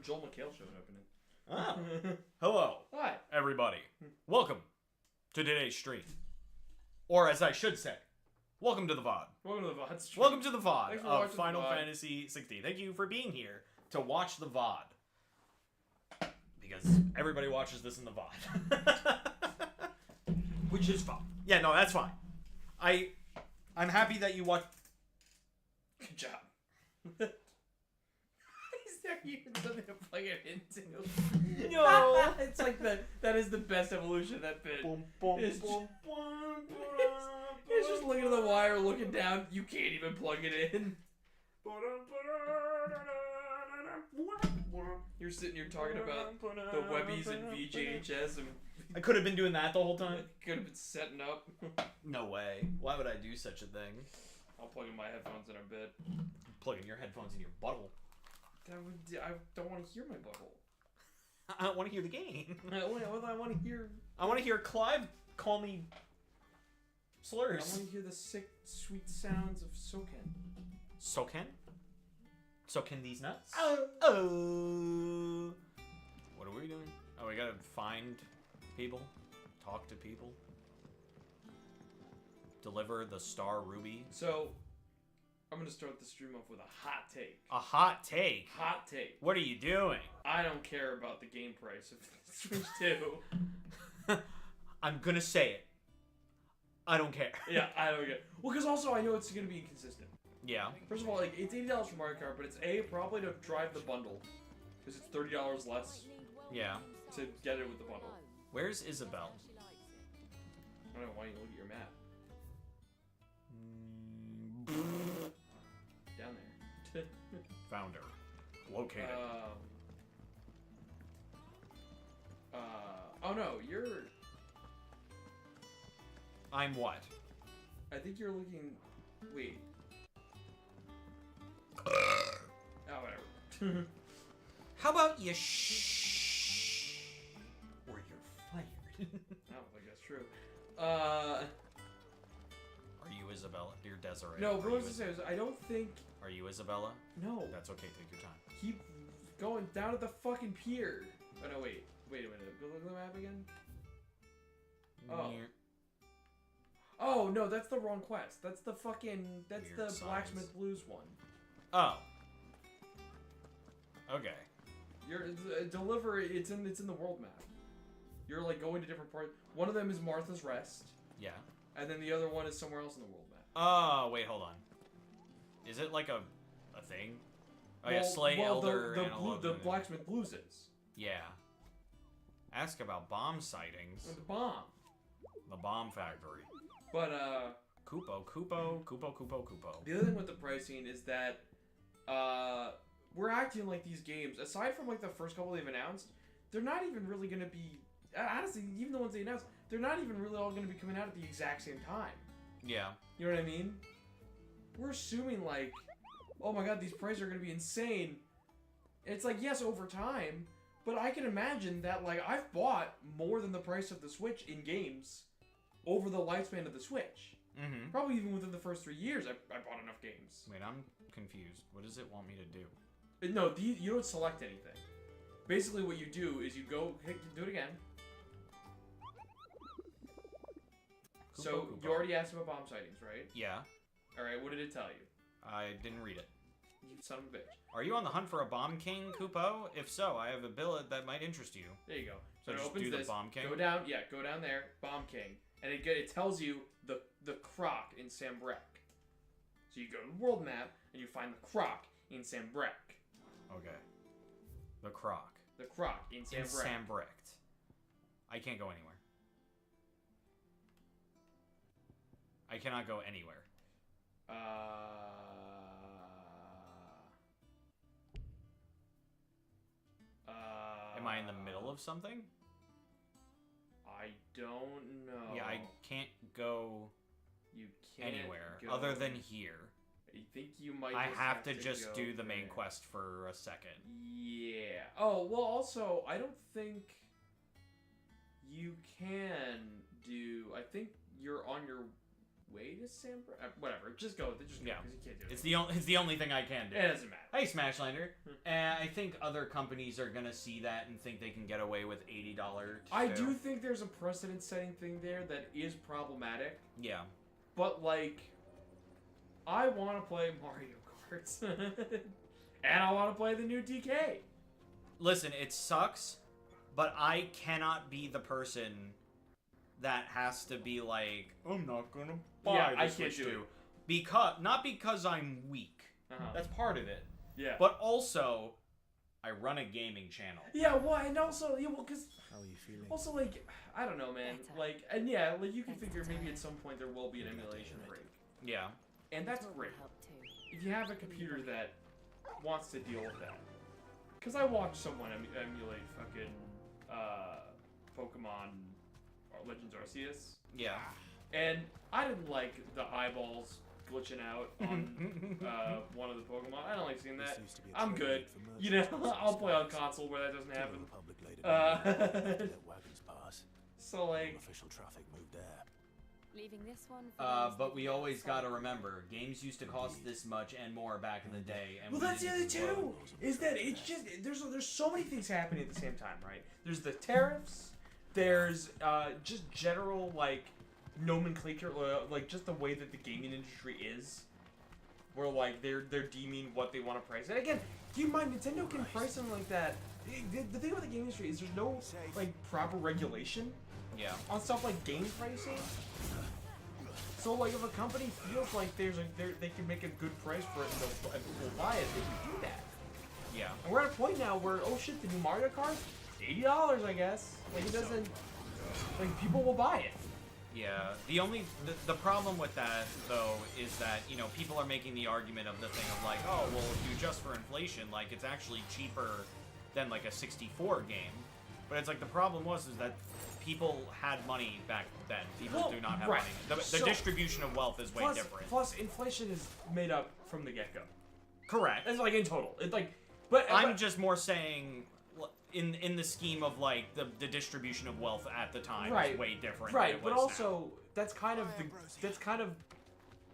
Joel McHale showed up in it. Ah. Hello. Hi. Everybody. Welcome to today's stream. Or as I should say, welcome to the VOD. Welcome to the VOD stream. Welcome to the VOD Thanks for of watching Final the VOD. Fantasy XVI. Thank you for being here to watch the VOD. Because everybody watches this in the VOD. Which is fine. Yeah, no, that's fine. I'm happy that you watch. Good job. Is there even something to plug it into? No. It's like that is the best evolution of that bit. It's just looking at the wire, looking down. You can't even plug it in. You're sitting here talking about the Webbies and VJHS, and I could have been doing that the whole time. could have been setting up. No way. Why would I do such a thing? I'll plug in my headphones in a bit. Plugging your headphones in your butthole. I don't want to hear my butthole. I want to hear the game. I want to hear. I want to hear Clive call me slurs. I want to hear the sick, sweet sounds of Soken. Soken? Soken these nuts? Oh. What are we doing? Oh, we gotta find people, talk to people, deliver the Star Ruby. So, I'm gonna start the stream off with a hot take. A hot take? Hot take. What are you doing? I don't care about the game price of Switch 2. I'm gonna say it. I don't care. Yeah, I don't get. Well, because also I know it's gonna be inconsistent. Yeah. First of all, like it's $80 for Mario Kart, but it's probably to drive the bundle, because it's $30 less Yeah. to get it with the bundle. Where's Isabel? I don't know why you look at your map down there. Found her. Located. Oh no, you're. I'm what? I think you're looking. Wait. Oh, whatever. How about you shh? Or you're fired. I don't think that's true. Are you Isabella? You're Desiree. No, Are but what I you was gonna say is, I don't think. Are you Isabella? No. That's okay, take your time. Keep going down to the fucking pier. Oh no, wait a minute. Go look at the map again. Oh. Oh no, that's the wrong quest. That's the fucking. That's Weird the signs. Blacksmith Blues one. Oh. Okay. You're deliver. It's in the world map. You're like going to different parts. One of them is Martha's Rest, Yeah. and then the other one is somewhere else in the world map. Oh, wait, hold on. Is it like a thing? Oh yeah, Slay Elder Analog. the Blacksmith Blues is. Yeah. Ask about bomb sightings. The bomb. The bomb factory. But Kupo. the other thing with the pricing is that we're acting like these games, aside from like the first couple they've announced, they're not even really going to be, honestly, even the ones they announced, they're not even really all going to be coming out at the exact same time. Yeah. You know what I mean? We're assuming like, oh my god, these prices are going to be insane. It's like, yes, over time, but I can imagine that like I've bought more than the price of the Switch in games over the lifespan of the Switch. Mm-hmm. Probably even within the first 3 years, I bought enough games. Wait, I'm confused. What does it want me to do? No, you don't select anything. Basically, what you do is you go do it again. So you already asked about bomb sightings, right? Yeah. All right. What did it tell you? I didn't read it. You son of a bitch. Are you on the hunt for a bomb king, Kupo? If so, I have a billet that might interest you. There you go. So So it just opens do the this. bomb king? Go down. Yeah, go down there. Bomb king, and it tells you the croc in Sambrek. So you go to the world map and you find the croc in Sambrek. Okay. The croc. The croc in In Sambrek. Sambrekt. I can't go anywhere. I cannot go anywhere. Am I in the middle of something? I don't know. Yeah, I can't go You can't anywhere go. other than here. I think you might. I have to go just do the main there. quest for a second. Yeah. Oh well. Also, I don't think you can do. I think you're on your way to San whatever. Just go. Just go, Yeah. because you can't do it. It's the only thing I can do. It doesn't matter. Hey, Smashlinder. I think other companies are gonna see that and think they can get away with $80. I do think there's a precedent-setting thing there that is problematic. Yeah. But like, I want to play Mario Kart, and I want to play the new DK. Listen, it sucks, but I cannot be the person that has to be like, I'm not gonna buy I the can't Switch do 2. it. Not because I'm weak. That's part of it. Yeah. But also, I run a gaming channel. Yeah, well, and also, yeah, well, because How are you feeling? also, like, I don't know, man. Better. Like, and yeah, like, you can figure maybe at some point there will be an emulation break. Yeah. And that's Thought would great. help too. If you have a computer that wants to deal with that. Because I watched someone emulate fucking Pokemon Legends Arceus. Yeah. And I didn't like the eyeballs glitching out on one of the Pokemon. I don't like seeing that. I'm good. You know, I'll play on console where that doesn't happen. So, like... Official traffic moved there. Leaving this one for those But that we get always excited. gotta remember, games used to cost this much and more back in the day. And Well, we that's the didn't other grow. too. Is that it's just there's so many things happening at the same time, right? There's the tariffs. There's just general like nomenclature, like just the way that the gaming industry is, where like they're deeming what they want to price. And again, keep in mind Nintendo can price them like that. The thing about the gaming industry is there's no like proper regulation Yeah. on stuff like game pricing. So like if a company feels like they can make a good price for it and people will buy it, they can do that. Yeah. And we're at a point now where, oh shit, the new Mario Kart, $80, I guess. Like it doesn't, like people will buy it. Yeah. The problem with that though is that, you know, people are making the argument of the thing of like, oh well, if you adjust for inflation, like it's actually cheaper than like a 64 game. But it's like the problem is that people had money back then. People Well, do not have right. money. The So- distribution of wealth is way different. Plus, inflation is made up from the get-go. Correct. It's like in total. It's like, but I'm just more saying, in the scheme of like the distribution of wealth at the time Right. is way different. right. than it But was also that's kind of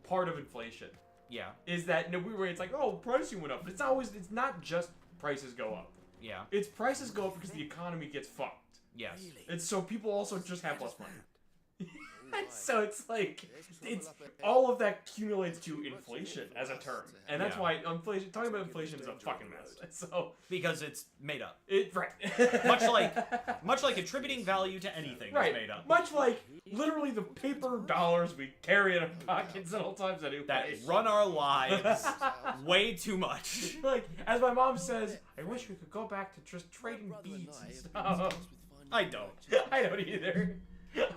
part of inflation. now. Yeah. Is that where it's like, oh, pricing went up. But it's not just prices go up. Yeah. It's prices go up because the economy gets fucked. Yes. It's so people also just have less money. So it's like, it's all of that accumulates to inflation as a term, and that's Yeah. why inflation. Talking about inflation is a fucking mess. So Because it's made up. it right. Much like attributing value to anything right. is made up. Much like literally the paper dollars we carry in our pockets at all times anyway. That run our lives way too much. Like as my mom says, I wish we could go back to just trading beads and stuff. I don't. I don't either.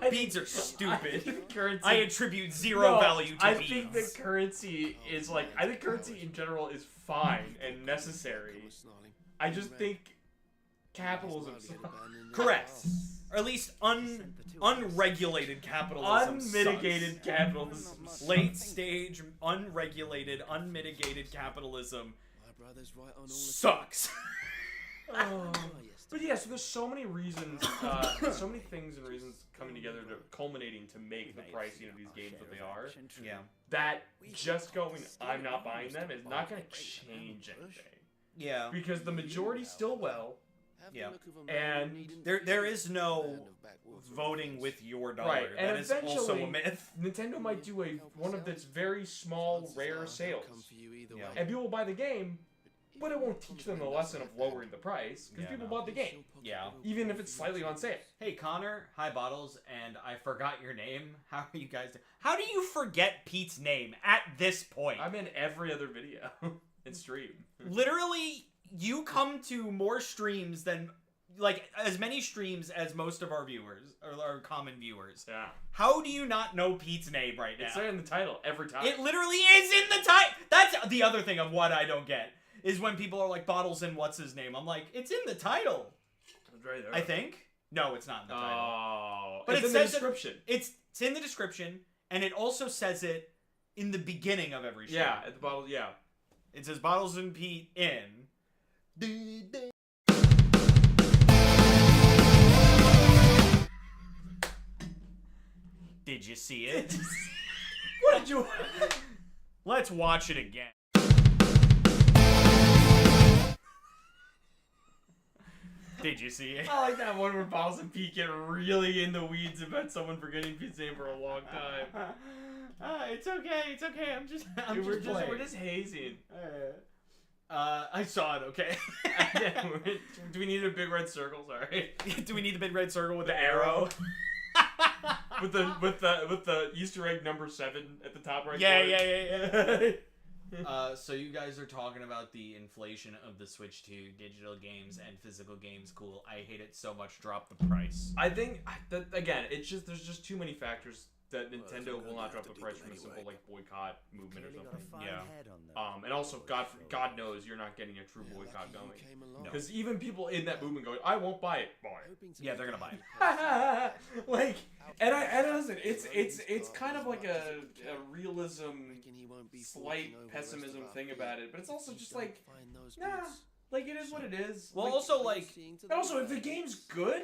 Beads are stupid. Currency. I attribute zero value to I beads. think that currency is like, I think currency in general is fine and necessary. I just think capitalism sucks. Correct. Or at least unregulated capitalism. Unmitigated capitalism. sucks. Late stage, unregulated, unmitigated capitalism sucks. Oh. But yeah, so there's so many reasons, so many things and reasons coming together to culminating to make the pricing of these games what they are. Yeah. That just going, I'm not buying them is not going to change anything. Yeah. Because the majority still will. Yeah. And There is no voting with your dollar. Right, and That is also a eventually- myth. Nintendo might do one of its very small, rare sales. Yeah. And people will buy the game, but it won't teach them the lesson of lowering the price, because Yeah, people no. bought the game, Yeah. even if it's slightly on sale. Hey Connor, hi Bottles, and I forgot your name. How are you guys doing? How do you forget Pete's name at this point? I'm in every other video and stream. Literally, you come to more streams than, like, as many streams as most of our viewers, or our common viewers. Yeah. How do you not know Pete's name right now? It's there in the title every time. It literally is in the title! That's the other thing of what I don't get, is when people are like, Bottles and what's his name? I'm like, it's in the title. It's right there. I think. No, it's not in the title. Oh. But it's it in the says it- description. It's in the description, and it also says it in the beginning of every stream. Yeah, at the bottle, yeah. It says Bottles and Pete in. Did you see it? Would you? Let's watch it again. Did you see it? I like that one where Bowles and Pete get really in the weeds about someone forgetting Pete's name for a long time. It's okay. We're just hazing. I saw it. Okay. Yeah, do we need a big red circle? Sorry. Do we need the big red circle with The the arrow? with the Easter egg number 7 at the top right. Yeah. So you guys are talking about the inflation of the Switch 2, digital games and physical games. Cool. I hate it so much. Drop the price. I think that again, there's just too many factors that Nintendo will not drop the price from a simple like boycott movement or something. Yeah. And also God knows you're not getting a true boycott going. No. Because even people in that movement going, I won't buy it. Buy it. Yeah, they're gonna buy it. Like, and listen, it's kind of like a realism, slight pessimism thing about it, but it's also just like, nah, like it is what it is. Well, like, also like, and also if the game's good,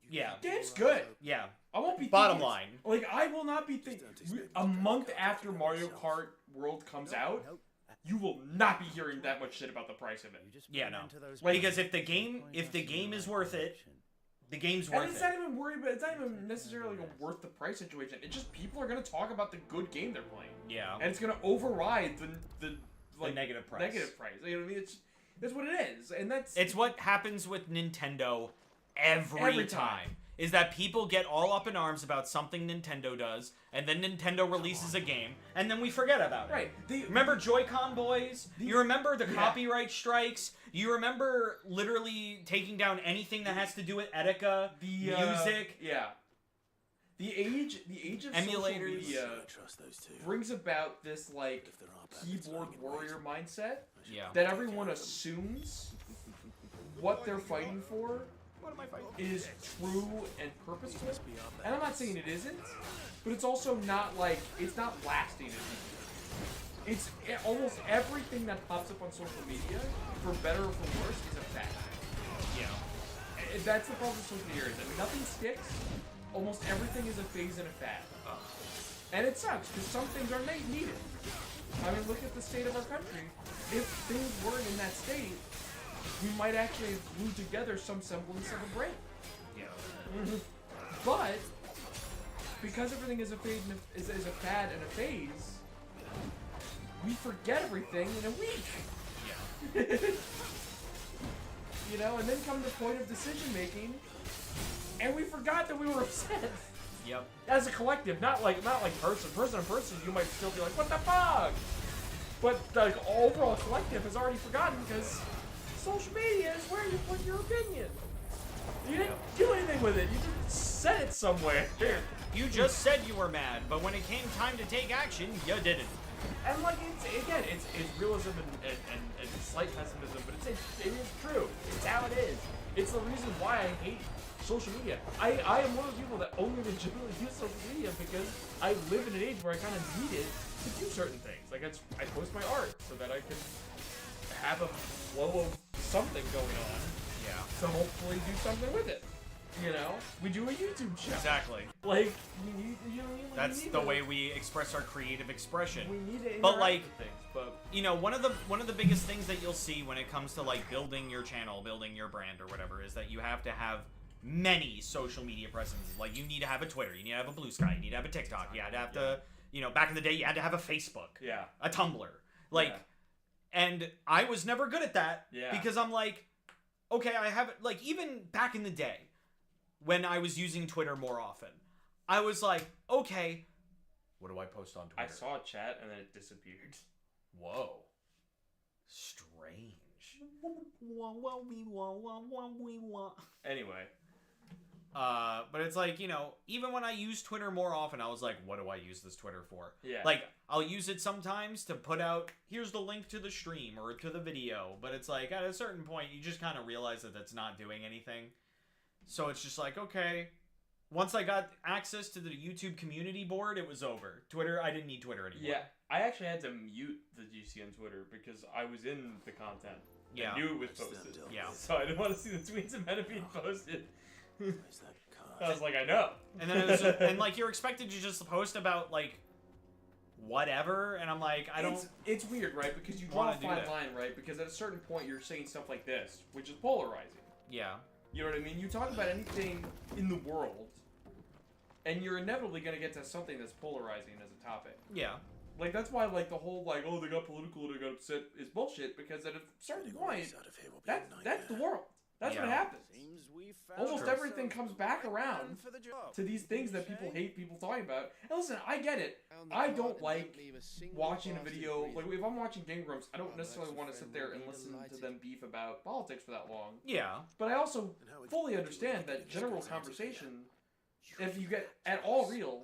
yeah, game's good. Yeah. I won't be Bottom thinking, line. like I will not be thinking a month after Mario Kart World comes out. You will not be hearing that much shit about the price of it. Yeah, no. Because if the game is worth it, the game's worth it. And it's not even worried, but it's not even necessarily like a worth the price situation. It's just people are gonna talk about the good game they're playing. Yeah. And it's gonna override the negative price. Negative price. You know what I mean? That's what it is, and it's what happens with Nintendo every time. Is that people get all up in arms about something Nintendo does, and then Nintendo releases a game, and then we forget about it. Right. Remember Joy-Con boys? You remember the copyright strikes? You remember literally taking down anything that has to do with Etika, music? Yeah. The age of emulators. Social media brings about this like keyboard warrior mindset. Yeah. That everyone assumes what they're fighting for is true and purposeful. And I'm not saying it isn't, but it's also not like, it's not lasting. It's almost everything that pops up on social media, for better or for worse, is a fad. Yeah. That's the problem with social media, is that nothing sticks. Almost everything is a phase and a fad. And it sucks, because some things are needed. I mean, look at the state of our country. If things weren't in that state, we might actually have glued together some semblance of a break. Yeah. But because everything is a phase and is a fad and a phase, we forget everything in a week. Yeah. You know, and then come the point of decision making, and we forgot that we were upset. Yep. As a collective, not like person to person, you might still be like, what the fuck? But the overall collective has already forgotten because social media is where you put your opinion. You didn't do anything with it. You just said it somewhere. You just said you were mad, but when it came time to take action, you didn't. And like it's realism and slight pessimism, but it is true. It's how it is. It's the reason why I hate social media. I am one of the people that only legitimately use social media because I live in an age where I kind of need it to do certain things. Like I post my art so that I can have a flow of something going on. Yeah. To hopefully do something with it. You know, we do a YouTube show. Exactly. Like that's the way we express our creative expression. We need to interact but like, with things. But you know, one of the biggest things that you'll see when it comes to like building your channel, building your brand or whatever, is that you have to have many social media presences. Like you need to have a Twitter, you need to have a Blue Sky, you need to have a TikTok, you had to have to, you know, back in the day you had to have a Facebook, a Tumblr, like, and I was never good at that because I'm like, okay, I have like even back in the day when I was using Twitter more often, I was like, okay, what do I post on Twitter? I saw a chat and then it disappeared. Whoa. Strange. Anyway. But it's like, you know, even when I use Twitter more often, I was like, what do I use this Twitter for? Yeah. Like, I'll use it sometimes to put out, here's the link to the stream or to the video. But it's like, at a certain point, you just kind of realize that that's not doing anything. So it's just like, okay. Once I got access to the YouTube community board, it was over. Twitter, I didn't need Twitter anymore. Yeah. I actually had to mute the GC on Twitter because I was in the content. Yeah. I knew it was posted. Yeah. So I didn't want to see the tweets about it being posted. I was like, I know. And then it was just, and like you're expected to just post about like whatever, and I'm like, I don't. It's weird, right? Because you draw a wanna do fine that. line, right? Because at a certain point, you're saying stuff like this, which is polarizing. Yeah. You know what I mean? You talk about anything in the world, and you're inevitably going to get to something that's polarizing as a topic. Yeah. Like, that's why, like, the whole, like, oh, they got political and they got upset is bullshit, because at a certain point, that's the world. That's what happens. Almost everything comes back around to these things that people hate people talking about. And listen, I get it. I don't like watching a video, like, if I'm watching Game Grumps, I don't necessarily want to sit there and listen to them beef about politics for that long. Yeah. But I also fully understand that general conversation, if you get at all real,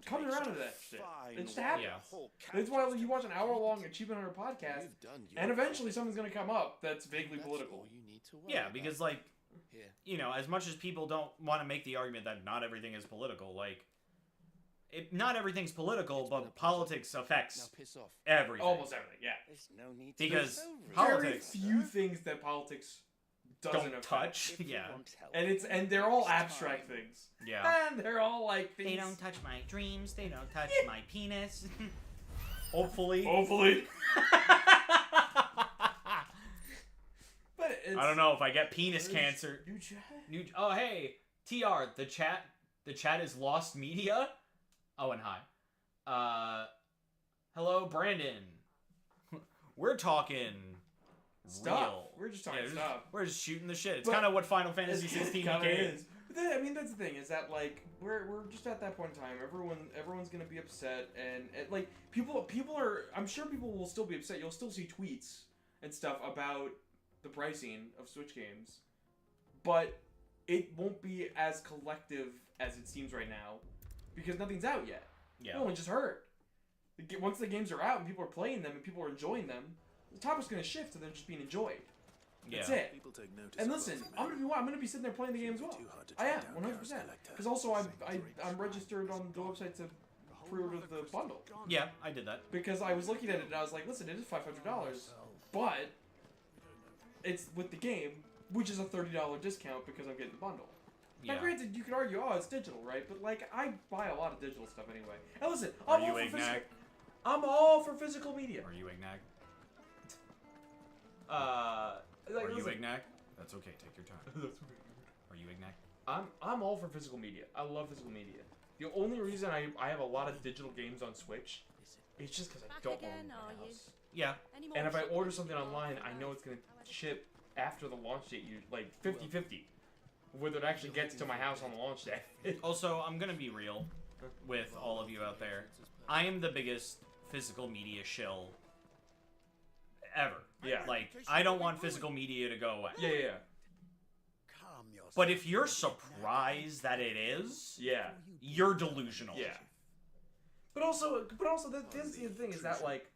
coming around to that shit. It just happens. Yeah. That's why you watch an hour-long Achievement Hunter podcast, and eventually something's going to come up that's vaguely political. Yeah, because, like, you know, as much as people don't want to make the argument that not everything is political, like, not everything's political, but politics affects everything. Almost everything, yeah. Because Very politics few things that politics doesn't don't affect. touch. Yeah. And they're all abstract things. Yeah. And they're all like things. They don't touch my dreams. They don't touch my penis. Hopefully. Hopefully. But it's, I don't know if I get penis cancer. New chat? Oh, hey, TR, the chat is lost media. Oh, and hi. Hello, Brandon. We're talking Stuff. real. We're just talking stuff. We're just shooting the shit. It's But kind of what Final Fantasy XVI It kinda became. is. But then, I mean, that's the thing, is that, like, we're just at that point in time. Everyone's gonna be upset, and like, people are, I'm sure people will still be upset. You'll still see tweets and stuff about the pricing of Switch games, but it won't be as collective as it seems right now, because nothing's out yet. Yeah. No one just heard. Once the games are out and people are playing them and people are enjoying them, the topic's gonna shift to them just being enjoyed. That's it. And listen, I'm gonna be sitting there playing the game as well. I am, 100%. Because also I'm registered on the website to pre-order the bundle. Yeah, I did that. Because I was looking at it and I was like, listen, it is $500, but it's with the game, which is a $30 discount because I'm getting the bundle. Yeah. Now, granted, you could argue, oh, it's digital, right? But like, I buy a lot of digital stuff anyway. And listen, I'm all for physical media. Are you Ignag? Like, Are you listen, Ignag? That's okay. Take your time. Are you Ignag? I'm all for physical media. I love physical media. The only reason I have a lot of digital games on Switch is just because I don't own my house. Yeah. And if I order something online, I know it's going to ship after the launch date, like 50-50. Whether it actually gets to my house on the launch day. Also, I'm gonna be real with all of you out there. I am the biggest physical media shill ever. Yeah. Like, I don't want physical media to go away. Yeah. But if you're surprised that it is, Yeah. you're delusional. Yeah. But also, this is the thing, is that, like,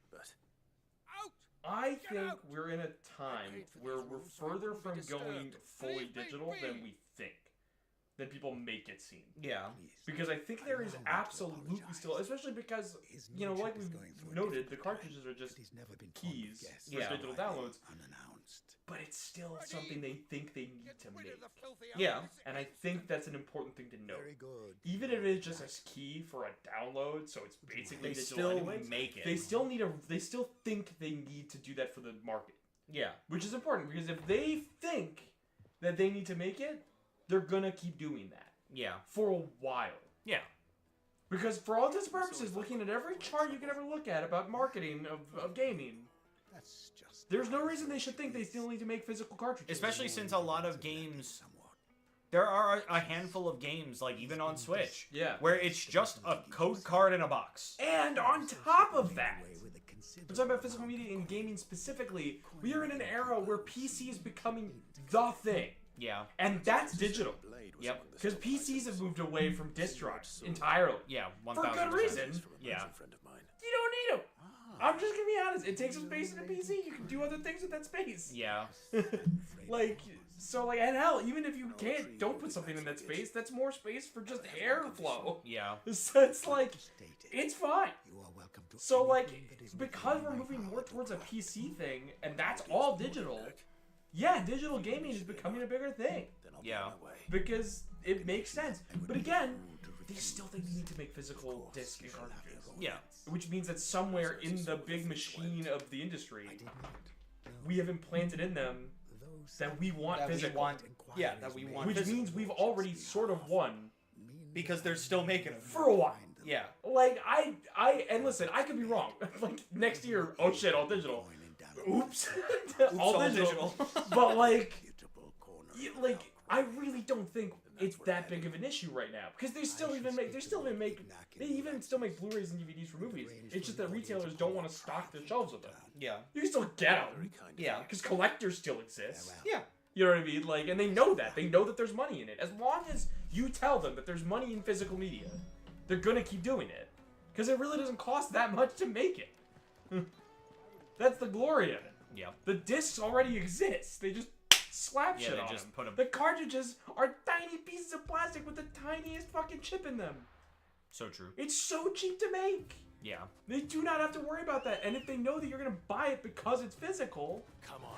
I think we're in a time where we're further from going fully digital than we think. Than people make it seem. Yeah. Because I think there is absolutely still, especially because, you know, like we've noted, the cartridges are just keys for digital downloads. But it's still something they think they need to make. Yeah. And I think that's an important thing to note. Even if it is just a key for a download, so it's basically They digital still anyways, make it. they still think they need to do that for the market. Yeah. Which is important, because if they think that they need to make it, they're gonna keep doing that. Yeah. For a while. Yeah. Because for all intents and purposes, looking at every chart you can ever look at about marketing of gaming, there's no reason they should think they still need to make physical cartridges. Especially since a lot of games... There are a handful of games, like even on Switch, where it's just a code card in a box. And on top of that, we're talking about physical media in gaming specifically, we are in an era where PC is becoming the thing. Yeah. And that's digital. Yep. Because PCs have moved away from disk drives entirely. Yeah, 1,000%. For good reason. Yeah. You don't need them. I'm just gonna be honest. It takes some space in a PC. You can do other things with that space. Yeah. And hell, even if you don't put something in that space, that's more space for just airflow. Yeah. So it's like, it's fine. So like, because we're moving more towards a PC thing, and that's all digital, yeah, digital gaming is becoming a bigger thing. Yeah. Because it makes sense. But again, But they still think they need to make physical disc and cartridges. Yeah. Which means that somewhere in the big machine of the industry, we have implanted in them that we want physical. That we want Which means we've already sort of won. because they're still making them. For a while. Yeah. Like, and listen, I could be wrong. Like, next year, oh shit, all digital. Oops. all digital. But, like, I really don't think it's that big of an issue right now. Because they still even make Blu-rays and DVDs for movies. It's just that retailers don't want to stock their shelves with them. Yeah. You can still get them. Yeah. Because collectors still exist. Yeah. You know what I mean? Like, and they know that. They know that there's money in it. As long as you tell them that there's money in physical media, they're gonna keep doing it. Because it really doesn't cost that much to make it. That's the glory of it. Yeah. The discs already exist. They just slap shit on just them. put them. The cartridges are tiny pieces of plastic with the tiniest fucking chip in them. So true. It's so cheap to make. Yeah. They do not have to worry about that. And if they know that you're gonna buy it because it's physical,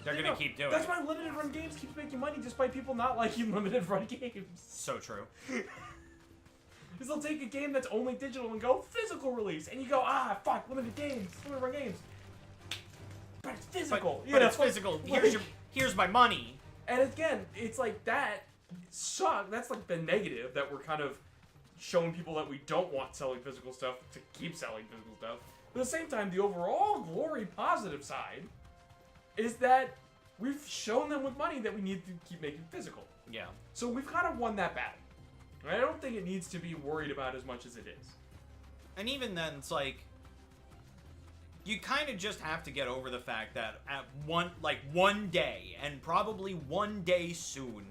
They're gonna keep doing that's it. why limited run games keep making money despite people not liking limited run games. So true. Because they'll take a game that's only digital and go physical release, and you go, fuck, limited run games. But it's physical. But it's physical. Here's my money. And again, it's like that sucks. That's like the negative that we're kind of showing people that we don't want selling physical stuff to keep selling physical stuff. But at the same time, the overall glory positive side is that we've shown them with money that we need to keep making physical. Yeah. So we've kind of won that battle. And I don't think it needs to be worried about as much as it is. And even then, it's like, you kind of just have to get over the fact that at one day, and probably one day soon,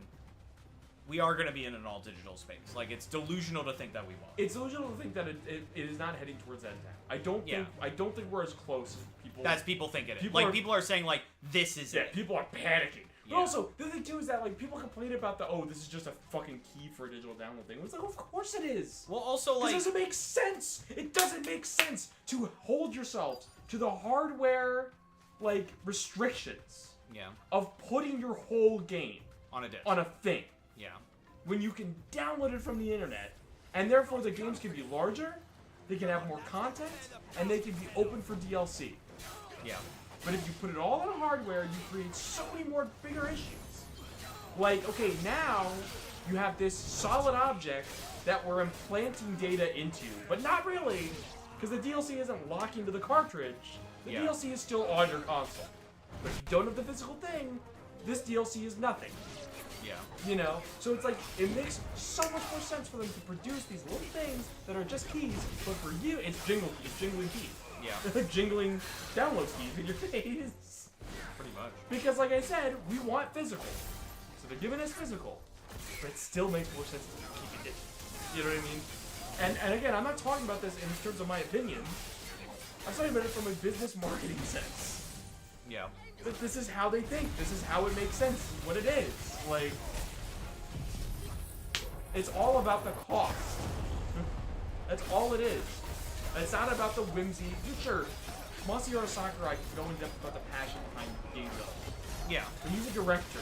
we are going to be in an all-digital space. Like, it's delusional to think that we won't. It's delusional to think that it is not heading towards that now. I don't think we're as close as people. That's people think it is. People are saying, like, this is it. People are panicking. But Yeah. also, the other thing too is that, like, people complain about this is just a fucking key for a digital download thing. It's like, of course it is. Well, also, like, This doesn't make sense. It doesn't make sense to hold yourselves to the hardware, like, restrictions yeah, of putting your whole game on a disc. on a thing. Yeah. When you can download it from the internet, and therefore the games can be larger, they can have more content, and they can be open for DLC. Yeah. But if you put it all on hardware, you create so many more bigger issues. Like, okay, now you have this solid object that we're implanting data into, but not really, because the DLC isn't locked into the cartridge. The Yeah. DLC is still on your console. But if you don't have the physical thing, this DLC is nothing. Yeah. You know? So it's like, it makes so much more sense for them to produce these little things that are just keys, but for you, it's jingling keys. Yeah. Jingling download keys in your face. Pretty much. Because like I said, we want physical. So they're giving us physical, but it still makes more sense to keep it digital. You know what I mean? And again, I'm not talking about this in terms of my opinion. I'm talking about it from a business marketing sense. Yeah. That this is how they think. This is how it makes sense. What it is. Like, it's all about the cost. That's all it is. It's not about the whimsy. Sure, Masahiro Sakurai can go in depth about the passion behind games though. Yeah. But he's a director.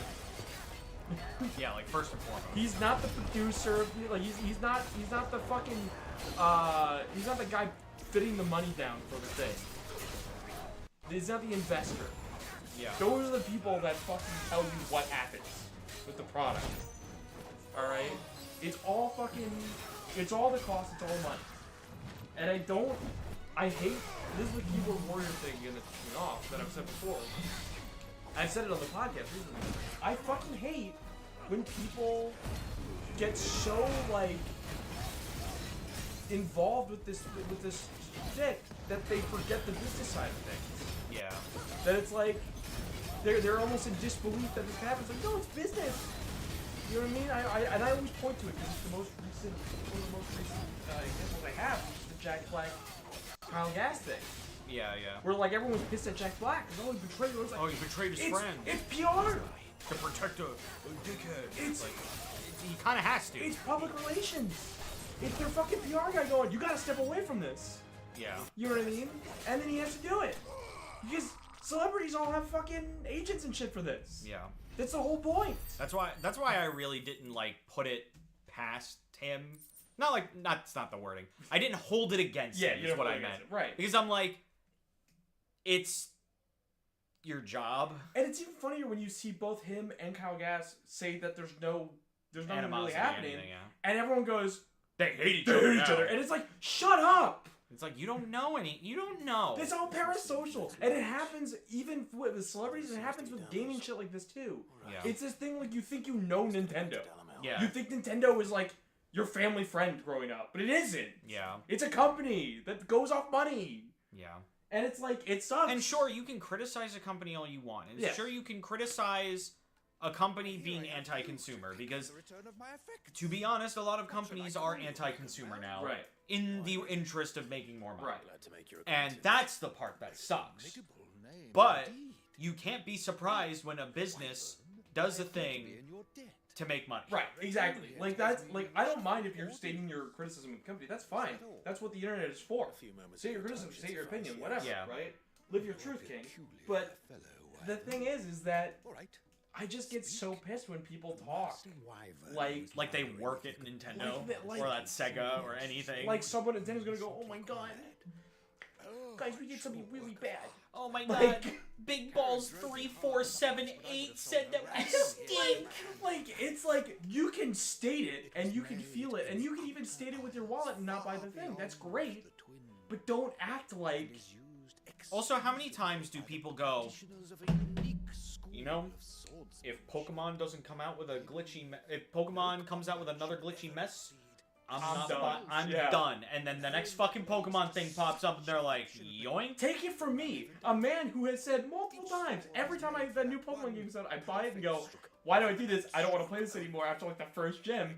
Yeah, like, first and foremost. He's not the producer. Like he's not the fucking he's not the guy fitting the money down for the thing. He's not the investor. Yeah. Those are the people that fucking tell you what happens with the product. Alright? It's all the cost, it's all money. And I hate, this is the keyboard warrior thing gonna piss me off that I've said before. I've said it on the podcast recently. I fucking hate when people get so, like, involved with this shit that they forget the business side of things. Yeah. That it's like, they're almost in disbelief that this happens. Like, no, it's business. You know what I mean? I always point to it because it's one of the most recent examples I have, which is the Jack Black Kyle Gass thing. Yeah, yeah. Where, like, everyone's pissed at Jack Black because, he betrayed him. Like, He betrayed his friend. It's PR. To protect a dickhead. It's like, he kind of has to. It's public relations. It's their fucking PR guy going, you gotta step away from this. Yeah. You know what I mean? And then he has to do it. Because celebrities all have fucking agents and shit for this. Yeah. That's the whole point. That's why I really didn't, like, put it past him That's not the wording. I didn't hold it against him, you is don't what hold I it meant. against it, right. Because I'm like, it's your job. And it's even funnier when you see both him and Kyle Gass say that there's nothing really Animosity, happening, anything, yeah. and everyone goes, They hate each they other. hate each now. other, and it's like, shut up! It's like, you don't know. It's all parasocial, and it happens even with celebrities. It happens with gaming shit like this too. Yeah. It's this thing like you think you know Nintendo. Yeah. You think Nintendo is like your family friend growing up, but it isn't. Yeah. It's a company that goes off money. Yeah. And it's like, it sucks. And sure, you can criticize a company all you want. And Yes. sure, you can criticize a company being anti-consumer, because, to be honest, a lot of companies are anti-consumer now. Right. In the interest of making more money. Right. And that's the part that sucks. But you can't be surprised when a business does a thing to make money. Right, exactly. Like, that's, like, I don't mind if you're stating your criticism of the company. That's fine. That's what the internet is for. Say your criticism, say your opinion, whatever, Yeah. right? Live your truth, King. But the thing is that I just get so pissed when people talk. Like Like they work at Nintendo, Like- or at Sega, or anything. like someone at Nintendo's gonna go, oh my god, guys, we did something really bad. oh my like- god, Big Balls 3478 said that we stink. Like, it's like, you can state it, and you can feel it, and you can even state it with your wallet and not buy the thing. That's great. But don't act like... Also, how many times do people go, you know, if Pokemon doesn't come out with a glitchy... if Pokemon comes out with another glitchy mess, I'm done. I'm Yeah. done. And then the next fucking Pokemon thing pops up and they're like, yoink. Take it from me, a man who has said multiple times, every time a new Pokemon game comes out, I buy it and go, why do I do this? I don't want to play this anymore after like the first gym.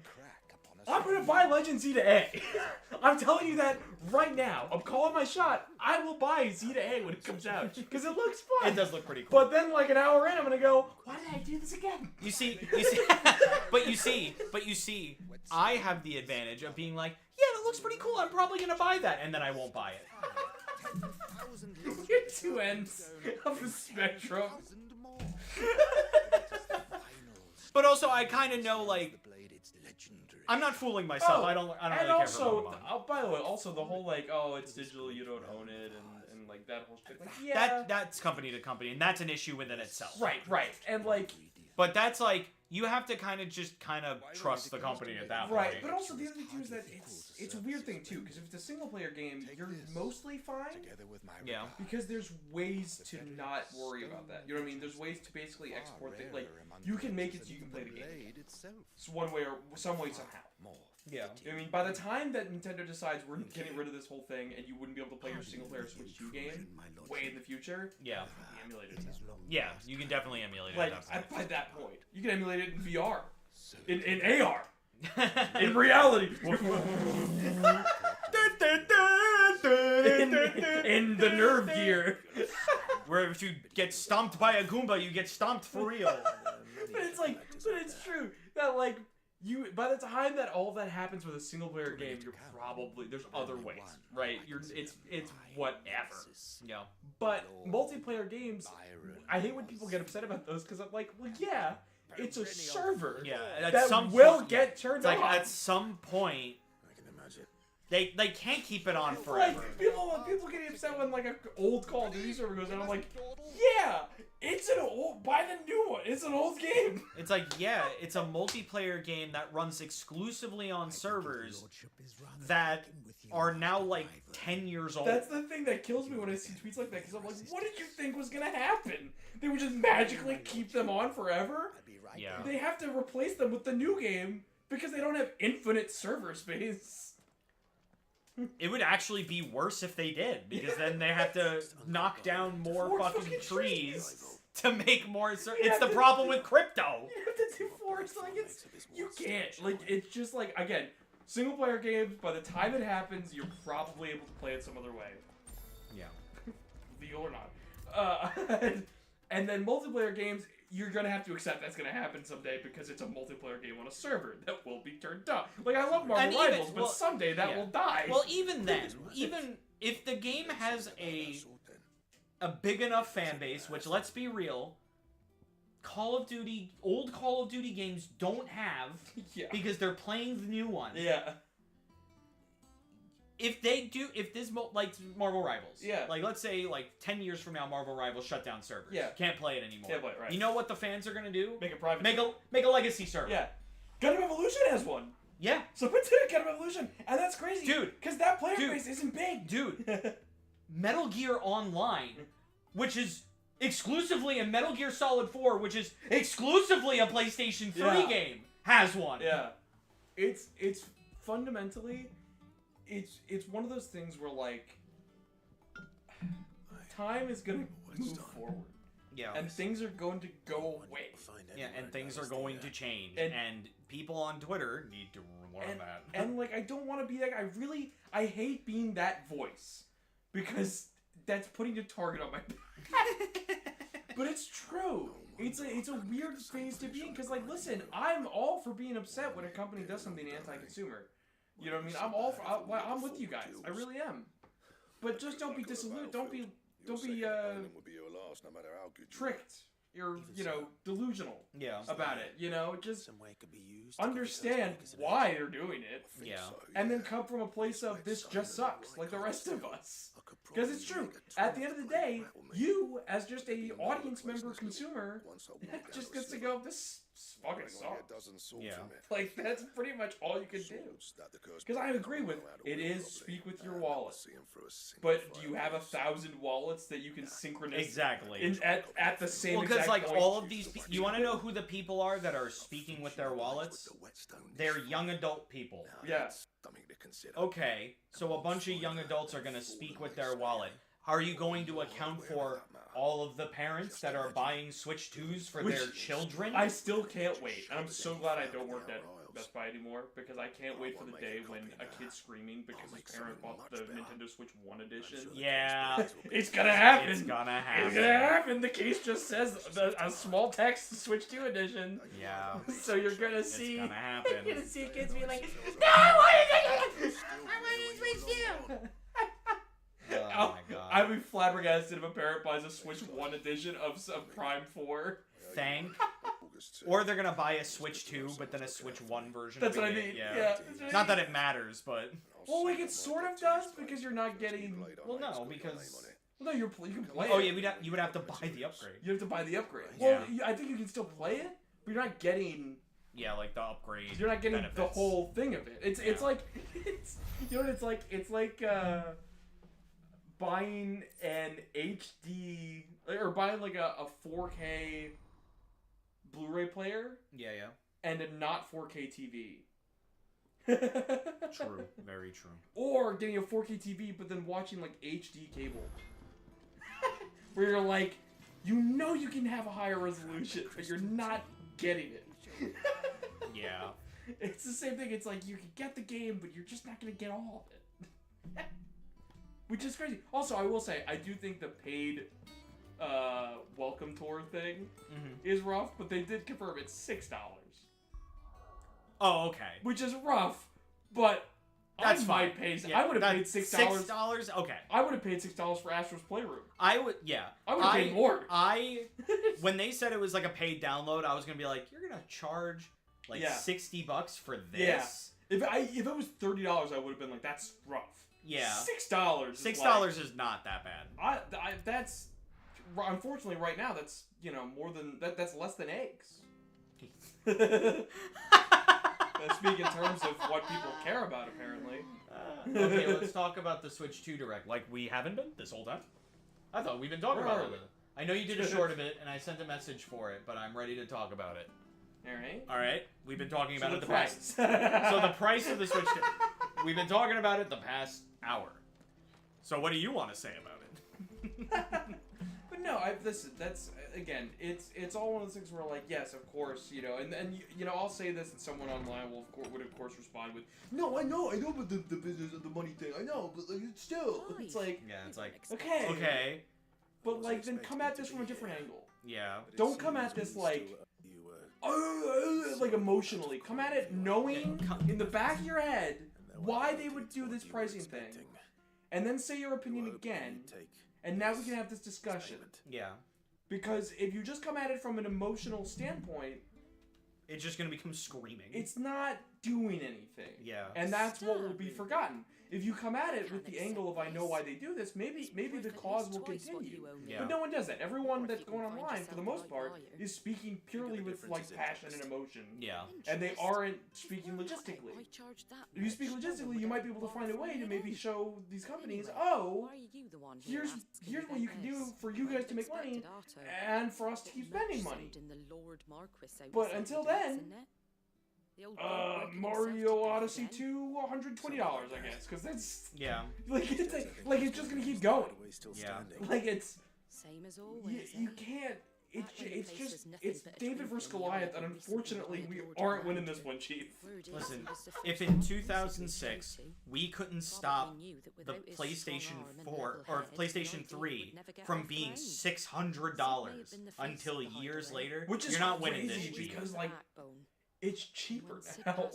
I'm gonna buy Legend Z to A. I'm telling you that right now. I'm calling my shot. I will buy Z to A when it comes out because it looks fun. It does look pretty cool. But then, like an hour in, I'm gonna go, why did I do this again? You see, but you see, I have the advantage of being like, yeah, that looks pretty cool. I'm probably gonna buy that, and then I won't buy it. You're two ends of the spectrum. But also, I kind of know, like, I'm not fooling myself. I don't and really also, care for Pokemon. by the way, also the whole like, oh, it's digital, you don't own it, and like that whole shit. Like, yeah, That's company to company, and that's an issue within itself. right, and like, But that's like, you have to kind of trust the company at that point. right. But also the other thing too is that it's a weird thing too, because if it's a single player game, you're mostly fine. Yeah. Because there's ways to not worry about that. You know what I mean? There's ways to basically export things. Like, you can make it so you can play the game. It's one way or some way somehow. Yeah. I mean, by the time that Nintendo decides we're getting rid of this whole thing and you wouldn't be able to play your single-player Switch 2 game way in the future, Yeah. it can be emulated now. Yeah, you can definitely emulate it Like, at that by that point, you can emulate it in VR, in AR, point. in reality, in the nerve gear. Where if you get stomped by a Goomba, you get stomped for real. But it's like, but it's true that like by the time that all that happens with a single player game, you're probably there's other ways, right? It's whatever. Yeah. But multiplayer games, I hate when people get upset about those because I'm like, well, yeah, it's a server. Yeah. At that some will point, get turned it's like off. at some point, they can't keep it on Like forever. people getting upset when like an old Call of Duty server goes down. I'm like, yeah, it's an old. Buy the new one. It's an old game. It's like, yeah, it's a multiplayer game that runs exclusively on servers that are now like 10 years old. That's the thing that kills me when I see tweets like that because I'm like, what did you think was gonna happen? They would just magically keep them on forever? Yeah. They have to replace them with the new game because they don't have infinite server space. It would actually be worse if they did, because then they have to knock down more fucking trees to make more. It's the problem with crypto. You have to do forest, like you can't. Like it's just like again, single player games. By the time it happens, you're probably able to play it some other way, Yeah. legal or not. And then multiplayer games, you're gonna have to accept that's gonna happen someday because it's a multiplayer game on a server that will be turned off. Like I love Marvel And even- Rivals, but well, someday that yeah. will die. Well, even then, even if the game has a big enough fan base, which let's be real, old Call of Duty games don't have, yeah. because they're playing the new one. Yeah. if this like Marvel Rivals, Yeah. like let's say like 10 years from now, Marvel Rivals shut down servers. Yeah. Can't play it anymore. Can't play it, right. You know what the fans are gonna do? Make it private. Make a legacy server. Yeah. Gundam Evolution has one. Yeah. So put it Gundam Evolution, and that's crazy, Dude. because that player Dude. base isn't big, Dude. Metal Gear Online, which is exclusively a Metal Gear Solid 4, which is exclusively a PlayStation 3 Yeah. game, has one. Yeah. It's fundamentally, it's one of those things where like time is gonna move forward. Yeah. And things are going to go away. Yeah, and things are going to change, And- and people on Twitter need to learn that. And like, I don't want to be that guy. I hate being that voice. Because that's putting a target on my back. But it's true. It's a weird phase to be in. Because, like, listen, I'm all for being upset when a company does something anti-consumer. You know what I mean? I'm all for... I'm with you guys. I really am. But just don't be disillusioned. Don't be tricked. You're, delusional Yeah. about it. Just understand why they're doing it. Yeah. And then come from a place of, this just sucks, like the rest of us. Because it's true. At the end of the day, you, as just a audience member consumer, just gets to go, this fucking sucks. Yeah. Like, that's pretty much all you can do. Because I agree with, it is speak with your wallet. But do you have 1,000 wallets that you can synchronize Exactly. at the same Well, because exact like point? all of these, you want to know who the people are that are speaking with their wallets? They're young adult people. Yeah. Okay, so a bunch of young adults are going to speak with their wallet. Are you going to account for all of the parents that are buying Switch 2s for their children? I still can't wait. And I'm so glad I don't work at Best Buy anymore, because I can't wait for the day when a kid's screaming because his parent bought the Nintendo Switch 1 edition. Yeah. It's gonna happen! It's gonna happen. It's gonna happen! The case just says a small text Switch 2 edition. Yeah. So you're gonna see... It's gonna happen. You're gonna see kids be like, no, I want a Switch 2! Oh my god. I'd be flabbergasted if a parent buys a Switch 1 edition of some Prime 4. Thank. Or they're gonna buy a Switch 2, but then a Switch 1 version. That's of what I it. mean. Yeah. Yeah. That's what I Not mean. that it matters, but Well, like, it sort of does, because you're not getting... well, no, because Well, no, you can play oh it. yeah, you would have to buy the upgrade. You have to buy the upgrade. Yeah. Well, I think you can still play it, but you're not getting... Yeah, like the upgrade. You're not getting the benefits. whole thing of it. It's Yeah. like... you know what it's like? It's like, buying an HD... Or buying, like, a 4K Blu-ray player Yeah, yeah. and a not 4K TV. True. Very true. Or getting a 4K TV, but then watching, like, HD cable. Where you're like, you can have a higher resolution, but you're not getting it. Yeah. It's the same thing. It's like, you can get the game, but you're just not going to get all of it. Which is crazy. Also, I will say, I do think the paid welcome tour thing is rough, but they did confirm it's $6. Oh, okay. Which is rough, but That's I fine. might pay. Yeah, I would have paid $6. $6? Okay. I would have paid $6 for Astro's Playroom. I would, yeah. I would have paid more. When they said it was like a paid download, I was gonna be like, you're gonna charge like $60 for this? Yeah. If it was $30, I would have been like, that's rough. Yeah. $6. $6 is not that bad. That's unfortunately right now. That's more than that. That's less than eggs. Speak in terms of what people care about, apparently. Okay, let's talk about the Switch 2 Direct. Like, we haven't been this whole time? I thought we've been talking Where about are it. I know you did a short of it, and I sent a message for it, but I'm ready to talk about it. Alright. Alright? We've been talking about So it the the past... price. So the price of the Switch 2... We've been talking about it the past hour. So what do you want to say about it? But no, listen. That's again. It's all one of those things where like, yes, of course, and I'll say this, and someone online would of course respond with, no, I know, but the business of the money thing, I know, but like, it's still, it's like, Yeah, it's like... okay, but like, then come at this from a different angle. Yeah. Don't come at this like emotionally. Come at it knowing in the back of your head why they would do this pricing thing, and then say your opinion again, and now we can have this discussion. Yeah. Because if you just come at it from an emotional standpoint, it's just gonna become screaming. It's not doing anything. Yeah. And that's what will be forgotten. If you come at it with the angle of I know why they do this, maybe the cause will continue. Yeah. But no one does that. Everyone that's going online, for the most part, is speaking purely with like passion and emotion. Yeah. And they aren't speaking logistically. If you speak logistically, you might be able to find a way to maybe show these companies, oh, here's what you can do for you guys to make money, and for us to keep spending money. But until then, Mario Odyssey 2, $120, I guess, because that's Yeah. like it's just gonna keep going. Yeah. Like it's Same as always. you can't. It's David versus Goliath, and unfortunately we aren't winning this one, Chief. Listen, if in 2006 we couldn't stop the PlayStation 4 or PlayStation 3 from being $600 until years later, Which is you're not winning this, crazy Chief. because like it's cheaper now.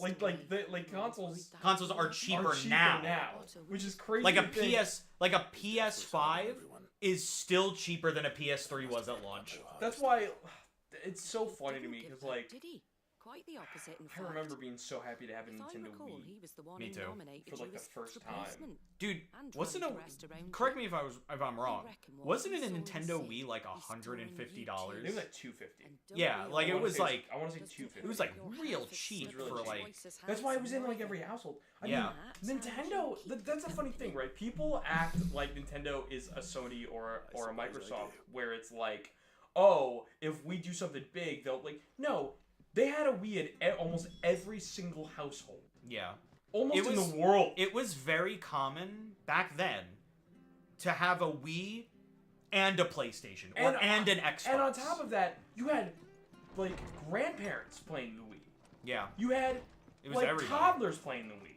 like consoles Consoles are cheaper now. which is crazy. Like a to think. PS5 is still cheaper than a PS3 was at launch. That's why it's so funny to me because like Did he? Quite the opposite, in I fact. remember being so happy to have a If I Nintendo recall, Wii. he was the one Me who too. nominated For, like, you the as first time. replacement. Dude, And wasn't run a the rest around correct you. me if I'm wrong. reckon what Wasn't he a saw in Nintendo the Wii like he's storing $150? Maybe YouTube. like $250. And don't Yeah, we like, it all was know like- I want to say just 250. It was like your real half as cheap slick for, as like- twice as That's why it was in like handsome every either. household. I Yeah. mean, Nintendo. That's a funny thing, right? People act like Nintendo is a Sony or a Microsoft, where it's like, oh, if we do something big, they'll like. No, they had a Wii at almost every single household, Yeah. almost It in was- the world. It was very common back then to have a Wii and a PlayStation and an Xbox. And on top of that, you had like grandparents playing the Wii. yeah, You had it was like everybody. toddlers playing the Wii.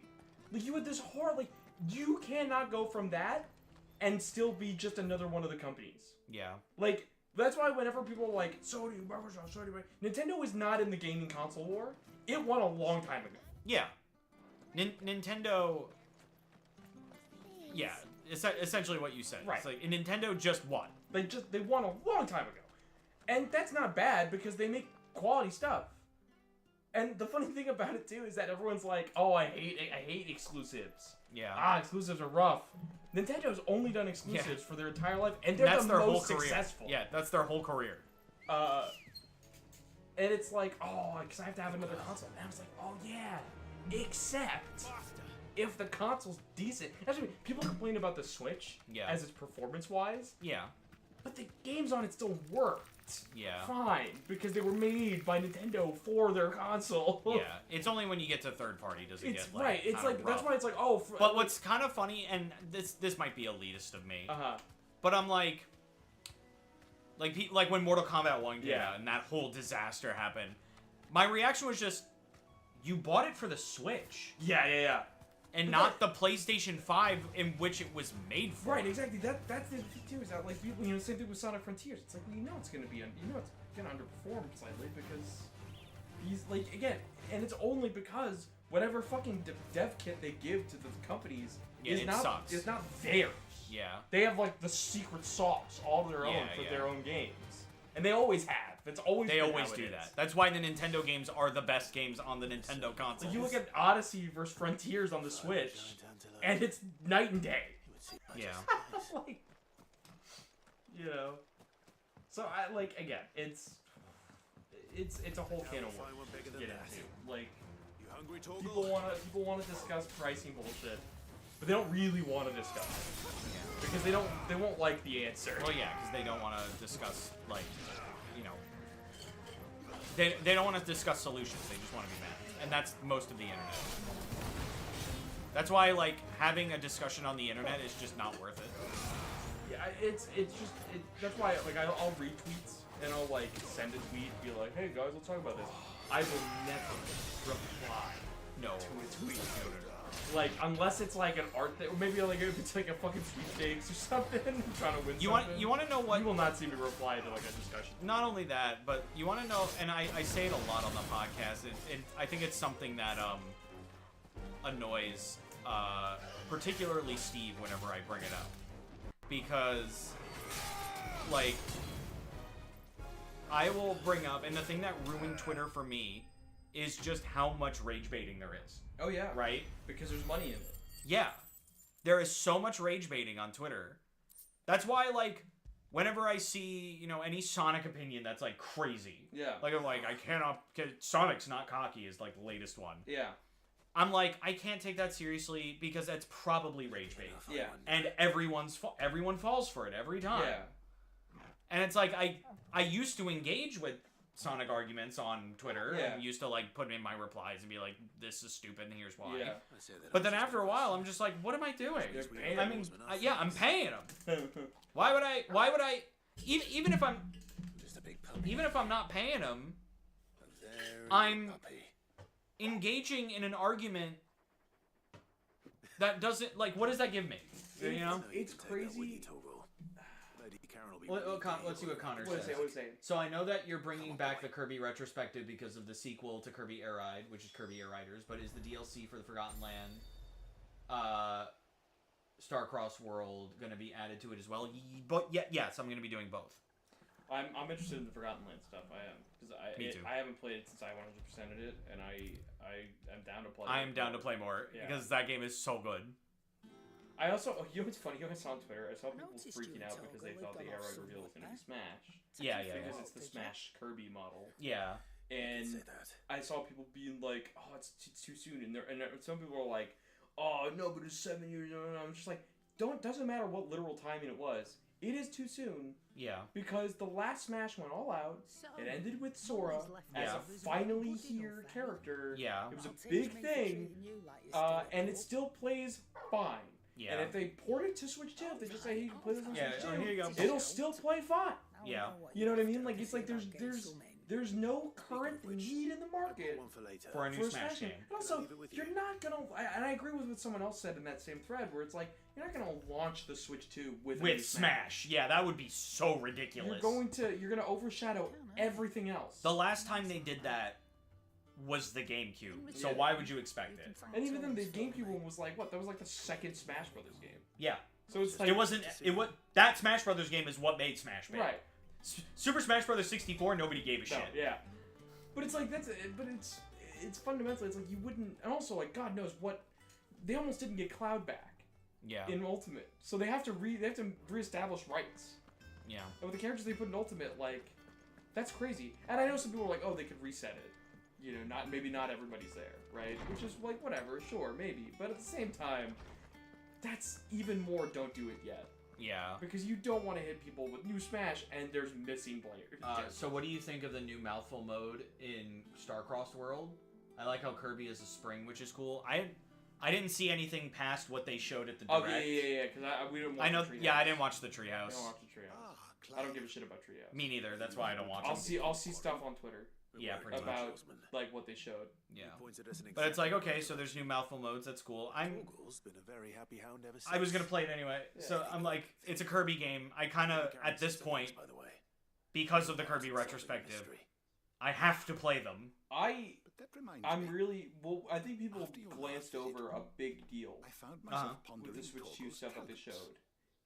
Like you had this horror. Like you cannot go from that and still be just another one of the companies. Yeah. Like that's why whenever people are like Sony, Microsoft, Sony, Nintendo is not in the gaming console war. It won a long time ago. Yeah. Nintendo. Yeah, essentially what you said. Right. It's like Nintendo just won. They won a long time ago, and that's not bad because they make quality stuff. And the funny thing about it too is that everyone's like, "Oh, I hate exclusives. Yeah. Exclusives are rough." Nintendo's only done exclusives for their entire life, and And they're that's the their whole most career. successful. Yeah, that's their whole career. And it's like, oh, because I have to have another console. And I was like, oh yeah, except if the console's decent. Actually, people complain about the Switch Yeah. as it's performance-wise, Yeah. but the games on it still worked Yeah. fine because they were made by Nintendo for their console. Yeah. It's only when you get to third party does it It's get like right. It's kinda like that's rough. why it's like oh. But what's kind of funny, and this might be elitist of me, Uh-huh. but I'm like when Mortal Kombat 1 came Yeah. out and that whole disaster happened, my reaction was just, you bought it for the Switch Yeah. and But not the PlayStation 5 in which it was made for. Right, exactly. That's the thing too. Is that like people, same thing with Sonic Frontiers. It's like well, it's gonna be, it's gonna underperform slightly because he's like again, and it's only because whatever fucking dev kit they give to the companies it sucks. is not theirs. Yeah. They have like the secret sauce all their own Yeah, for yeah. their own games, and they always have. It's always They been always how it do is. that. That's why the Nintendo games are the best games on the Nintendo console. Like you look at Odyssey versus Frontiers on the Switch, and it's night and day. Yeah. Like, So I like again, it's a whole can of worms to get into. Like people want to discuss pricing bullshit, but they don't really want to discuss it because they won't like the answer. Well, yeah, because they don't want to discuss, like, they don't want to discuss solutions. They just want to be mad. And that's most of the internet. That's why, like, having a discussion on the internet is just not worth it. Yeah, it's just that's why like I'll read tweets and I'll like send a tweet and be like, hey guys, let's talk about this. I will never reply No. to a tweet. Like unless it's like an art thing, or maybe like if it's like a fucking sweepstakes or something, trying to win You something. want to know what? You will not see me reply to like a discussion. Not only that, but you want to know, and I say it a lot on the podcast, and I think it's something that annoys particularly Steve whenever I bring it up. Because, like, I will bring up, and the thing that ruined Twitter for me is just how much rage baiting there is, Oh yeah. right? Because there's money in it. Yeah. There is so much rage baiting on Twitter. That's why, like, whenever I see, you know, any Sonic opinion that's, like, crazy. Yeah. Like, I'm like, I cannot... Sonic's not cocky is, like, the latest one. Yeah. I'm like, I can't take that seriously because that's probably rage bait. Yeah. And everyone falls for it every time. Yeah. And it's like, I used to engage with Sonic arguments on Twitter Yeah. and used to, like, put in my replies and be like, this is stupid and here's why. Yeah. But then after a while, I'm just like, what am I doing? You're paying I mean, yeah, I'm paying them. them. Why would I, even if I'm not paying them, I'm engaging in an argument that doesn't, like, what does that give me? You know? It's crazy. Let's see what Connor What is says. it? So I know that you're bringing back the Kirby retrospective because of the sequel to Kirby Air Ride, which is Kirby Air Riders, but is the DLC for the Forgotten Land, Starcross World going to be added to it as well? But yes, I'm going to be doing both. I'm interested in the Forgotten Land stuff. I am because Me too. I haven't played it since I 100%ed it, and I'm down to play. I am down to play more because that game is so good. I also, you know what's funny? You know, I saw on Twitter, I saw people Noticed freaking you out toggle because they with thought the the Air Ride muscle reveal was going to be movement. Smash. Yeah. Because it's the Did ya? Smash Kirby model. Yeah. And I saw people being like, "Oh, it's too soon," and some people are like, "Oh no, but it's 7 years." And I'm just like, doesn't matter what literal timing it was. It is too soon Yeah. because the last Smash went all out. So, It ended with Sora as Yeah. a finally here character. Yeah. It was a I'll big teach me thing, treating you like you're still and it cool. still plays fine. Yeah. And if they port it to Switch 2, if they just say, "Hey, you can play this on Yeah, Switch oh, 2," here you go. it'll still play fine. Yeah. You know what I mean? Like, it's like there's no current need in the market For a new for a Smash game. And also, you're not gonna. And I agree with what someone else said in that same thread, where it's like you're not gonna launch the Switch 2 with a new Smash. Yeah, that would be so ridiculous. You're gonna overshadow everything else. The last time they did that was the GameCube. So Yeah. why would you expect it? And even then, the GameCube one was like what? That was like the second Smash Brothers game. Yeah. So it's like That Smash Brothers game is what made Smash big. right. Super Smash Brothers 64, nobody gave a No, shit. yeah. But it's like but it's fundamentally it's like you wouldn't, and also like God knows what they almost didn't get Cloud back Yeah. in Ultimate, so they have to reestablish rights. Yeah. And with the characters they put in Ultimate, like that's crazy. And I know some people are like, oh, they could reset it. You know, maybe not everybody's there, right? Which is like whatever, sure, maybe. But at the same time, that's even more don't do it yet. Yeah. Because you don't want to hit people with new Smash and there's missing players. So what do you think of the new mouthful mode in Starcross World? I like how Kirby is a spring, which is cool. I didn't see anything past what they showed at the direct. Yeah. Because we didn't watch I know. the Treehouse. Yeah, I didn't watch the I Treehouse. don't watch the Treehouse. I don't give a shit about Treehouse. Me neither. That's why I don't watch them. I'll see stuff on Twitter Yeah, pretty much. about like what they showed. Yeah. But it's like, okay, so there's new mouthful modes. That's cool. I was gonna play it anyway. So I'm like, it's a Kirby game. I kind of at this point, because of the Kirby retrospective, I have to play them. I'm really well. I think people glanced over a big deal with the Switch 2 stuff that they showed,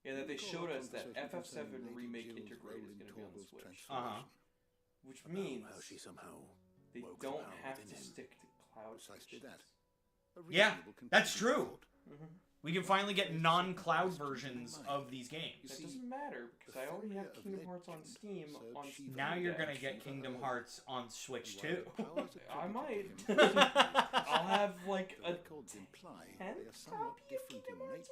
and that they showed us that FF7 Remake Integrate is going to be on the Switch. Which means they don't have to stick to cloud systems. Yeah, that's true. We can finally get non-cloud versions of these games. That doesn't matter because I already have Kingdom Hearts on Steam. Now you're gonna get Kingdom Hearts on Switch too. I might. I'll have like a 10th copy of Kingdom Hearts.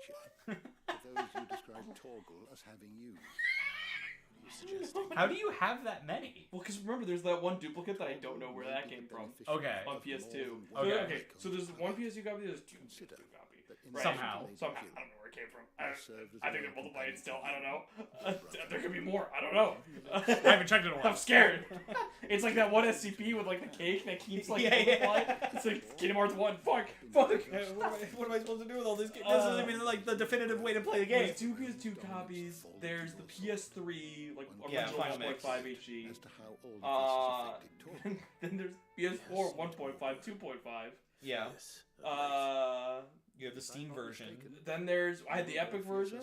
How do you have that many? Well, because remember, there's that one duplicate that I don't know where that came from. Okay. On PS2. Okay. So there's one PS2 copy, there's two PS2 copy. Right? Somehow. I don't know where it came from. I think they're multiplied still. I don't know. There could be more. I don't know. I haven't checked it in a while. I'm scared. It's like that one SCP with like the cake that keeps like multiplying. It's like Kingdom Hearts 1. Fuck. What am I supposed to do with all this? This isn't even like the definitive way to play the game. There's two PS2 copies. There's the PS3 like original Final mix. 1.5 HE. Then there's PS4 1.5, 2.5. Yeah. You have the Steam version. Then I had the Epic version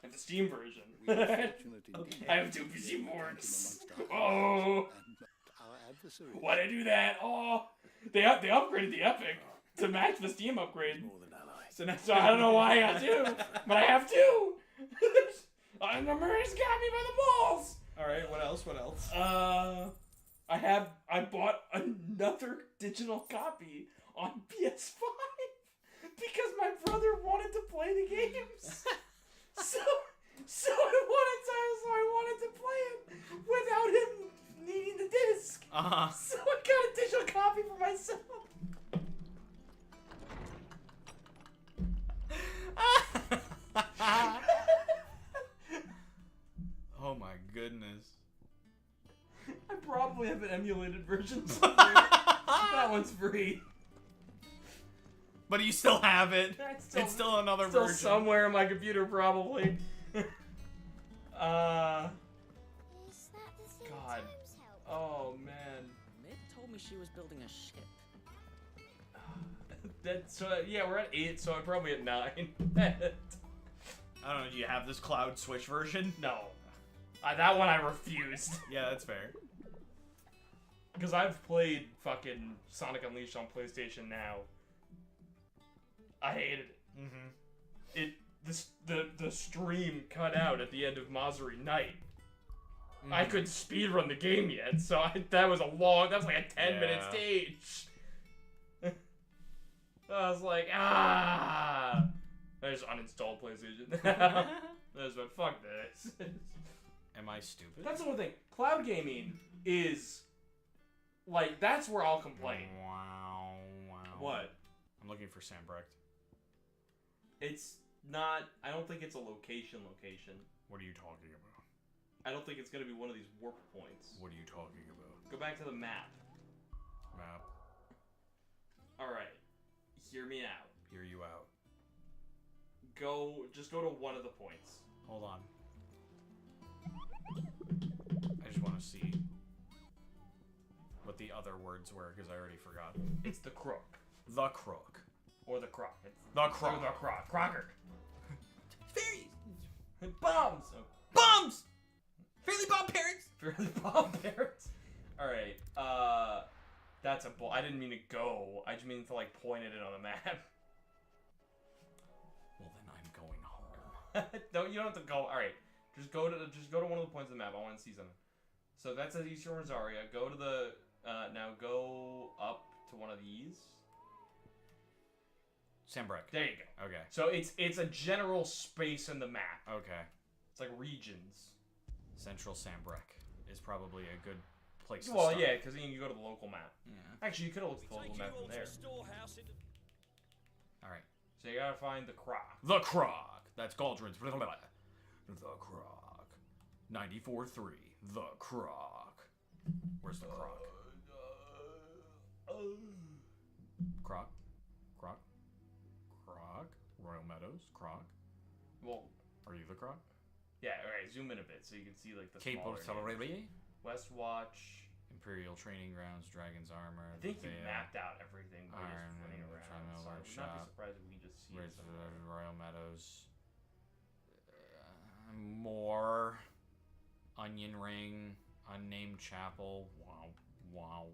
and the Steam version. I have two PC ports. Oh, why'd I do that? Oh, They upgraded the Epic to match the Steam upgrade. More than allies. So I don't know why I got 2, but I have 2. And the Marines got me by the balls. All right, what else? What else? I bought another digital copy on PS5 because my brother wanted to play the games. so I wanted to play it without him needing the disc. Uh-huh. So I got a digital copy for myself. Oh my goodness. I probably have an emulated version somewhere. That one's free. But you still have it. It's still another Still version. somewhere on my computer, probably. God. Oh, man. Myth told me she was building a ship. Yeah, we're at 8, so I'm probably at 9. I don't know, do you have this cloud Switch version? No. That one I refused. Yeah, that's fair. Because I've played fucking Sonic Unleashed on PlayStation Now. I hated it. The stream cut out at the end of Masery Night. I couldn't speedrun the game yet, so that was like a 10-minute stage. I was like, I just uninstalled PlayStation. I was like, fuck this. Am I stupid? That's the one thing. Cloud gaming is, like, that's where I'll complain. Wow. What? I'm looking for Sam Brecht. It's not, I don't think it's a location. What are you talking about? I don't think it's going to be one of these warp points. What are you talking about? Go back to the map. Map. Alright. Hear me out. Hear you out. Just go to one of the points. Hold on. I just want to see what the other words were, because I already forgot. It's the crook. The Crook. Or the croc. It's The Croc. or the croc. Crocker. Fairies! Bombs! Oh, Bombs! Fairly bomb parents! fairly bomb parents. Alright, that's a bull. I didn't mean to go. I just mean to, like, point at it on the map. Well, then I'm going home. No, you don't have to go. Alright. Just go to one of the points of the map. I want to see something. So that's at Eastern Rosaria. Go to the now go up to one of these. Sam Brecht. There you go. Okay. So it's a general space in the map. Okay. It's like regions. Central Sam Brecht is probably a good place to Well, start. yeah, because then you can go to the local map. Yeah. Actually, you could have looked at the local map from there. Alright. So you gotta find the croc. The Croc. That's Galdrin's. The Croc. 94.3. The Croc. Where's the Croc? Croc. Croc. Croc. Royal Meadows. Croc. Well, Are you the Croc? yeah. All right. Zoom in a bit so you can see like the Cape of smaller names. Telererie. Westwatch. Imperial Training Grounds. Dragon's Armor. I think you Vale, mapped out everything by just Iron running Man, around. China So I would not be Workshop. surprised if we just see Where's it the somewhere. Royal Meadows? More. Onion Ring. Unnamed Chapel. Wow.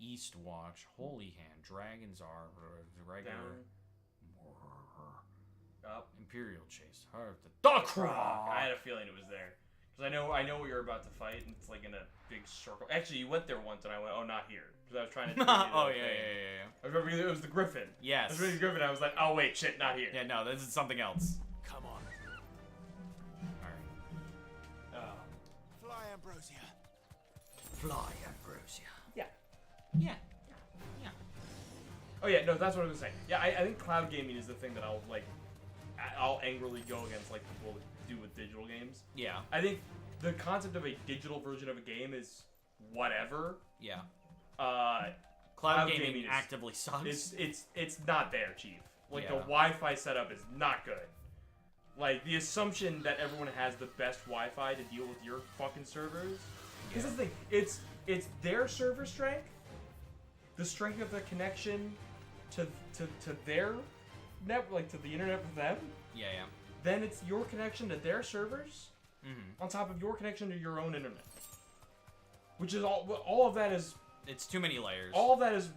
Eastwatch. Holy Hand. Dragon's Arbor. Regular. Up. Imperial Chase. Heart. The Croc. Croc. I had a feeling it was there. Because I know what you're about to fight, and it's like in a big circle. Actually, you went there once, and I went, oh, not here. Because I was trying to... Oh, yeah. I remember it was the Griffin. I Yes. was reading the Griffin, I was like, oh, wait, shit, not here. Yeah, no, this is something else. Come on. Alright. Fly, Ambrosia. Fly, Ambrosia. Yeah. Yeah. Oh, yeah, no, that's what I was saying. Yeah, I think cloud gaming is the thing that I'll angrily go against, like, people do with digital games. Yeah. I think the concept of a digital version of a game is whatever. Yeah. Cloud Gaming gaming is- actively sucks. It's not there, Chief. Like, Yeah. the Wi-Fi setup is not good. Like, the assumption that everyone has the best Wi-Fi to deal with your fucking servers. Because that's the thing. It's their server strength, the strength of the connection to their net, like, to the internet with them. Yeah. Then it's your connection to their servers Mm-hmm. on top of your connection to your own internet. Which is all of that is... It's too many layers. All of that is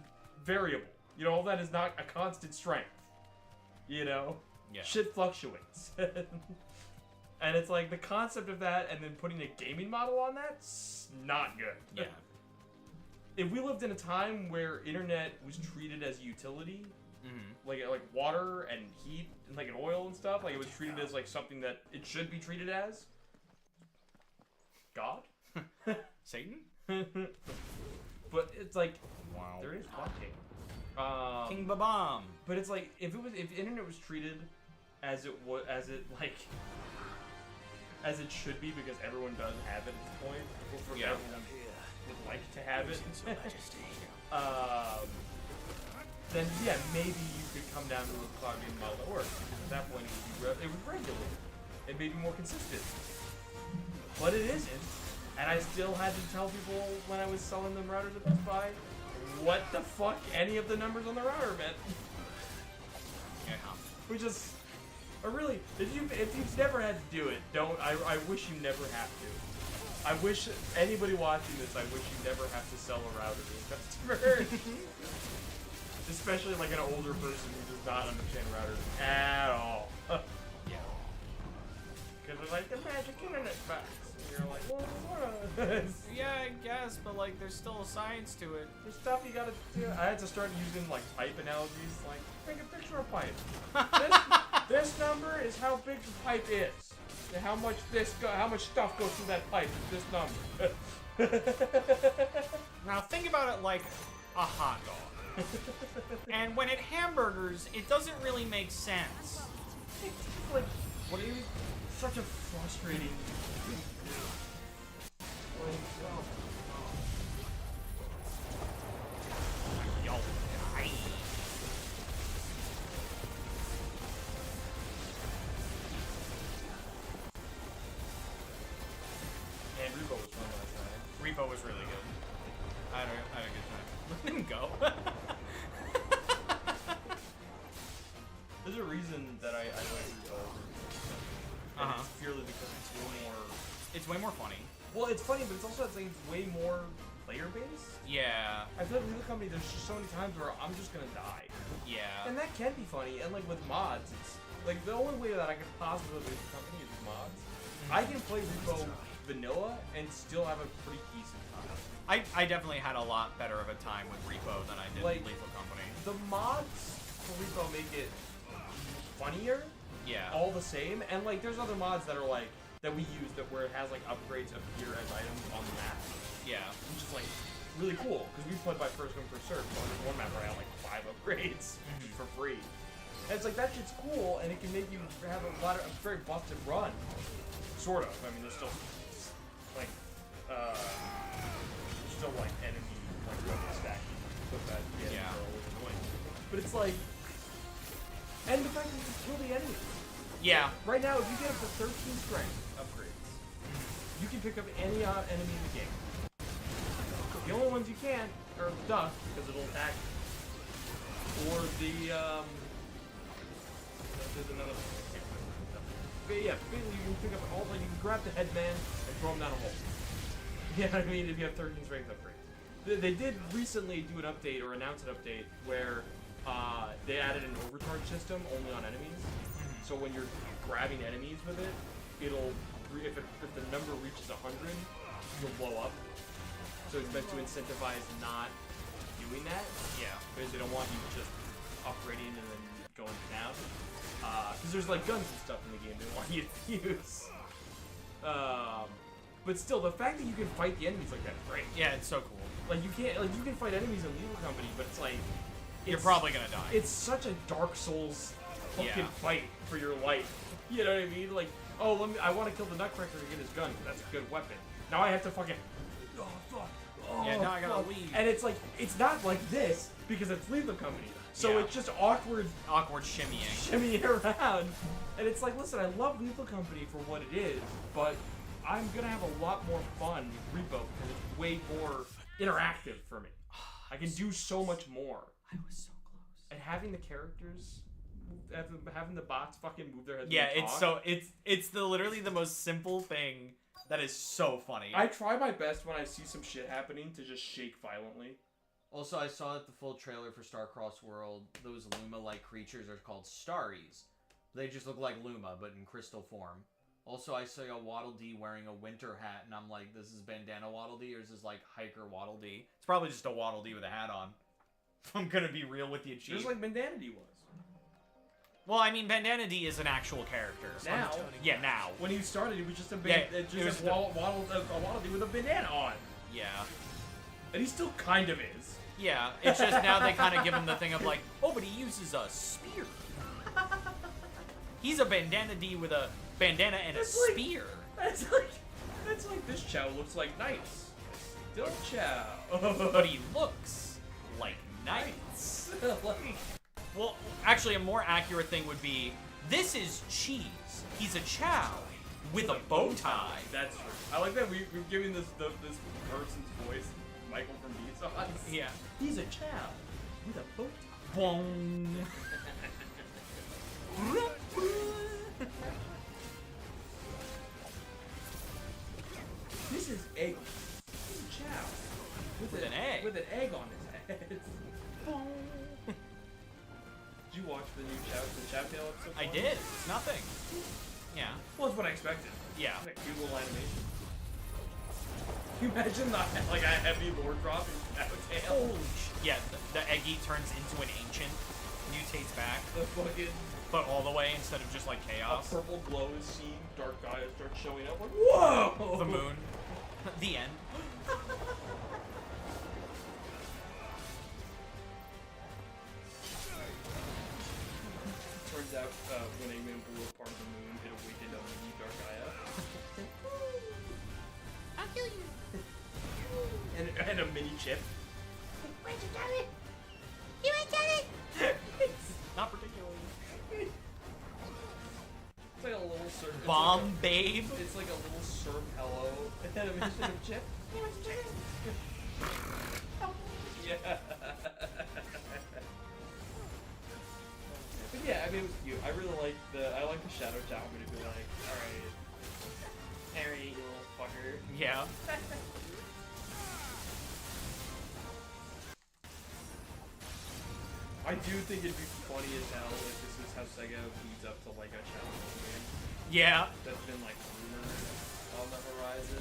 variable. You know, all that is not a constant strength. You know? Yeah. Shit fluctuates. And it's like the concept of that and then putting a gaming model on that's not good. Yeah. If we lived in a time where internet was treated as a utility, Mm-hmm. like water and heat and like an oil and stuff, like it was treated as like something that it should be treated as. God? Satan? But it's like Wow. there is one king. King Babam. But it's like if internet was treated as it should be, because everyone does have it at this point, or for Yeah. everyone would like to have it. Then yeah, maybe you could come down to a cloud game model that works. At that point, it would regulate. It may be more consistent. But it isn't. And I still had to tell people when I was selling them routers at Best Buy what the fuck any of the numbers on the router meant. Yeah. Which is really, if you've never had to do it, don't. I wish you never have to. I wish anybody watching this, I wish you never have to sell a router to a customer. Especially like an older person who does not understand routers at all. Yeah. Because they're like, the magic internet box. And you're like, well, what? Yeah, I guess, but like, there's still a science to it. There's stuff you gotta do. I had to start using like pipe analogies. Like, take a picture of pipe. This number is how big the pipe is. And how much stuff goes through that pipe is this number. Now think about it like a hot dog. And when it hamburgers, it doesn't really make sense. It's like, what is such a frustrating. Yo, hi. And Repo was fun last night. Repo was really good. I had a good time. Let him go. There's a reason that I like Repo. And it's purely because It's way more funny. well, it's funny, but it's also it's way more player based. Yeah. I feel like with the company, there's just so many times where I'm just gonna die, Yeah. and that can be funny. And like with mods, it's like the only way that I could possibly leave the company is with mods. I can play Repo vanilla and still have a pretty decent time. I definitely had a lot better of a time with Repo than I did Like- with Lethal Company. The mods for Repo make it funnier, Yeah. all the same, and like there's other mods that are like that we use that where it has like upgrades appear as items on the map, Yeah. which is like really cool because we played by first come first serve. So there's one map where I had like 5 upgrades just for free, and it's like that shit's cool, and it can make you have a very busted run, sort of. I mean, there's still like enemy like weapon stacking stuff that Yeah. are always annoying, but it's like, and the fact that you can kill the enemy. Yeah. Right now, if you get up to 13 strength upgrades, you can pick up any enemy in the game. The only ones you can't are the duck, because it'll attack, or the, there's another one. But yeah, basically you can pick up all, like, you can grab the headman and throw him down a hole. You know what I mean? If you have 13 strength upgrades. They did recently do an update, or announce an update, where they added an overcharge system only on enemies. So when you're grabbing enemies with it, it'll if the number reaches 100, you'll blow up. So it's meant to incentivize not doing that. Yeah. Because they don't want you just upgrading and then going down. Because there's like guns and stuff in the game they want you to use. But still, the fact that you can fight the enemies like that is great. Yeah, it's so cool. Like you can fight enemies in Lethal Company, but it's like You're probably gonna die. it's such a Dark Souls fucking Yeah. fight for your life. You know what I mean? Like, oh, I want to kill the Nutcracker to get his gun because that's a good weapon. Now I have to fucking. Oh fuck. Oh, Yeah, now I gotta fuck. leave. And it's like it's not like this because it's Lethal Company. So Yeah. it's just awkward Awkward shimmying. shimmying around. And it's like, listen, I love Lethal Company for what it is, but I'm gonna have a lot more fun with Repo because it's way more interactive for me. I can do so much more. I was so close. And having the characters, having the bots fucking move their heads. Yeah, when they it's talk. so it's literally the most simple thing that is so funny. I try my best when I see some shit happening to just shake violently. Also, I saw that the full trailer for Starcross World, those Luma-like creatures are called Starries. They just look like Luma, but in crystal form. Also, I saw a Waddle Dee wearing a winter hat, and I'm like, this is Bandana Waddle Dee, or is this like Hiker Waddle Dee? It's probably just a Waddle Dee with a hat on. If I'm gonna be real with you, Chief. Just like Bandana Dee was. Well, I mean, Bandana Dee is an actual character. Now? Yeah, now. When he started, he was just a Waddle Dee with a bandana on. Yeah. And he still kind of is. Yeah, it's just now they kind of give him the thing of like, oh, but he uses a spear. He's a Bandana Dee with a bandana and a spear. That's like this Chow looks like Knights. Still Chow. But he looks like Knights. Well, actually, a more accurate thing would be, this is Cheese. He's a Chow with a bow tie. That's true. I like that we've given this person's voice, Michael from Vsauce. Yeah. He's a Chow with a bow tie. Boom. This is egg. This is Chow With an egg. With an egg on his head. Did you watch the new Chow Tale episode? I did. It's nothing. Yeah. Well, it's what I expected. Yeah. What a cute little animation. Can you imagine like a heavy lore drop in Chow Tale? Holy shit. Yeah, the Eggy turns into an ancient, mutates back, The fucking but all the way instead of just like a chaos. purple glow is seen, dark guy starts showing up like, whoa! The moon. The end. Turns out when Eggman blew apart the moon, it awakened a mini Dark Gaia. I'll kill you. and a mini chip. Where'd you get it? You ain't get it. Not particularly. It's like a little surf. Bomb babe. It's like a little surf hello animation of chip. Yeah. But yeah, I mean, it was cute. I really like the Shadow Chow to be like, alright, Harry, you little fucker. Yeah. I do think it'd be funny as hell if this is how Sega leads up to like a challenge game Yeah. that's been like rumored on the horizon.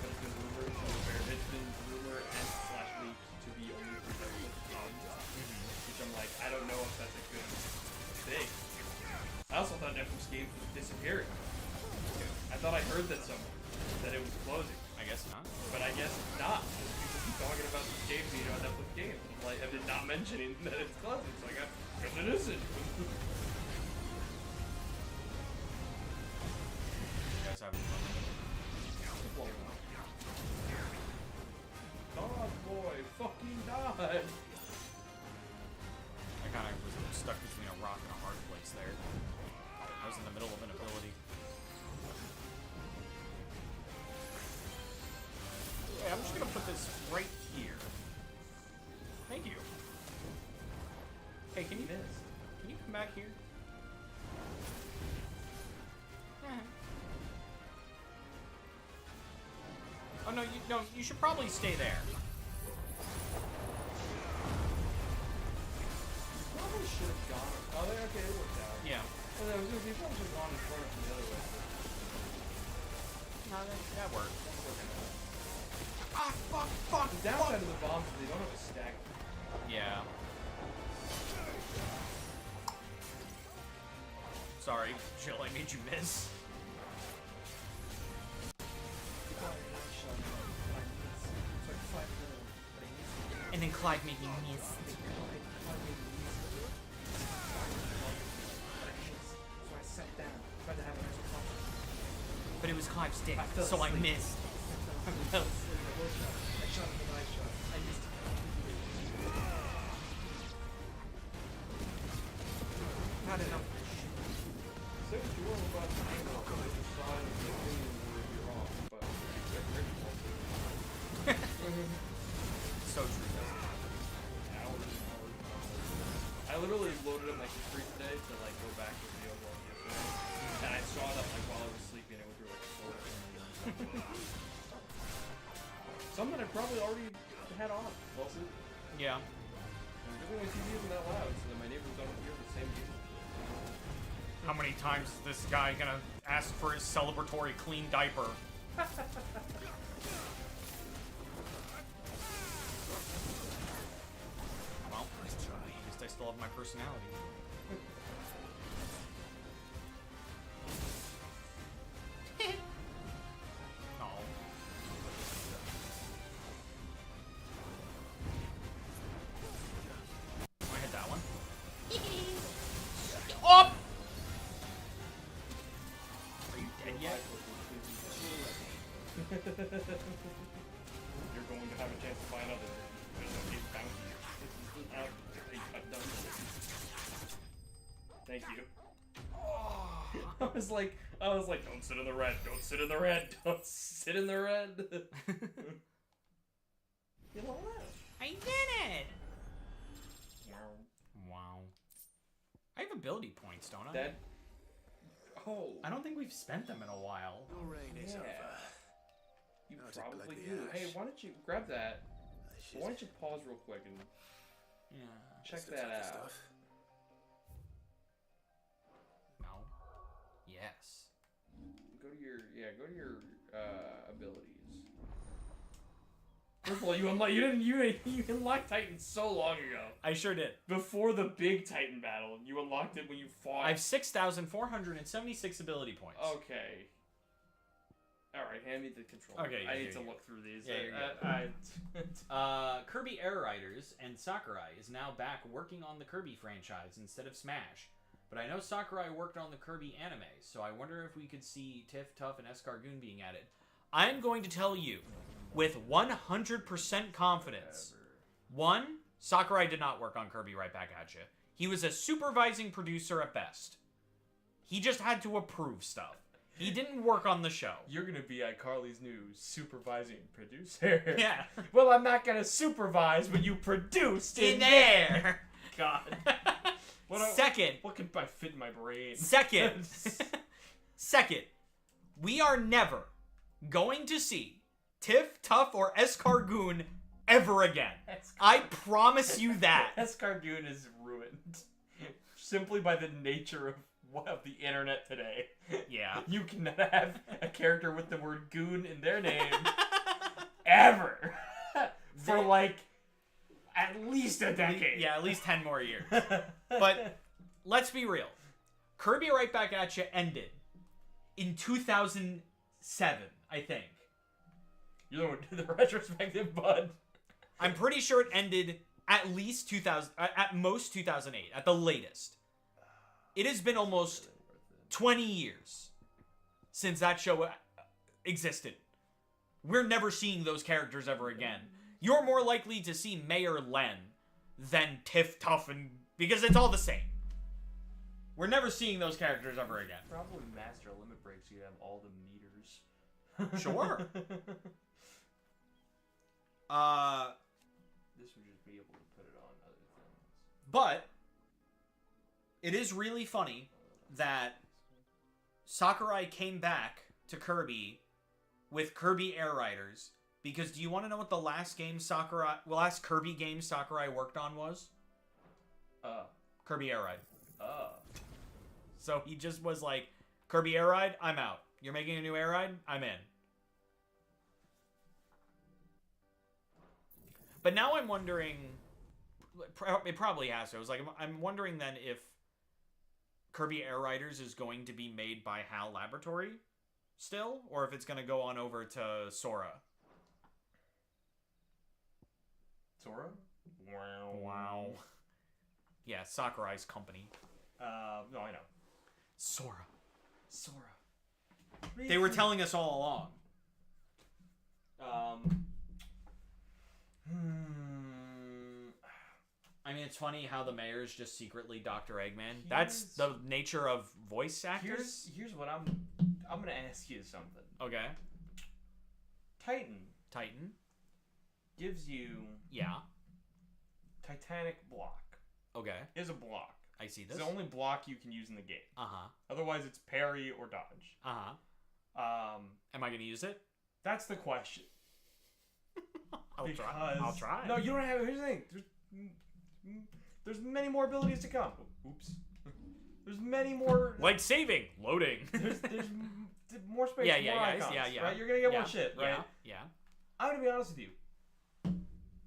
But it's been rumored and slash leaked to be only 3 episodes. Which I'm like, I don't know if that's a good thing. I also thought Netflix games was disappearing. I thought I heard that somewhere that it was closing. I guess not. But I guess not. People keep talking about these games, you know, Netflix games. And I'm like, I did not mentioning that it's closing, so I guess it isn't. You guys having fun? Dog boy, fucking died. I kind of was stuck between a rock and a hard place there. I was in the middle of an ability. Okay, I'm just gonna put this right here. Thank you. Hey, can you come back here? Oh no, you should probably stay there. Probably should have gone. Oh, okay, it worked out. Yeah. Well, I was gonna say, you probably should have gone in front from the other way. No, that worked. That's working out. Ah, fuck. The downside of the bombs is they don't have a stack. Yeah. Sorry, Jill, I made you miss. And then Clive made me miss. So I sat down, tried to have a nice talk. But it was Clive's dick, I fell so I asleep. missed. I shot him with a nice shot. I missed it. Not enough. Say what you want about the angle, but I just saw it as an opinion where you're wrong, but it's like Rick So true. I literally loaded up my history today to like go back to the overall yesterday, and I saw that like while I was sleeping, it went through like 4 million. Something I probably already the head on. Wilson. Yeah. Good thing my TV isn't that loud, so that my neighbors don't hear the same music. How many times is this guy gonna ask for his celebratory clean diaper? Well, nice try. At least I still have my personality. Oh. I hit that one. Up! Are you dead yet? You're going to have a chance to find others. There's no case bounty. I've done it. Thank you. I was like, don't sit in the red, don't sit in the red, don't sit in the red. You know what? I did it! Wow. I have ability points, don't I? That. Oh. I don't think we've spent them in a while. The rain is over. You I'll take probably Bloody do. Ash. Hey, why don't you grab that? Shit. Why don't you pause real quick and Yeah. check It's the that tougher out? stuff. No. Yes. Go to your abilities. First of all, you unlocked Titan so long ago. I sure did. Before the big Titan battle, you unlocked it when you fought. I have 6,476 ability points. Okay. All right, hand me the controller. Okay, I here need to you go. look through these. Yeah, here you Kirby Air Riders and Sakurai is now back working on the Kirby franchise instead of Smash. But I know Sakurai worked on the Kirby anime, so I wonder if we could see Tiff, Tuff, and Escargoon being added. I'm going to tell you, with 100% confidence, one, Sakurai did not work on Kirby Right Back At You. He was a supervising producer at best. He just had to approve stuff. He didn't work on the show. You're gonna be iCarly's new supervising producer. Yeah. Well, I'm not gonna supervise, but you produced In there! God. Second. What could I fit in my brain? Second, we are never going to see Tiff, Tuff, or Escargoon ever again. I promise you that. Escargoon is ruined. Simply by the nature of the internet today. Yeah. You cannot have a character with the word goon in their name ever. For like at least a decade. Yeah, at least 10 more years. But let's be real. Kirby Right Back At You ended in 2007, I think. You don't do the retrospective, bud. I'm pretty sure it ended at least 2000, at most 2008, at the latest. It has been almost 20 years since that show existed. We're never seeing those characters ever again. You're more likely to see Mayor Len than Tiff, Tuff, and... because it's all the same. We're never seeing those characters ever again. Probably master limit breaks, you have all the meters. Sure. This would just be able to put it on other things. But it is really funny that Sakurai came back to Kirby with Kirby Air Riders, because do you want to know what the last Kirby game Sakurai worked on was? Kirby Air Ride. So he just was like, Kirby Air Ride, I'm out. You're making a new Air Ride? I'm in. But now I'm wondering, it probably has to. I was like, I'm wondering then if Kirby Air Riders is going to be made by HAL Laboratory still, or if it's going to go on over to Sora. Sora? Wow. Yeah, Sakurai's company. No, I know. Sora. Sora. They were telling us all along. I mean, it's funny how the mayor's just secretly Dr. Eggman. That's the nature of voice actors. Here's what I'm gonna ask you something. Okay. Titan gives you Yeah. Titanic block. Okay. Is a block. I see It's this. the only block you can use in the game. Uh-huh. Otherwise, it's parry or dodge. Uh-huh. Am Am I going to use it? That's the question. I'll because try. I'll try. No, you don't have. Here's the thing. There's many more abilities to come. Oops. There's many more. Like saving, loading. There's more space. Yeah, more yeah, icons, yeah. Right, you're gonna get more shit, right? Yeah. I'm gonna be honest with you.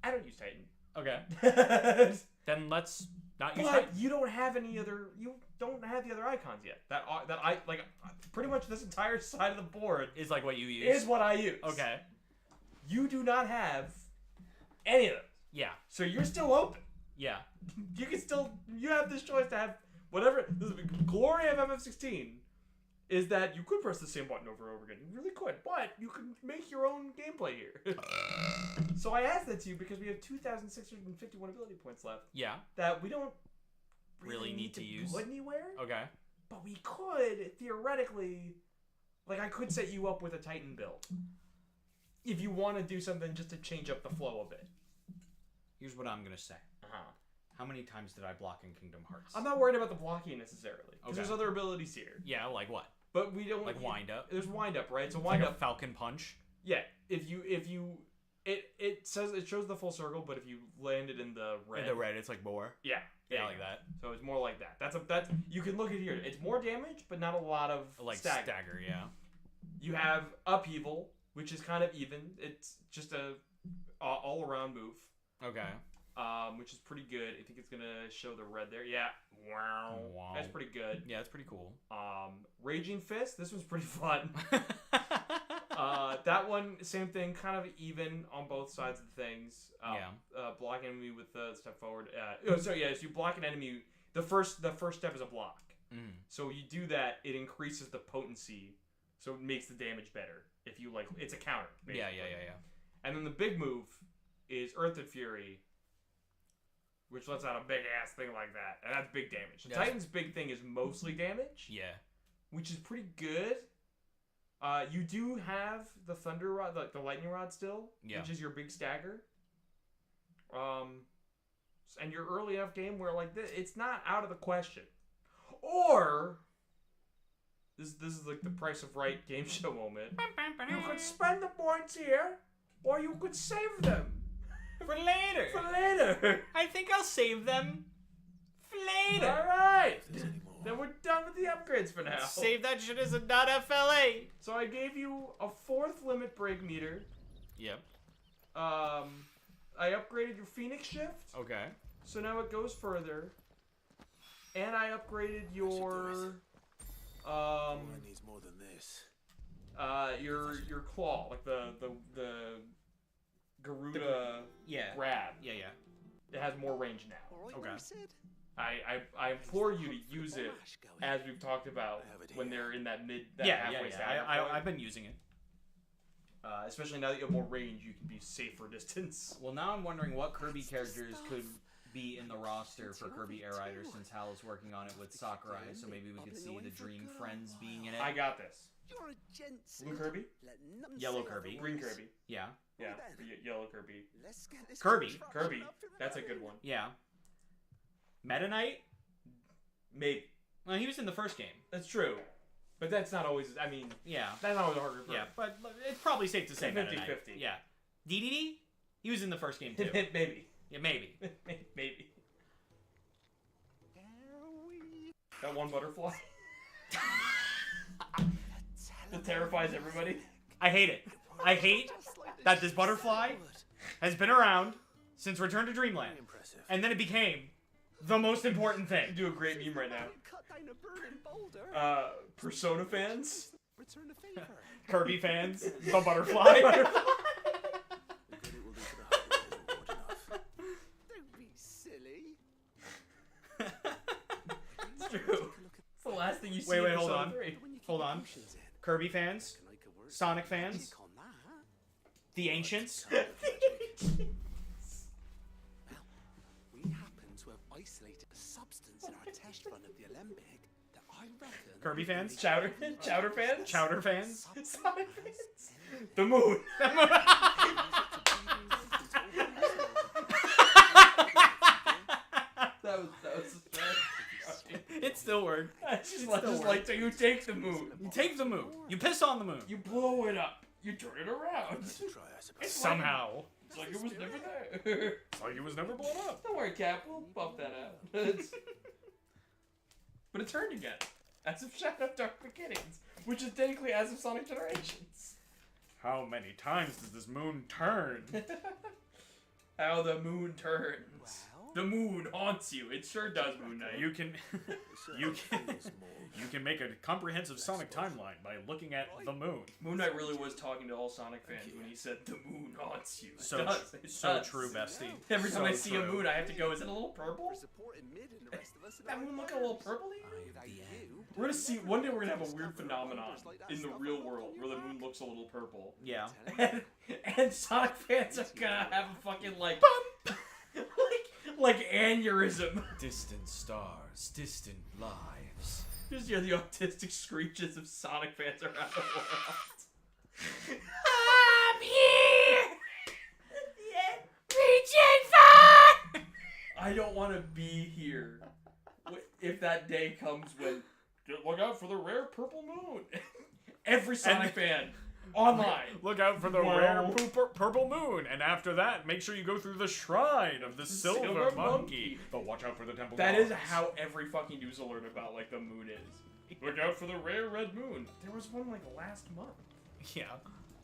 I don't use Titan. Okay. Then let's not use But Titan. you don't have any other. You don't have the other icons yet. That I like. Pretty much this entire side of the board Is like what you use. is what I use. Okay. You do not have any of them. Yeah. So you're still open. Yeah. You can still. You have this choice to have whatever. This is the glory of FF16 is that you could press the same button over and over again. You really could, but you can make your own gameplay here. So I asked that to you because we have 2,651 ability points left Yeah. that we don't Really need to use. put anywhere. Okay. But we could theoretically, like I could set you up with a Titan build if you want to do something just to change up the flow a bit. Here's what I'm gonna say. Uh-huh. How many times did I block in Kingdom Hearts? I'm not worried about the blocking necessarily because Okay. there's other abilities here. Yeah, like what? But we don't Like wind up. There's wind up, right? So Like wind a up. Falcon Punch. Yeah. If you it says it shows the full circle, but if you land it in the red. In the red, it's like more. Yeah. Yeah, like that. So it's more like that. That's you can look at here. It's more damage, but not a lot of Like stagger. yeah. You have upheaval, which is kind of even. It's just a all around move. Okay. Which is pretty good. I think it's gonna show the red there. Yeah. Wow. That's pretty good. Yeah, it's pretty cool. Raging Fist. This one's pretty fun. That one, same thing, kind of even on both sides of things. Block enemy with the step forward. So you block an enemy. The first step is a block. Mm. So you do that, it increases the potency, so it makes the damage better. If you like, it's a counter. Basically. Yeah. And then the big move is Earth and Fury, which lets out a big ass thing like that, and that's big damage. The Titan's big thing is mostly damage. Yeah. Which is pretty good. You do have the Thunder Rod, the Lightning Rod still, which is your big stagger. And you're early enough game where like it's not out of the question. Or this is like the Price of Right game show moment. You could spend the points here, or you could save them For later. for later. I think I'll save them for later. All right. Then we're done with the upgrades for now. Save that shit as a .FLA. So I gave you a 4th limit break meter. Yep. I upgraded your Phoenix Shift, Okay. so now it goes further. And I upgraded your needs more than this. your claw, like the Garuda Yeah. grab. Yeah. It has more range now. Okay. I implore you to use it as we've talked about when they're in that halfway stagger point. I've been using it. Especially now that you have more range, you can be safer distance. Well, now I'm wondering what Kirby characters could be in the roster for Kirby Air Rider, since Hal is working on it with Sakurai, so maybe we could see the Dream Friends being in it. I got this. You're a gent. Blue Kirby? Yellow Kirby. Green Kirby. Yeah. Yeah, yellow Kirby. Let's get this Kirby. Kirby. That's a good one. Yeah. Meta Knight? Maybe. Well, he was in the first game. That's true. But that's not always, I mean, Yeah. that's not always a hard Yeah, but it's probably safe to say Meta Knight. 50-50. Yeah. DDD? He was in the first game too. Maybe. Yeah, maybe. Maybe. That one butterfly that terrifies everybody. I hate it. I hate that this butterfly has been around since Return to Dreamland, Impressive. and then it became the most important thing. You do a great meme right now. Cut down a burning boulder. Persona fans. Return the favor. Kirby fans, the butterfly. Don't be silly. It's true. It's the last thing you see. Wait, in hold Persona on. 3. Hold on. Kirby fans, Sonic fans, Click on that. the Ancients. We happen to have isolated a substance in our test run of the Olympic that I reckon. Kirby fans, Chowder fans. Chowder fans. Sonic fans. The moon. That was It still worked. I just like so you take the moon. You take the moon. You piss on the moon. You blow it up. You turn it around. Let's try, I suppose. It's Somehow. It's like it was never there. It's like it was never blown up. Don't worry, Cap. We'll buff that out. It's- But it turned again. As of Shadow of Dark Beginnings. Which is technically as of Sonic Generations. How many times does this moon turn? How the moon turns. Well, The moon haunts you. It sure does, Moon Knight. You can it certainly you can feels more you can make a comprehensive Sonic timeline by looking at the moon. Moon Knight really was talking to all Sonic fans when he said the moon haunts you. It So does. It so does. true, bestie. Every time So I see a true. moon, I have to go, is it a little purple? for supporting Mid and the rest of us. in That our moon look a little endeavours. purpley? Without you, We're gonna see, one day we're gonna have a weird phenomenon in the real world where the moon looks a little purple. Yeah. And Sonic fans are gonna have a fucking like, like aneurysm. Distant stars, distant lives. Just hear the autistic screeches of Sonic fans around the world. I'm here! Reaching for! I don't want to be here if that day comes when look out for the rare purple moon. Every Sonic fan online. Look out for the Wow. rare purple moon, and after that, make sure you go through the shrine of the silver, Silver monkey. monkey. But watch out for the temple. That is gods. how every fucking news alert about like the moon is. Look out for the rare red moon. There was one like last month. Yeah.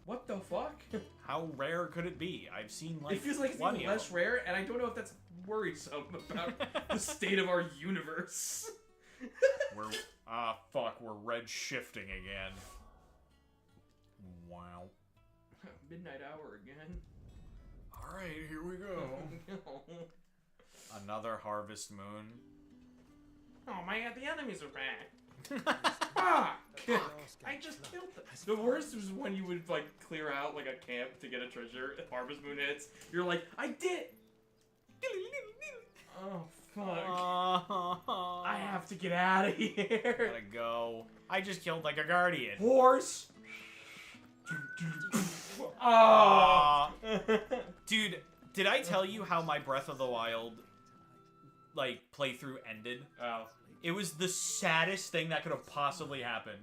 What the fuck? How rare could it be? I've seen like It feels like it's plenty even of less them. rare, and I don't know if that's worrisome about the state of our universe. We're we're red shifting again. Wow. Midnight hour again. All right, here we go. Another harvest moon. Oh man, the enemies are back. Fuck! I just killed them. The worst was when you would like clear out like a camp to get a treasure. If Harvest Moon hits, you're like, I did. Oh fuck! I have to get out of here. Gotta go. I just killed like a guardian. Horse. Oh. Dude, did I tell you how my Breath of the Wild like playthrough ended? Oh. It was the saddest thing that could have possibly happened.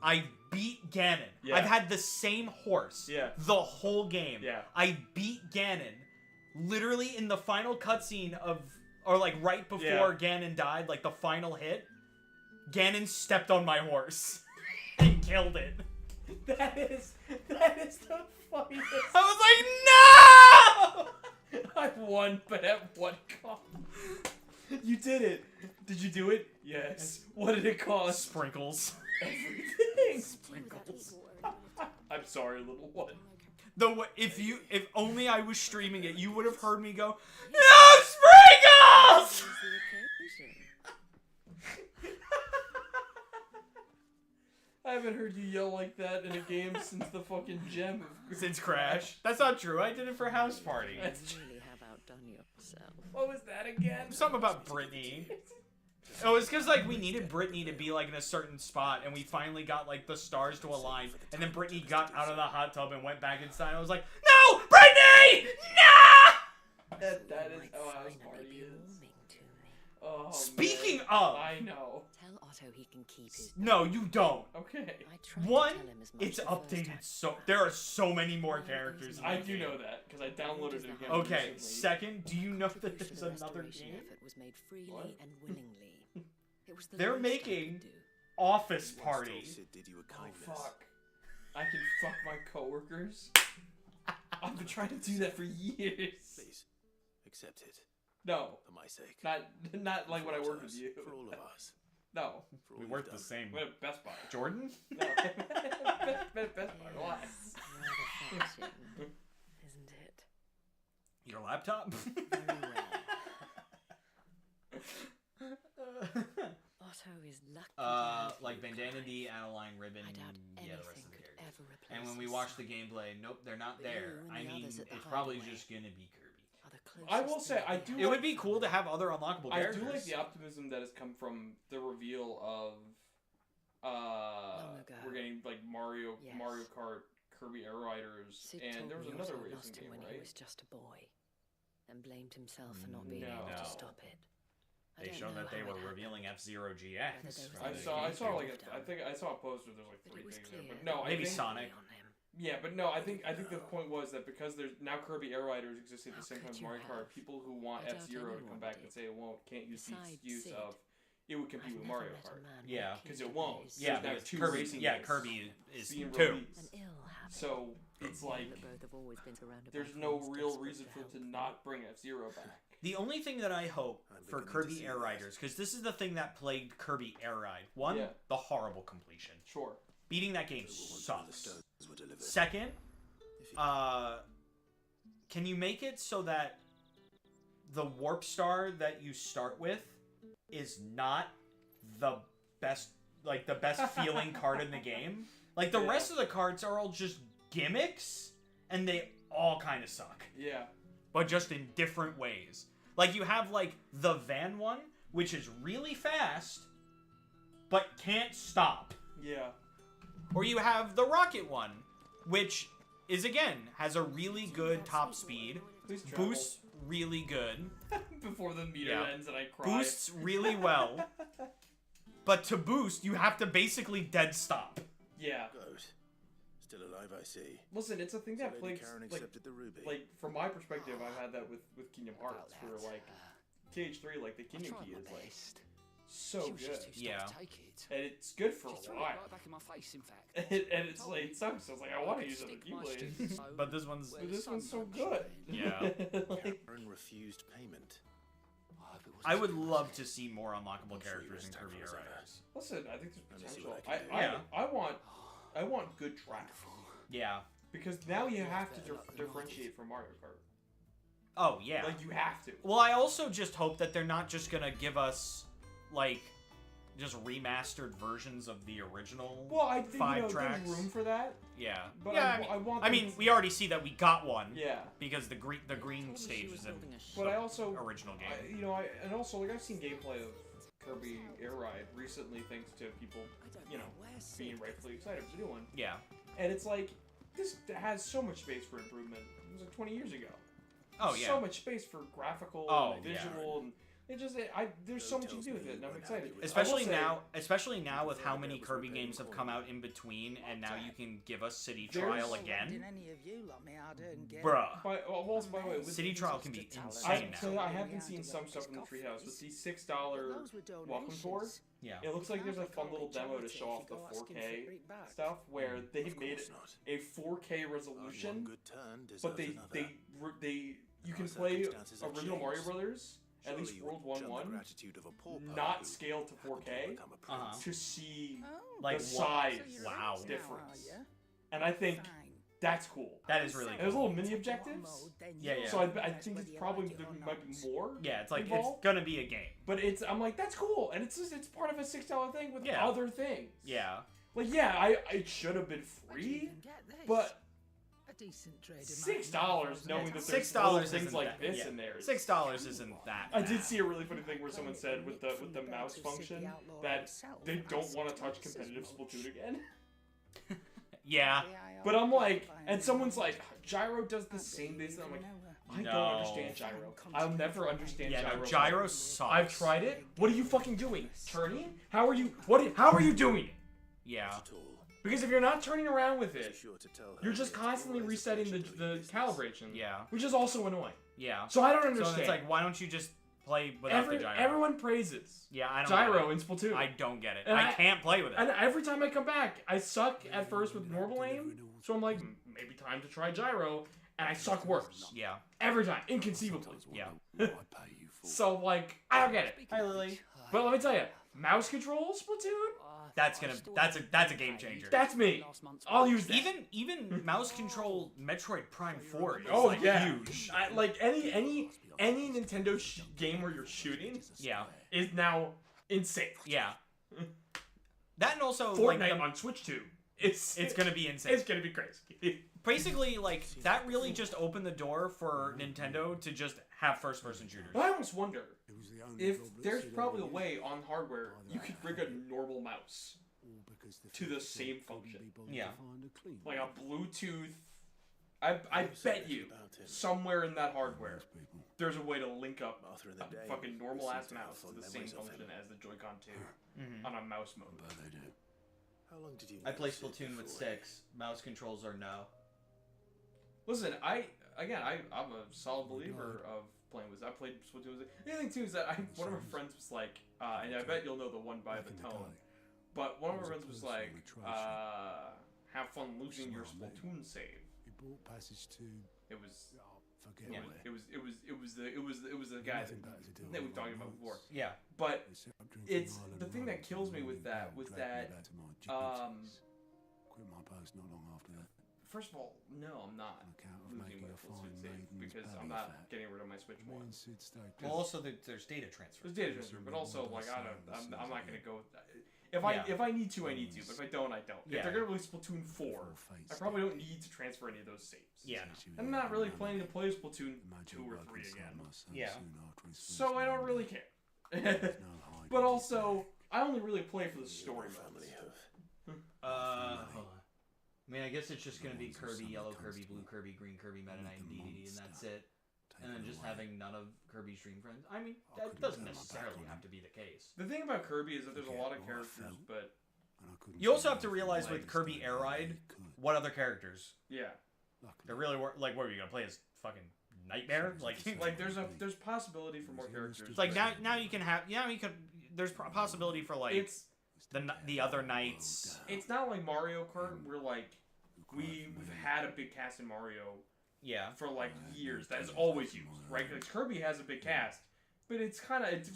I beat Ganon. Yeah. I've had the same horse Yeah. the whole game. Yeah. I beat Ganon literally in the final cutscene of, or like right before Yeah. Ganon died, like the final hit. Ganon stepped on my horse and killed it. That is the funniest. I was like, no! I won, but at what cost? You did it. Did you do it? Yes. What did it cost? Sprinkles. Everything. Sprinkles. I'm sorry, little one. If only I was streaming it, you would have heard me go, no sprinkles! I haven't heard you yell like that in a game since the fucking gem of Since Crash. That's not true. I did it for House Party. That's true. Really have outdone yourself. What was that again? Something about Brittany. Oh, it's because like we needed Brittany to be like in a certain spot, and we finally got like the stars to align, and then Brittany got out of the hot tub and went back inside. I was like, no, Brittany, no! That is how House Party is. Oh, Speaking man. of, I know. Tell Otto he can keep his. no, you don't. Okay. I tried One, to tell him as much it's the first updated time. so there are so many more characters. In I that do game. know that because I downloaded it again. Okay, recently. second, do you know that Contribution there's another restoration game? effort was made freely What? and willingly. It was the They're least I making could do. Office Once Party. Dulcet did you a Oh kindness. fuck! I can fuck my coworkers. I've been trying to do that for years. Please, accept it No, for my sake. not like when I For worked with ours, you. For all of us. No, For all We you've work the done. same. we're at Best Buy. Jordan? No, Best Buy. Relax. Rather fetching, isn't it? Your laptop? Very well. Otto is lucky. to have Like you, Bandana Clive. D, Adeline Ribbon, I doubt yeah, the rest anything of the could characters. ever replace And when we his watch the son. gameplay, nope, they're not But there. you and I the mean, others at the it's probably hideaway just gonna be Kirby. Are the I closest will say, thing I we do have. It would be cool to have other unlockable I characters. do like the optimism that has come from the reveal of Long ago. we're getting like Mario Yes. Kart, Kirby Air Riders, Sid and told there was me another Otto racing lost him game, when he right? was just a boy, and blamed himself for not being No. able No. to stop it. I They don't showed know that they how were it happened. revealing F-Zero Whether GX. there was for I the saw GameCube. like I think I saw a poster. There's like But three it was things. There, clear but no, Maybe I think, Sonic. on him. Yeah, but no, I think the point was that because there's now Kirby Air Riders existing at the same time as Mario Kart, people who want I doubt F-Zero to come anyone back did. and say it can't use the Besides excuse Sid, of it would compete I've with never Mario met a Kart. man Yeah. more Because keen it to won't. please Yeah, There's now because two Kirby. racing Yeah, games Kirby is being 2. released. an ill habit. So it's like that both have always been surrounded there's by no friends real desperate reason for it help to them. not bring F-Zero back. The only thing that I hope I'm for beginning to Kirby see Air that. Riders, because this is the thing that plagued Kirby Air Ride. One, Yeah. the horrible completion. Sure. Beating that game Once the sucks. stones were delivered. Second, If you- can you make it so that the warp star that you start with is not the best, like the best feeling card in the game? Like the Yeah. rest of the cards are all just gimmicks, and they all kind of suck, Yeah. but just in different ways. Like you have like the van one, which is really fast, but can't stop. Yeah. Or you have the rocket one, which is again has a really good top speed, Please travel. boosts really good, Before the meter Yeah. ends and I cry. boosts really well, but to boost you have to basically dead stop. Yeah. Good. Still alive, I see. Listen, it's a thing So that Lady plagues Karen like accepted the ruby. from my perspective, I've had that with Kingdom Hearts, where like TH3, like the Kingdom Key is like so good, Yeah. and it's good for a while. Right back in my face, in fact. And it's like it sucks. I was like, I want to use it with Keyblade, But this one's but this one's so good. Yeah. Like, Karen refused payment. I would love to see more unlockable characters in Kirby Air Riders. listen, I think there's Let me see potential. what I can do. Yeah. I want good track Yeah. because now you have to differentiate from Mario Kart. Oh yeah. Like you have to. Well, I also just hope that they're not just gonna give us like just remastered versions of the original. Well, I think 5 tracks. there's room for that. Yeah. But yeah, I want. I them mean, to- we already see that we got one. Yeah. Because the green stage is in But I also original game. and also like I've seen gameplay of Kirby Air Ride recently, thanks to people, being rightfully excited for the new one. Yeah. And it's like this has so much space for improvement. It was like 20 years ago. Oh yeah. So much space for graphical Oh, and yeah. visual, and it just there's so much you can do with it, and I'm excited. Especially I will say, now, especially now with how many Kirby games have come out in between, and now you can give us City Trial There's- again. Any of you lot me hard earned get. Bruh. Also, by the way, with City Trial can be I, insane so now. I have been seeing some stuff in the treehouse with the $6 welcome tour. Yeah. It looks like there's a fun little demo to show off the 4K stuff where they made a 4K resolution, Good turn but deserves another. you can Our play circumstances have original Mario changed. Brothers, at Surely least you World wouldn't 1 shun the 1, gratitude of a pauper not who scaled to happened 4K become a prince. Uh-huh. to see Like the what? size Wow. difference. And I think that's cool. That is really There's cool. little mini objectives, Yeah, yeah. so I think it's probably there might be more. Yeah, it's like involved. it's gonna be a game. But I'm like, that's cool, and it's part of a $6 thing with Yeah. other things. Yeah. Like, it should have been free, but $6 knowing that there's $6 little isn't things like that- this yeah. in there. $6 isn't that. I did bad. see a really funny thing where someone said with the mouse function that they don't want to touch competitive Splatoon again. Yeah. But I'm like, and someone's like, Gyro does the same thing. I'm like, I No. don't understand Gyro. I'll never understand Yeah, Gyro. no, Gyro sucks. I've tried it. What are you fucking doing? Turning? How are you doing it? Yeah. Not at all. Because if you're not turning around with Be it, sure to tell her you're just that constantly always resetting the occasionally calibration. Yeah. Which is also annoying. Yeah. So I don't So understand. it's like, why don't you just play without the gyro? Everyone praises Yeah, I don't Gyro get in Splatoon. it. I don't get it. And I can't play with it. And every time I come back, I suck at first with normal aim. So I'm like, maybe time to try Gyro. And I suck worse. Yeah. Every time. Inconceivably. Yeah. So, like, I don't get it. Hi, Lily. But let me tell you, mouse control Splatoon? That's a game changer. That's me. I'll use that. Even mouse control Metroid Prime 4 is Oh, like yeah. huge. Like, any Nintendo game where you're shooting Yeah. is now insane. Yeah. That and also Fortnite like on Switch 2. It's gonna be insane. It's gonna be crazy. Basically, like that really just opened the door for Nintendo to just have first-person shooters. I almost wonder if there's probably a way on hardware you could rig a normal mouse to the same function. Yeah. Like a Bluetooth. I bet you somewhere in that hardware there's a way to link up Arthur in the a day fucking normal ass seemed to have mouse to fond the same memories of function him. as the Joy-Con 2 Mhm. on a mouse mode. How long did you? I play notice it Splatoon with before? sticks. Mouse controls are no. Listen, I'm a solid believer of playing with. I played Splatoon with. The other thing too is that one of my friends was like, and I bet you'll know the one by the tone, but one of my friends was like, have fun losing your Splatoon save. You bought passage to. It was. Forget Yeah. where. It was the guy Nothing better to do that we've with talked my about before. notes. Yeah. But We set up drinking it's Island the thing that Road, kills me and with that Val was dragged me that back to my dignitaries. Quit my post not long after that. first of all, no, I'm not On account of losing making my a full fine Switch save maiden's because belly I'm not fat. getting rid of my Switch Me One. and Sid stayed Well, also there's data transfer. There's data transfer, but also like I'm not gonna go. If I need to, I need to. But if I don't, I don't. Yeah. If they're gonna release Splatoon 4, I probably don't need to transfer any of those saves. Yeah. I'm not really planning to play Splatoon 2 or 3 again, Yeah. so I don't really care. But also, I only really play for the story modes. Hold on. I mean, I guess it's just gonna be Kirby, Yellow Kirby, Blue Kirby, Green Kirby, Meta Knight, and DDD, and that's it. And then just having none of Kirby's Dream Friends. I mean, that doesn't necessarily have to be the case. The thing about Kirby is that there's a lot of characters, but You also have to realize with Kirby Air Ride, what other characters? yeah, There really were like, what are you gonna play as fucking Nightmare? Like there's possibility for more characters. it's like now you can have there's a possibility for like It's the other nights. it's not like Mario Kart where like we've had a big cast in Mario Yeah. for like years that is always used, right? Like Kirby has a big cast, but it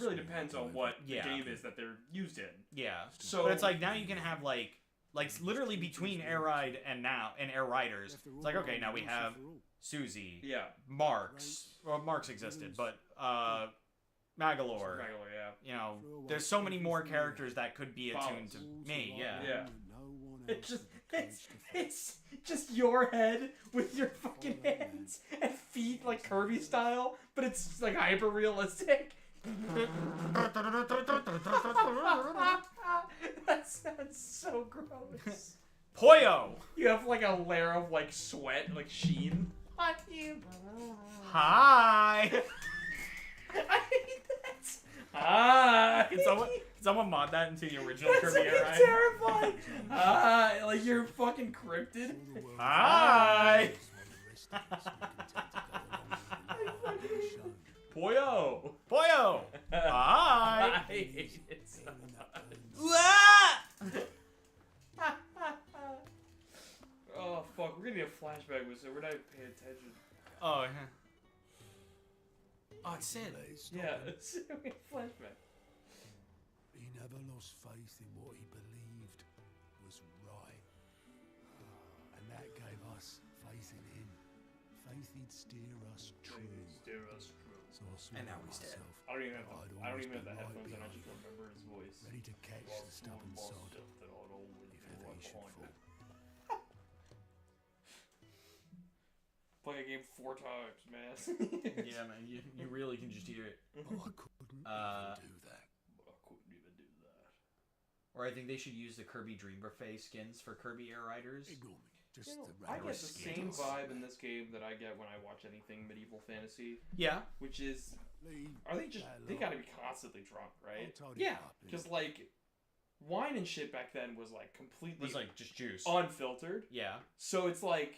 really depends on what the Yeah. game is that they're used in. Yeah. So But it's like now you can have like literally between Air Ride and Air Riders. It's like okay, now we have Susie, yeah, Marks. Well, Marks existed, but Magalore. Regular, yeah. You know, there's so many more characters that could be attuned to me. Yeah. Yeah. It's just your head with your fucking hands and feet like Kirby style, but it's like hyper realistic. That sounds so gross. Poyo. You have like a layer of like sweat, like sheen. On you. Hi. I hate that. Hi. Can someone mod that into the original That's Kirby Air Ride? terrifying. Like you're fucking cryptid. Hi. Poyo. Poyo. Hi. I hate it so much. Oh fuck, we're gonna get a flashback with it. We're not even paying attention. Oh, yeah. Oh, it's Sid. Yeah, it's a flashback. He never lost faith in what he believed was right. And that gave us faith in him. Faith he'd steer us true. So I swore And now to he's dead. myself I don't even have I'd the always headphones be on. I right just behind him, remember his voice. ready to catch the stubborn sod if ever he should fall. Play a game 4 times, man. Yeah, man. You really can just hear it. But I couldn't even do that. I couldn't even do that. Or I think they should use the Kirby Dream Buffet skins for Kirby Air Riders. Ignore me. Just You know, the I regular get the skins. same vibe in this game that I get when I watch anything medieval fantasy, Yeah. which is, Leave are they just, that they alone. gotta be constantly drunk, I'll right? tidy Yeah, it up, Because, like, wine and shit back then was, like, It completely was like just juice. unfiltered. Yeah. So it's, like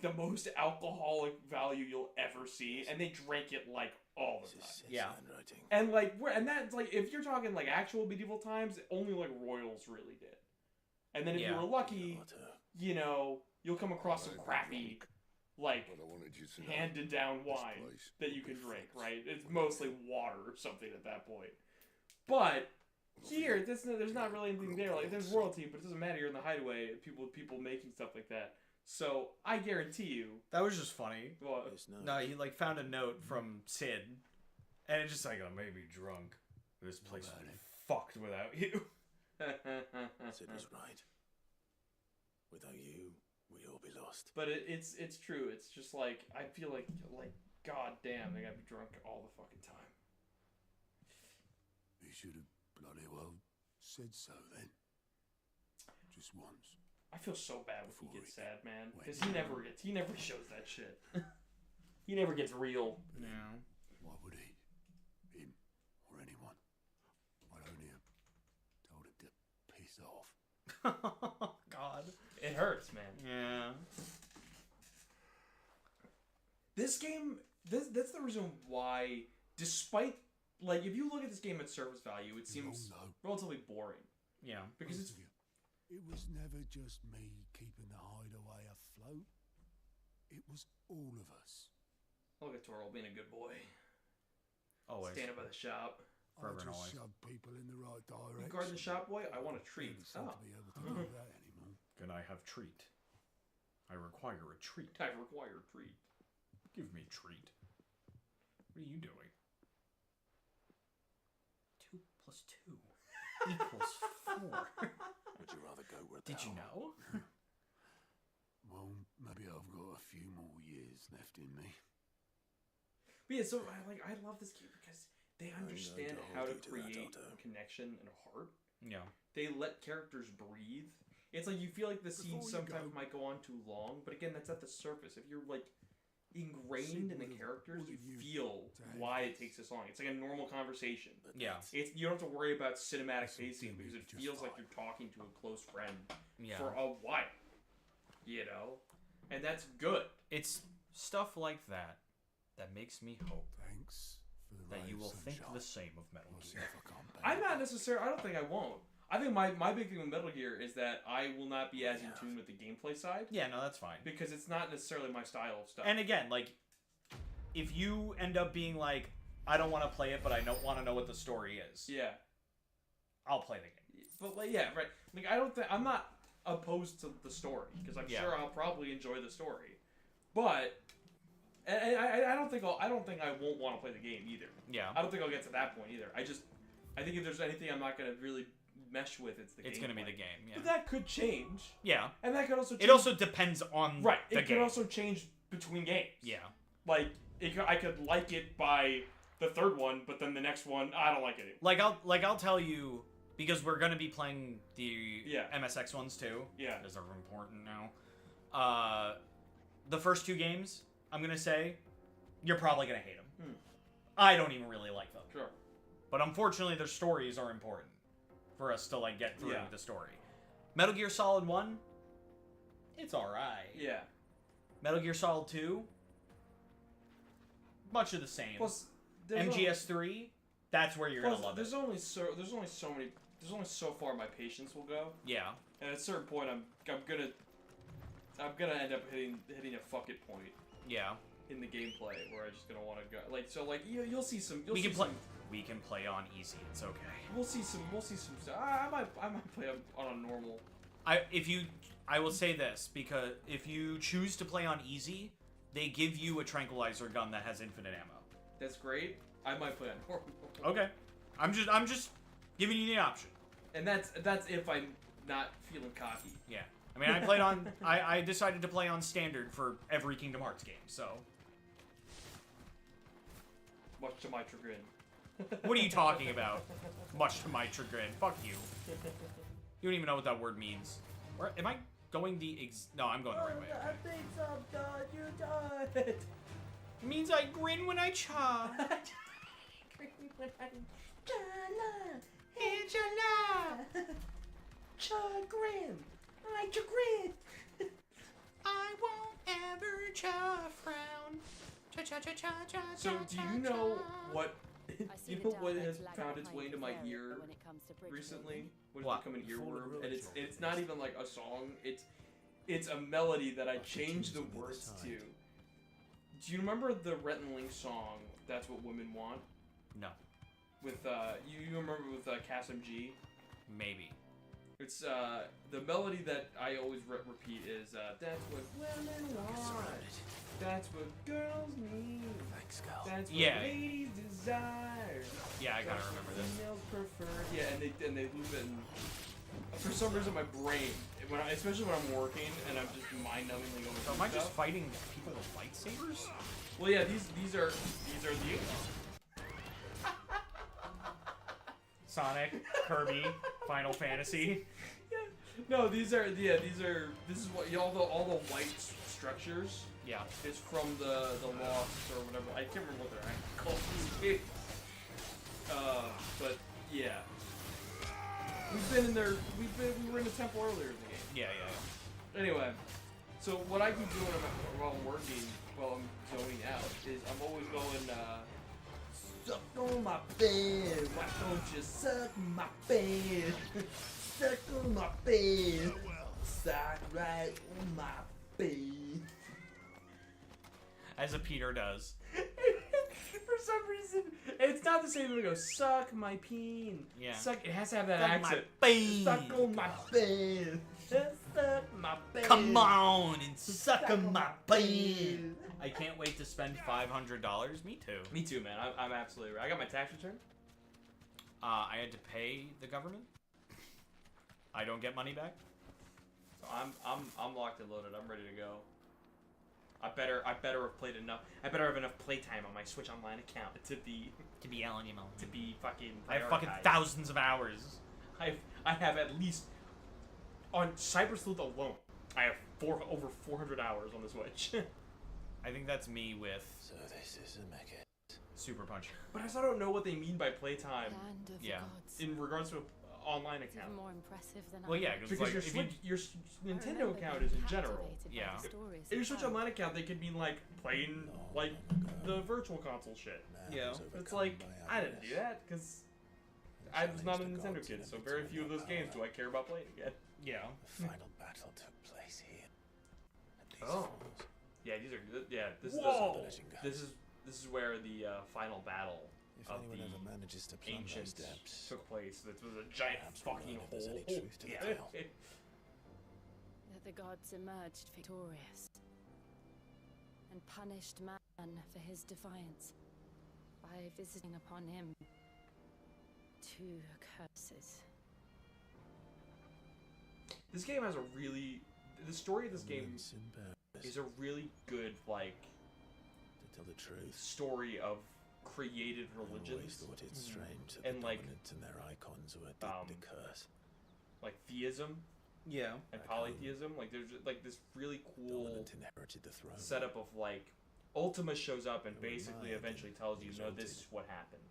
the most alcoholic value you'll ever see, and they drank it, like, all the time. Yeah. handwriting. And, like, and that's, like, if you're talking, like, actual medieval times, only, like, royals really did. And then if Yeah. you were lucky, you know, you'll come across some crappy, like, handed down wine that you can drink, right? It's mostly water or something at that point. But here, there's not really anything there. Like, there's royalty, but it doesn't matter. You're in the hideaway. People making stuff like that. So I guarantee you. That was just funny. Well, No, he like found a note from Sid, and it's just like, I may be drunk. This place will be fucked without you. Sid was right. Without you, we'd all be lost. but it's true. It's just like I feel like god damn, they gotta be drunk all the fucking time. You should have bloody well said so then. Just once. I feel so bad when he Before gets he sad, man, went because he never shows that shit. He never gets real. Yeah. Why would he? Him or anyone? I'd only have told him to piss off. God. It hurts, man. Yeah. This game, that's the reason why, despite, like, if you look at this game at surface value, it seems relatively boring. Yeah. Because it's... It was never just me keeping the hideaway afloat. It was all of us. Look at Toril being a good boy. Always. Standing by the shop. Forever I and just always. shove people in the right direction. You guard the shop, boy? I want a treat. Never seem Oh. to be able to do that anymore. Can I have treat? I require a treat. I require a treat. Give me treat. What are you doing? 2 plus 2 equals 4. Would you rather go with Did you know? Well, maybe I've got a few more years left in me. But yeah, so I love this game because they understand how to create connection and heart. Yeah. They let characters breathe. It's like you feel like the scene sometimes might go on too long, but again, that's at the surface. If you're like ingrained in the characters, you feel why it takes this long. It's like a normal conversation. Yeah. It's you don't have to worry about cinematic pacing because it feels like you're talking to a close friend for a while. You know? And that's good. It's stuff like that that makes me hope Thanks for the that ray you of will think sunshine. the same of Metal We'll see Gear. if I can't bend I'm it. not necessarily... I don't think I won't. I think my big thing with Metal Gear is that I will not be as in tune with the gameplay side. Yeah, no, that's fine. Because it's not necessarily my style of stuff. And again, like, if you end up being like, I don't want to play it, but I don't want to know what the story is. Yeah. I'll play the game. But, like, yeah, right. Like, I'm not opposed to the story, because I'm sure I'll probably enjoy the story. But... And I don't think I won't want to play the game either. Yeah. I don't think I'll get to that point either. I think if there's anything I'm not going to really mesh with, it's the game. It's going to be the game, yeah. But that could change. Yeah. And that could also change. It also depends on right. the It game. could also change between games. Yeah. Like, I could like it by the third one, but then the next one, I don't like it anymore. I'll tell you, because we're going to be playing the MSX ones too. Yeah. Because they're important now. The first 2 games, I'm going to say, you're probably going to hate them. I don't even really like them. Sure. But unfortunately, their stories are important for us to, like, get through Yeah. the story. Metal Gear Solid 1, it's alright. Yeah. Metal Gear Solid 2, much of the same. Plus, MGS3, that's where you're going to love there's it. only so far my patience will go. Yeah. And at a certain point, I'm gonna end up hitting a fuck it point. Yeah. In the gameplay, where I'm just gonna want to go you'll see some. We can play on easy. It's okay. We'll see some stuff. I might play on a normal. I will say this, because if you choose to play on easy, they give you a tranquilizer gun that has infinite ammo. That's great. I might play on normal. Okay. I'm just giving you the option. And that's if I'm not feeling cocky. Yeah. I mean, I played on. I decided to play on standard for every Kingdom Hearts game. So. Much to my chagrin. What are you talking about? Much to my chagrin. Fuck you. You don't even know what that word means. Where am I going No, I'm going the right way. I think I'm done. You're done. It means I grin when I cha. Grin when I cha-la. Hey, cha-la. Chagrin. I chagrin. I won't ever cha-frown. Cha-cha-cha-cha-cha. So, do you know what? You know what has found its way into my ear recently? What has become an earworm? And it's not even like a song. It's a melody that I changed the words to. Do you remember the Rhett and Link song? That's What Women Want. No. With you remember with Cass MG? Maybe. It's the melody that I always repeat is that's what women want. That's what girls need. Thanks, girl. That's what ladies desire. Yeah, I gotta remember this. Females prefer. Yeah, and they loop it. And for some reason, my brain, especially when I'm working and I'm just mind-numbingly going So through am I just stuff. fighting people with lightsabers? Well, yeah, these are the Sonic, Kirby, Final Fantasy. No, this is what all the white structures. Yeah. Is from the Lost or whatever. I can't remember what they're actually called. But yeah. We've been in there. We were in the temple earlier in the game. Yeah. Anyway, so what I keep doing while I'm working, while I'm zoning out, is I'm always going, suck on my bed. Why don't you suck my bed? Suck on my bed. Suck right on my bed. As a Peter does. For some reason, it's not the same when we go, suck my peen. Yeah. Suck, it has to have that Suck accent. my bed. Suck on my bed. Suck my bed. Come on and suck on my bed. I can't wait to spend $500. Me too. Me too, man. I'm absolutely right. I got my tax return. I had to pay the government. I don't get money back. So I'm locked and loaded. I'm ready to go. I better have played enough. I better have enough playtime on my Switch Online account to be eligible. To be fucking. I have fucking thousands of hours. I have at least on Cyber Sleuth alone. I have over 400 hours on the Switch. I think that's me with So this is a mega. Super Punch. But I still don't know what they mean by playtime Land of Yeah. the gods. in regards to an online It's account. even more impressive than Well, I yeah, thought. because Because like, if your Nintendo account is in general. Yeah. In your Switch Online account, they could mean like playing like the virtual console shit. Yeah. It's like I didn't do that because I was not a Nintendo kid, so very few of those games do I care about playing again. Yeah. The final battle took place here. And these Oh. fools, Yeah, these are yeah. Whoa! This is where the final battle if of anyone the ever manages to plumb those ancients depths, took place. That was a giant Perhaps we'll fucking learn if there's hole. any truth to the tale. That the gods emerged victorious and punished man for his defiance by visiting upon him 2 curses. This game has a really. The story of this game Once in Paris, is a really good like to tell the truth. story of created I always religions, thought it strange that And, the like, dominant and their icons were the curse. like theism Yeah. and Okay. polytheism. Like there's like this really cool Dominant inherited the throne. setup of like Ultima shows up and Who basically am I eventually then, tells you, no, exalted? this is what happened.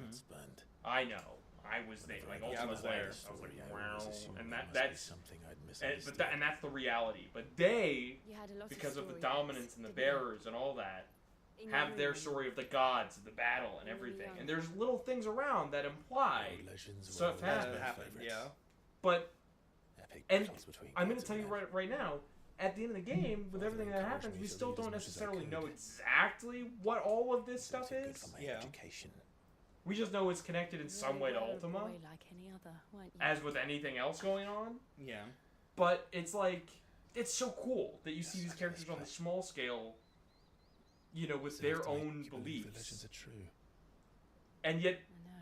It's banned. I know. I was there. Like Whenever I Ultima's was there. there. I was like, I wow. always assumed And there that must be that's something I'd and, but and that's the reality. But they, You had a lot because of the stories, dominance and the didn't you? bearers and all that, In have your their room. story of the gods, the battle, and Really everything. young. And there's little things around that imply. Old legends were stuff always happened. my favourites. But Epic And battles between I'm going gods to tell you and right now, at the end of the game, with everything that happens, we still don't necessarily know exactly what all of this It's stuff also good is. for my Yeah. education. We just know it's connected in some way to You were a Ultima, boy like any other, weren't you? as with anything else going on. Yeah. But it's like, it's so cool that you see Yes, these I characters guess on the right. small scale, you know, with So their to make own you believe the legends beliefs. are true. And yet, I know.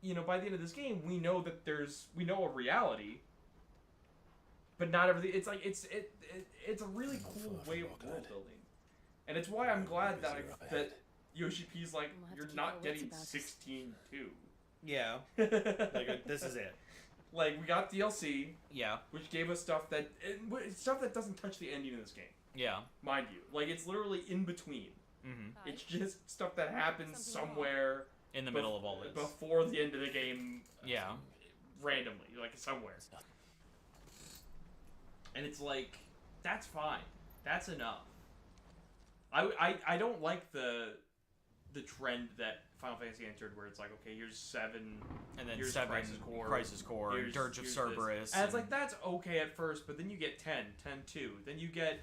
you know, by the end of this game, we know that we know a reality, but not everything. It's like it's a really Not cool far way from of Rockland. world building, and it's why I'm glad that Zero up that ahead. Yoshi P's like, We'll have you're to keep not our wits getting about us." 16-2. Yeah. Like, this is it. Like we got DLC, Yeah. which gave us stuff that stuff that doesn't touch the ending of this game, Yeah. mind you. Like it's literally in between. Mm-hmm. It's just stuff that happens Something wrong. somewhere In the middle of all this. before the end of the game. Yeah. Randomly, like somewhere. And it's like, that's fine. That's enough. I don't like the trend that Final Fantasy entered where it's like, okay, here's 7, And then here's 7, Crisis Core, Dirge of here's Cerberus. this. And it's like, that's okay at first, but then you get 10, 10-2. Then you get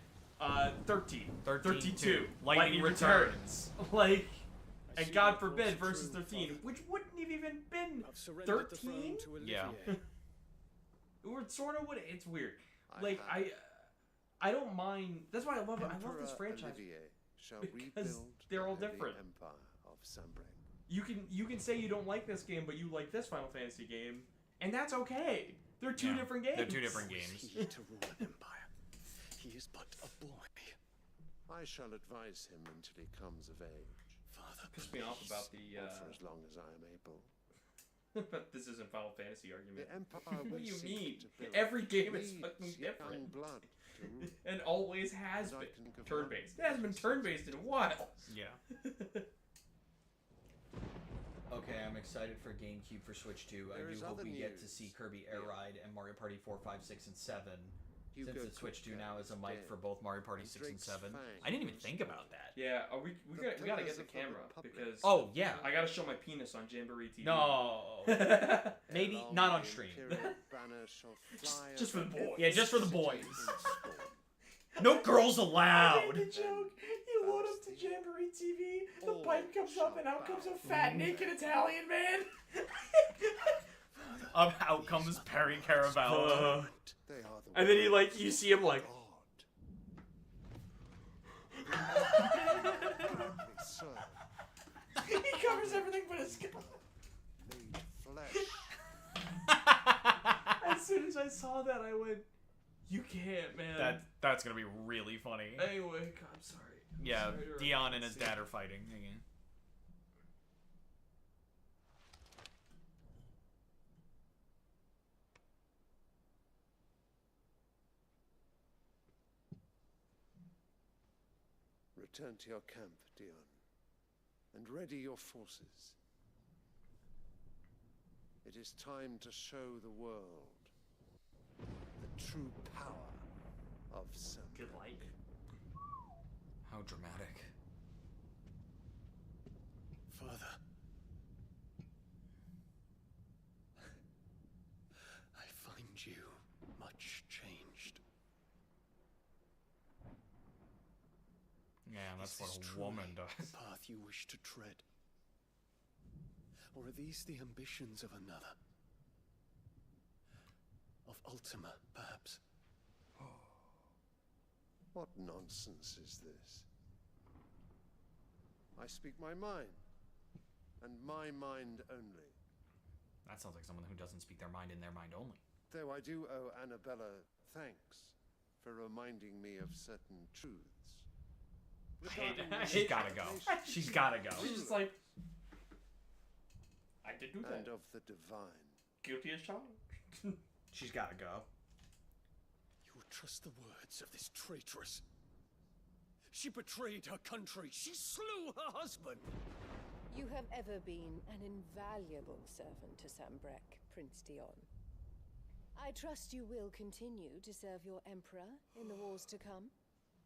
13, 32. Lightning Returns. Like, and God forbid, versus 13, which wouldn't have even been 13? Yeah. Or sort of would. It's weird. Like I don't mind. That's why I love this franchise. Because they're all different. Empire of Sunbreak. You can say you don't like this game, but you like this Final Fantasy game, and that's okay. They're two Yeah. different games. They're 2 different games. He to rule an empire. He is but a boy. I shall advise him until he comes of age, Father, Pissed me off about the. or for as long as I am able. But this isn't Final Fantasy argument. The Empire What will do you seek mean? to build Every game is needs fucking young different. blood to rule. And always has And I been can give turn-based. It up hasn't been turn-based in a while. Yeah. Okay, I'm excited for GameCube for Switch 2. I There do is hope other we get to news. see Kirby Air Ride and Mario Party 4, 5, 6, and 7. Since Hugo it's Switch 2 Kupka now as a is mic dead, for both Mario Party and 6 and Drake's 7. fang I didn't even was think about that. Yeah, we The gotta get pillars the of the camera Republic. because Oh, yeah. I gotta show my penis on Jamboree TV. No. Maybe Along not on the stream. imperial banner shall fly Just for the over boys. Yeah, just for the city boys. in storm. No girls I allowed. hate the joke. You load up to Jamboree TV, the All pipe comes up, and out comes a fat naked Italian man. Out comes Perry Caravello. They are the And then he, words you see him, of God. Proudly served, he covers everything but his skull. made flesh. As soon as I saw that, I went, "You can't, man." That's gonna be really funny. Anyway, God, I'm sorry. Yeah, Sorry to Dion and interrupt. his dad are fighting again. Return to your camp, Dion, and ready your forces. It is time to show the world the true power of Sam. Good light. How dramatic. Father. I find you much changed. Yeah, that's Is what this a truly woman the does. path you wish to tread? Or are these the ambitions of another? Of Ultima, perhaps? What nonsense is this? I speak my mind, and my mind only. That sounds like someone who doesn't speak their mind in their mind only. Though I do owe Annabella thanks for reminding me of certain truths. Regarding my She's gotta go. relationship She's gotta go. She's just like, I did do that. and of the divine. Guilty as charged. She's gotta go. You would trust the words of this traitress. She betrayed her country. She slew her husband. You have ever been an invaluable servant to Sambrek, Prince Dion. I trust you will continue to serve your emperor in the wars to come.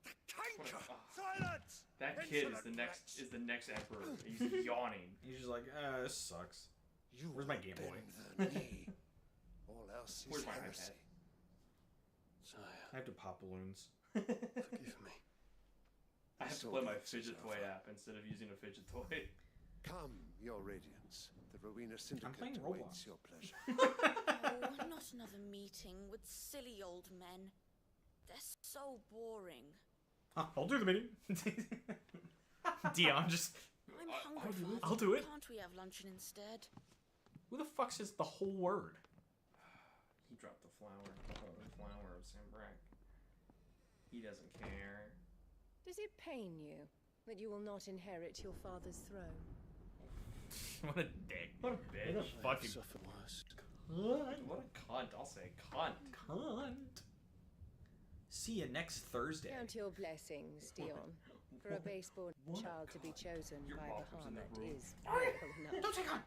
The canker! Silence! That kid is Insolent the next emperor. He's yawning. He's just like, this sucks. You Where's my will Game Boy? bend the knee. All else is Where's my heresy. Sire, I have to pop balloons. forgive me. I have to play my fidget toy app instead of using a fidget toy. Come, your radiance. The Rowena Syndicate playing awaits Roblox. your pleasure. Oh, not another meeting with silly old men. They're so boring. I'll do the meeting. Dion just... I'm hungry, Father. I'll do it. Can't we have luncheon instead? Who the fuck says the whole word? He dropped the flower. Oh, the flower of Sambrek. He doesn't care. Does it pain you that you will not inherit your father's throne? What a dick. What a What bitch. a I have fucking suffered worse. What a cunt. I'll say cunt. cunt. See you next Thursday. Count your blessings, Dion. For a base-born What a child to be cunt. chosen Your by mom was in that Bahamut room. is miracle enough. Don't take on.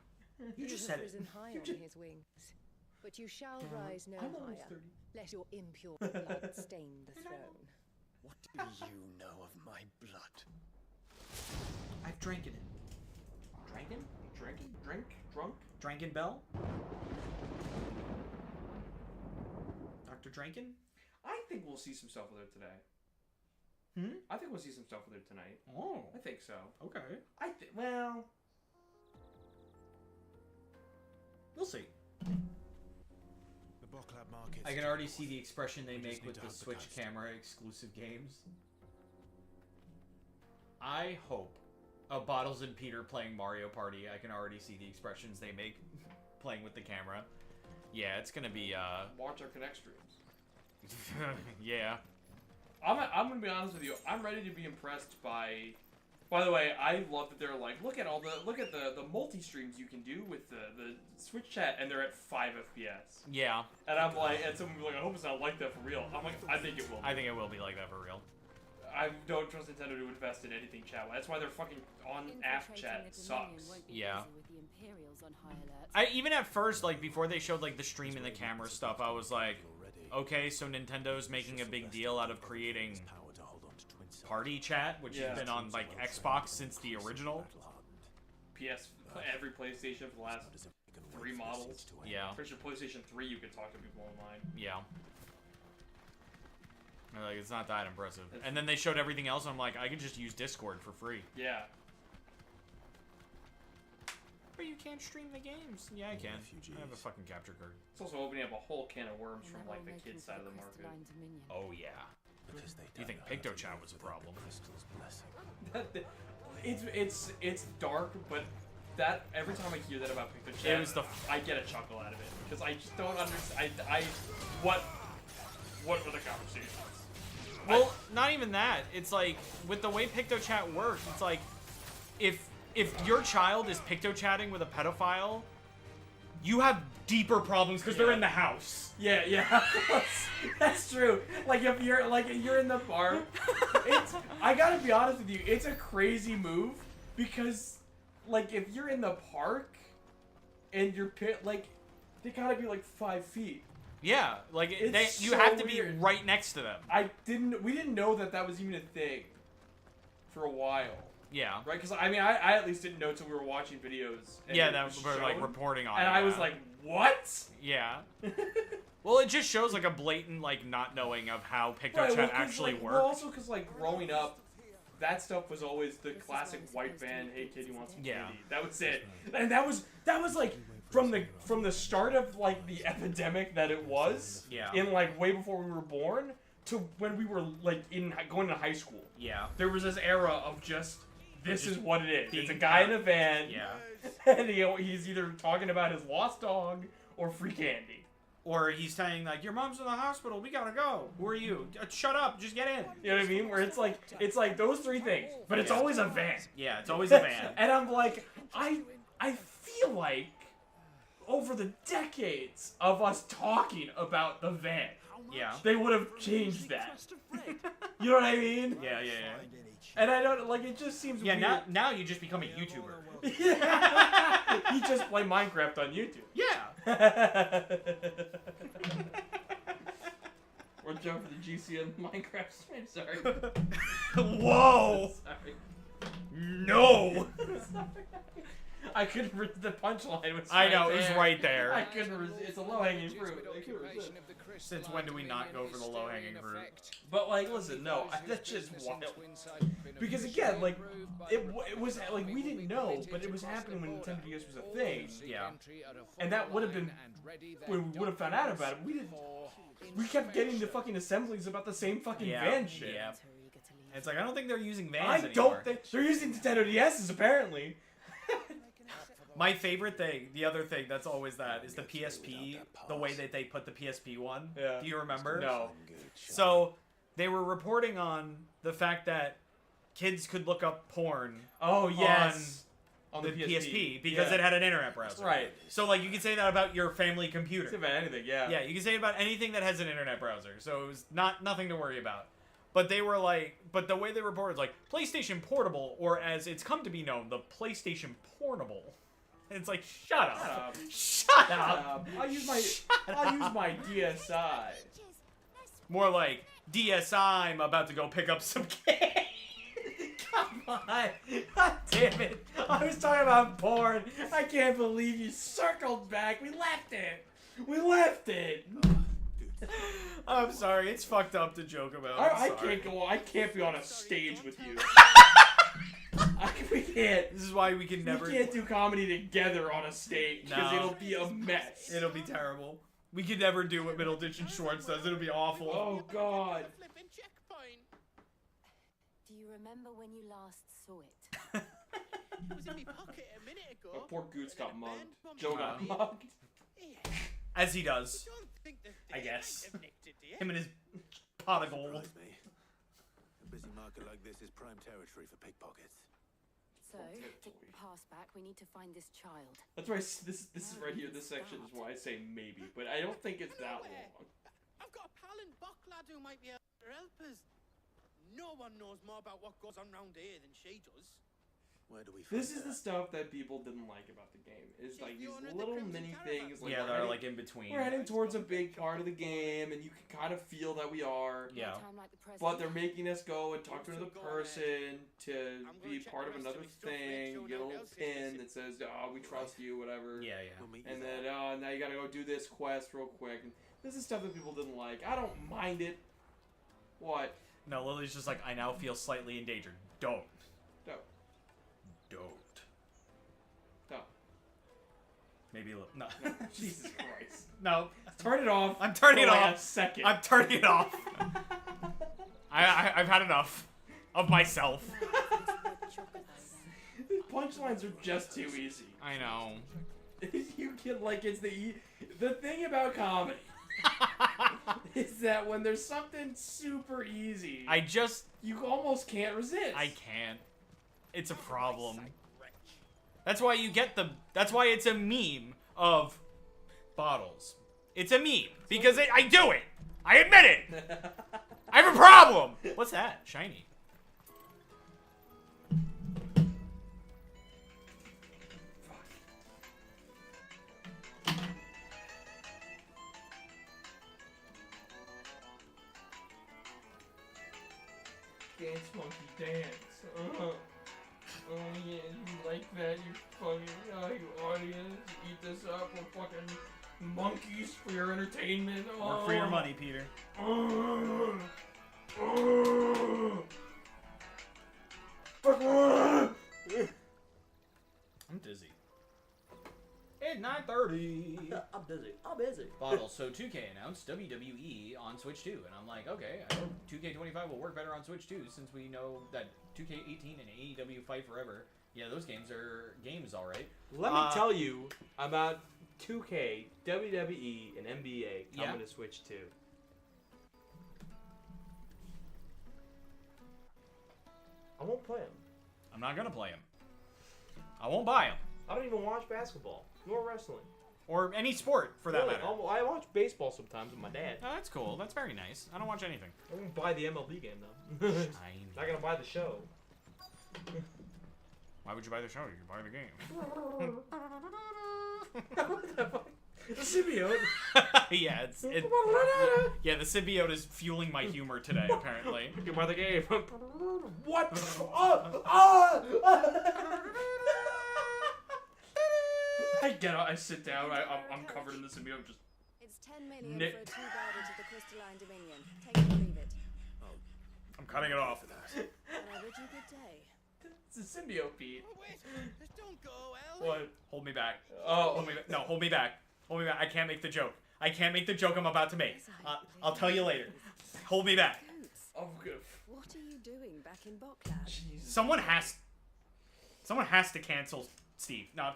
You just said have it. risen high on his wings, but you shall rise no I'm almost higher. 30. Let your impure blood stain the throne. What do you know of my blood? I've drank it. Drankin? Drunk? Drankin Bell? Dr. Drankin? I think we'll see some stuff with her today. I think we'll see some stuff with her tonight. Oh, I think so. okay. Well, We'll see. The Bocklab market. I can already see the expression they We just make need with to the hunt the Switch coast. camera exclusive games. I hope a Bottles and Peter playing Mario Party. I can already see the expressions they make playing with the camera. Yeah, it's gonna be watch our Connect streams. yeah. I'm gonna be honest with you. I'm ready to be impressed by. By the way, I love that they're like, look at the multi streams you can do with the Switch chat, and they're at 5 FPS. Yeah. And I'm like, and someone will be like, I hope it's not like that for real. I'm like, I think it will. I think it will be like that for real. I don't trust Nintendo to invest in anything chat. That's why they're fucking on app chat sucks. Yeah. Imperials on high alert. Even at first, like, before they showed, like, the stream and the camera stuff, I was like, okay, so Nintendo's making a big deal out of creating party chat, which has been on, like, Xbox since the original. Every PlayStation for the last 3 models. Yeah. Pretty sure PlayStation 3 you could talk to people online. Yeah. Like, it's not that impressive. And then they showed everything else, and I'm like, I can just use Discord for free. Yeah. But you can't stream the games. Yeah, I can. I have a fucking capture card. It's also opening up a whole can of worms from, like, the kids side of the market. Oh, yeah. Do you think PictoChat was a problem? It's dark, but that every time I hear that about PictoChat, I get a chuckle out of it because I just don't understand. What were the conversations? Well, not even that. It's like with the way PictoChat works, it's like if your child is PictoChatting with a pedophile, you have deeper problems because they're in the house. Yeah, that's true. Like if you're in the park, I gotta be honest with you, it's a crazy move because, like, if you're in the park and you're like, they gotta be like 5 feet. Yeah, like you so have to weird. be right next to them. We didn't know that was even a thing for a while. Yeah. Right, because I mean, I at least didn't know until we were watching videos. And Yeah, that we're like reporting on. And I was like, what? Yeah. Well, it just shows like a blatant like not knowing of how PictoChat actually works. Well, also because like growing up, that stuff was always the classic white van. Hey kid, you want some candy? That was it, and that was like from the start of like the epidemic that it was. Yeah. In like way before we were born to when we were like going to high school. Yeah. There was this era of just. This is what it is. It's a guy in a van. Yeah. And he's either talking about his lost dog or free candy. Or he's saying, like, your mom's in the hospital. We gotta go. Who are you? Shut up. Just get in. You know what I mean? Where it's like those 3 things. But it's always a van. Yeah, it's always a van. And I'm like, I feel like over the decades of us talking about the van, they would have changed that. You know what I mean? Yeah. And I don't, like, it just seems weird. Now you just become a YouTuber. Yeah. You just play Minecraft on YouTube. Yeah. Or jump for the GCN Minecraft stream, sorry. Whoa! Sorry. No! I couldn't resist the punchline. I know, it was right there. I couldn't resist. It's a low-hanging fruit. I couldn't resist. Since when do we not go for the low-hanging fruit? But, like, listen, no, that's just wild. Because, again, like, it was, like, we didn't know, but it was happening when Nintendo DS was a thing. Yeah. And that would have been, when we would have found out about it, we didn't, we kept getting the fucking assemblies about the same fucking van shit. Yeah. It's like, I don't think they're using vans I anymore. don't think, they're using Nintendo DS's, apparently. My favorite thing, the other thing that's always that, is the PSP, the way that they put the PSP one. Yeah. Do you remember? No. So, they were reporting on the fact that kids could look up porn on the PSP because it had an internet browser. Right. So, like, you can say that about your family computer. Say about anything, yeah. Yeah, you can say it about anything that has an internet browser. So, it was nothing to worry about. But they were like, but the way they reported, like, PlayStation Portable, or as it's come to be known, the PlayStation Portable. And it's like, shut up. Shut up. I'll use my DSi. More like, DSi, I'm about to go pick up some cake. Come on. God damn it. I was talking about porn. I can't believe you circled back. We left it. I'm sorry, it's fucked up to joke about. I can't be on a stage with you. We can't. This is why we can never. We can't do comedy together on a stage because No. it'll be a mess. It'll be terrible. We could never do what Middleditch and Schwartz does. It'll be awful. Oh God. Do you remember when you last saw it? It was in my pocket a minute ago. Oh, poor Goots got mugged. Joe got mugged. As he does. Don't think the I guess. might have nicked it, do you? Him and his pot of gold. A busy market like this is prime territory for pickpockets. So, pass back. We need to find this child. That's why this is right here. This section is why I say maybe, but I don't think it's that long. I've got a pal in Bocklad who might be able to help us. No one knows more about what goes on round here than she does. Where do we find This is the stuff that people didn't like about the game. It's like these little mini things. Like Yeah, we're they're heading- like in between. We're heading towards a big part of the game, and you can kind of feel that we are. Yeah. Time like the present. But they're making us go and talk to another person to be part of another thing, get a little pin that says, "Oh, we trust you," whatever. Yeah, yeah. We'll meet you And there. then, oh, now you gotta go do this quest real quick. And this is stuff that people didn't like. I don't mind it. What? No, Lily's just like, I now feel slightly endangered. Don't. No. Don't. No. Maybe a little. No. Jesus Christ. No. Turn it off. I'm turning for it like off. A second. I'm turning it off. I've had enough of myself. These punchlines are just too easy. I know. You can, like, it's the thing about comedy is that when there's something super easy, you almost can't resist. I can't. It's a problem. That's why you get that's why it's a meme of bottles. It's a meme. Because I do it. I admit it. I have a problem. What's that? Shiny. Dance monkey dance. Oh yeah, you like that? You fucking, you audience, eat this up. We're fucking monkeys for your entertainment. Work for your money, Peter. I'm dizzy. It's 9:30. I'm busy. I'm busy. Bottles. So 2K announced WWE on Switch 2, and I'm like, okay, I hope 2K25 will work better on Switch 2 since we know that 2K18 and AEW Fight Forever, yeah, those games are alright. Let me tell you about 2K, WWE, and NBA coming to Switch 2. I won't play them. I'm not gonna play them. I won't buy them. I don't even watch basketball, nor wrestling. Or any sport, for that Really, matter. I watch baseball sometimes with my dad. Oh, that's cool. That's very nice. I don't watch anything. I won't buy the MLB game, though. Shiny. Not gonna buy the show. Why would you buy the show? You buy the game. What the fuck? The symbiote. Yeah, yeah, the symbiote is fueling my humor today, apparently. You buy the game. What? I get up, I sit down, I'm covered in the symbiote, just. It's 10 million Nick. for a two-barrel to the crystalline dominion. Take it or leave it. I'm cutting it off. And I bid you good day. It's a symbiote, Pete. Oh, wait, don't go, Ellie. What? Hold me back. Oh. Hold me back. No, hold me back. Hold me back. I can't make the joke. I can't make the joke I'm about to make. I'll tell you later. Hold me back. Coots, Oh, good. what are you doing back in Bocklad? Jesus. Someone has to cancel Steve. No.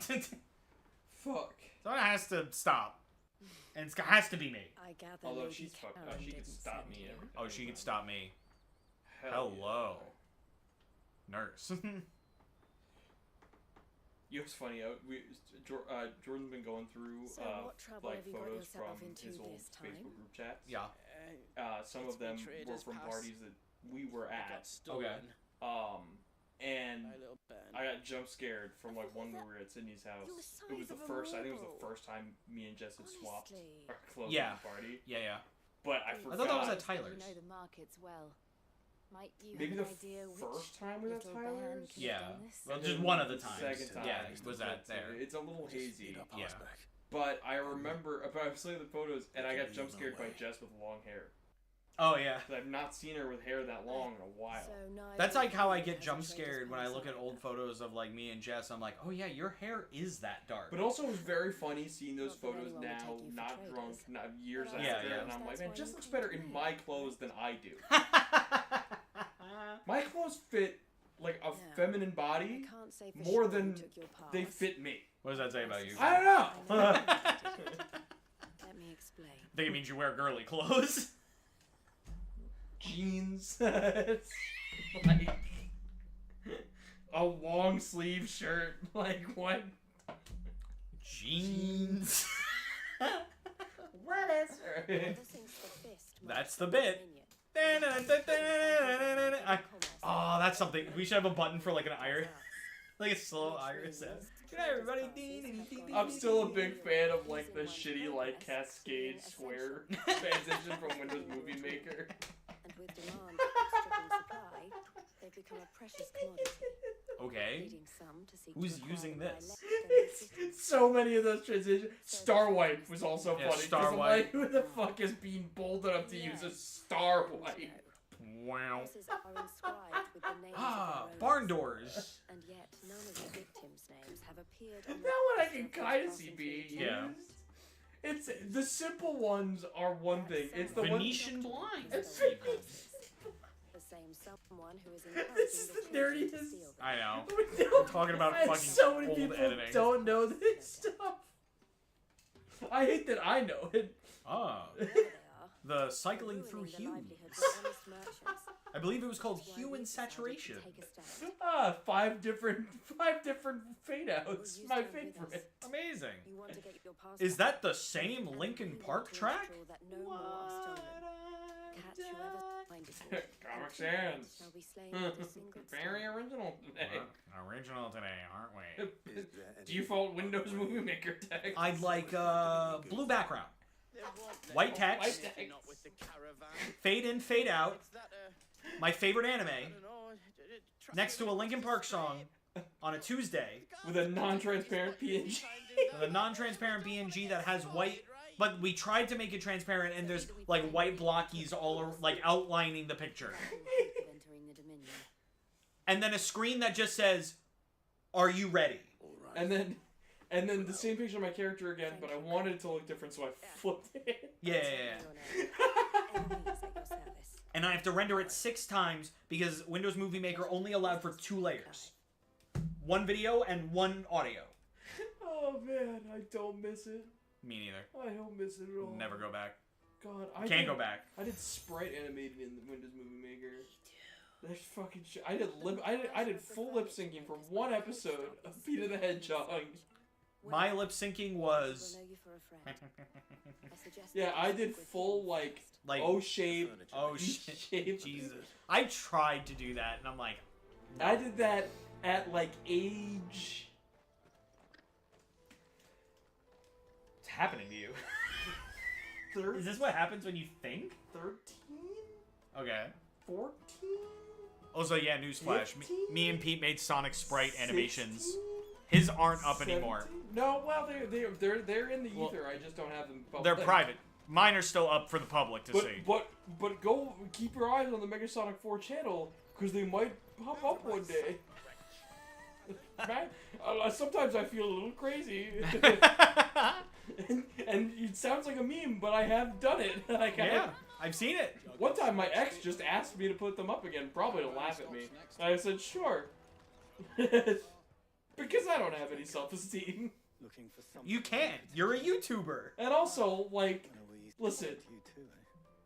Fuck. Someone has to stop. And it has to be me. I gather Although Lady she's fucked. Karen She can didn't stop send me. you. and everything. Oh, she can stop me. Hell Hello. Nurse. You know what's funny? Jordan's been going through So what trouble like have you got photos yourself from into his old this time? Facebook group chats. Yeah. Some It's of them betrayed were his from past. parties that we were I at. got stolen And by little Ben. I got jump scared from like one we were at Sydney's house. You're the It was size the of a first. I think it was marble. the first time me and Jess had swapped Honestly. our clothes Yeah. at the party. Yeah, yeah. But I I forgot. thought that was at You Tyler's. know the markets well. Might you Maybe have the an idea which first time we were at little band Tyler's. could have Yeah. done this? Well, And just then one of the the times. second time Yeah, was at that there. It's a little hazy. Yeah. But I remember. But I was looking at the photos, and I got jump scared by Jess with long hair. Oh, yeah. 'Cause I've not seen her with hair that long in a while. So neither That's like how I of you get has jump a trader's scared when I look at pass old either. photos of like me and Jess. I'm like, oh yeah, your hair is that dark. But also, it was very funny seeing those Not that photos anyone would now, take you for not traders. drunk, not years But I after, Yeah, yeah. and I'm like, That's man, why Jess you looks came better to in me. my clothes than I do. My clothes fit like a No. feminine I body. can't say for more sure than you took your They pass. fit me. What does that say about you? I don't know. I know you did. Let me explain. I think it means you wear girly clothes. Jeans. It's like a long sleeve shirt. Like what? Jeans. What is her? Ever since the fist That's marked the bit. dominion. Oh, that's something. We should have a button for like an iron. Like a slow iris sound. Good night, everybody. I'm still a big fan of like the shitty like cascade swear transition from Windows Movie Maker. And with demand outstripping supply, they've become a precious commodity. Okay. Leading some to seek Who's to acquire using them by this? It's so many of those transitions. Starwipe was also Yeah, funny. 'Cause I'm Starwipe. like, who the fuck is being bold enough to use a Starwipe? Wow. Houses are inscribed with the names Ah, of their barn owners, doors. and yet none of the victims' names have appeared on That one I can kind of see being used. Yeah. It's the simple ones are one thing. It's the Venetian blinds. the same someone who is It's encouraging the the children to dirtiest. steal them. I know. We're talking about and fucking so many old people editing. don't know this stuff. I hate that I know it. Ah. There they are, The cycling through ruining the hue. livelihoods of honest merchants. I believe it was called That's why hue we and decided to saturation. take a stand. Five different fade outs. My favorite. Amazing. You want to get your pass Is back? that the same And Linkin you Park want to track? ensure that no more are stolen. Catch whoever finds it. Comic Sans. Shall be slain with a single Very stone. original today. Original today, aren't we? Default Windows Movie Maker text. I'd like blue background, white text, Not with the caravan. fade in, fade out. It's that, My favorite anime I don't know. next to a Linkin Park song on a Tuesday With a non-transparent PNG. with a non-transparent PNG that has white. But we tried to make it transparent, and there's like white blockies like outlining the picture, Entering the Dominion. and then a screen that just says, "Are you ready?" And then the same picture of my character again, but I wanted it to look different, so I flipped it. Yeah. Enemies at your service. And I have to render it 6 times because Windows Movie Maker only allowed for 2 layers. 1 video and 1 audio. Oh man, I don't miss it. Me neither. I don't miss it at all. Never go back. God, Can't go back. I did sprite animated in the Windows Movie Maker. That's fucking shit. I did full lip syncing for 1 episode of Peter the Hedgehog. My lip syncing was We'll know you for a friend. I suggest Yeah, that you I stick did with full him like like O shape. oh shit, shape. Jesus. I tried to do that, and I'm like, I did that at like age. what's happening to you? 13? Is this what happens when you think? 13? Okay. 14? Also, yeah, newsflash. 15? Me and Pete made Sonic Sprite animations. His aren't up anymore. 17? No, well, they're in the Well, ether. I just don't have them public. They're private. Mine are still up for the public to see. But go keep your eyes on the Megasonic 4 channel, because they might pop up one day. Man, sometimes I feel a little crazy. and it sounds like a meme, but I have done it. Like, Yeah, I've seen it. One time my ex just asked me to put them up again, probably to laugh at me. And I said, sure. Because I don't have any self-esteem. You can't. You're a YouTuber. And also, like, listen,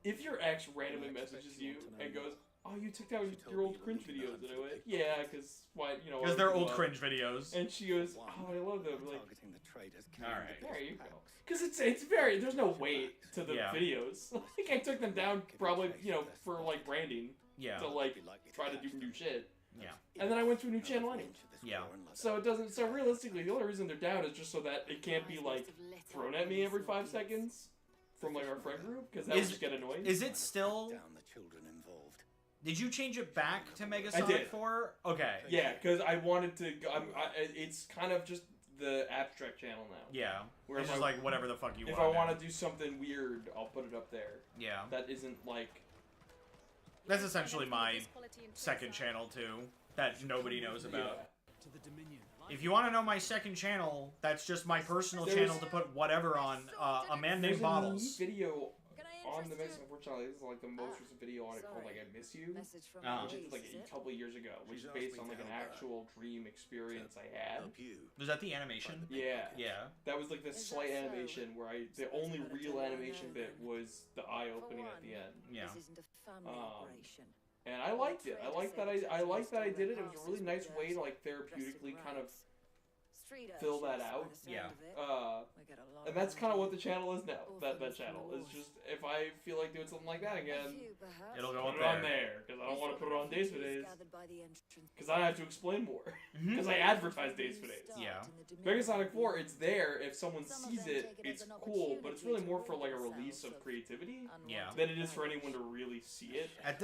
if your ex randomly messages you and goes, oh, you took down your old cringe videos, and I went, yeah, because, why, you know. Because I they're grew old up." cringe videos. And she goes, oh, I love them. Like, Alright. there you go. Because it's very, there's no weight to the Yeah. videos. Like, I took them down probably, you know, for, like, branding. Yeah. To, like, try to do new shit. Yeah. And then I went to a new channel anyway. Yeah. So it doesn't, so realistically, the only reason they're down is just so that it can't be, like, thrown at me every 5 seconds from, like, our friend group, because that would just get annoying. Is it still... Did you change it back to Mega I Sonic did. 4? Okay. Yeah, because I wanted to, it's kind of just the abstract channel now. Yeah. Where It's if just I- like whatever the fuck you want. If I now. want to do something weird, I'll put it up there. Yeah. That isn't, like... That's essentially my second channel, too. That nobody knows about. If you want to know my second channel, that's just my personal channel to put whatever on. A man named Bottles. There's a neat video on the Mexican channel. This is like the most recent video on it called like I Miss You, Message from which is like a couple of years ago, which is based on like an actual dream experience I had. Was that the animation? Yeah. Yeah. That was like the slight animation where the only real animation bit was the eye opening at the end. Yeah. This isn't a family operation. And I liked it. I liked that I did it. It was a really nice way to like therapeutically kind of fill that out. Yeah. And that's kind of what the channel is now. That channel is just, if I feel like doing something like that again, It'll go put up it on there, because I don't want to put it on Days for Days, because I have to explain more, because I advertise Days for Days. Yeah. Mega Sonic 4, it's there. If someone sees it, it's cool, but it's really more for like a release of creativity Yeah. than it is for anyone to really see it. At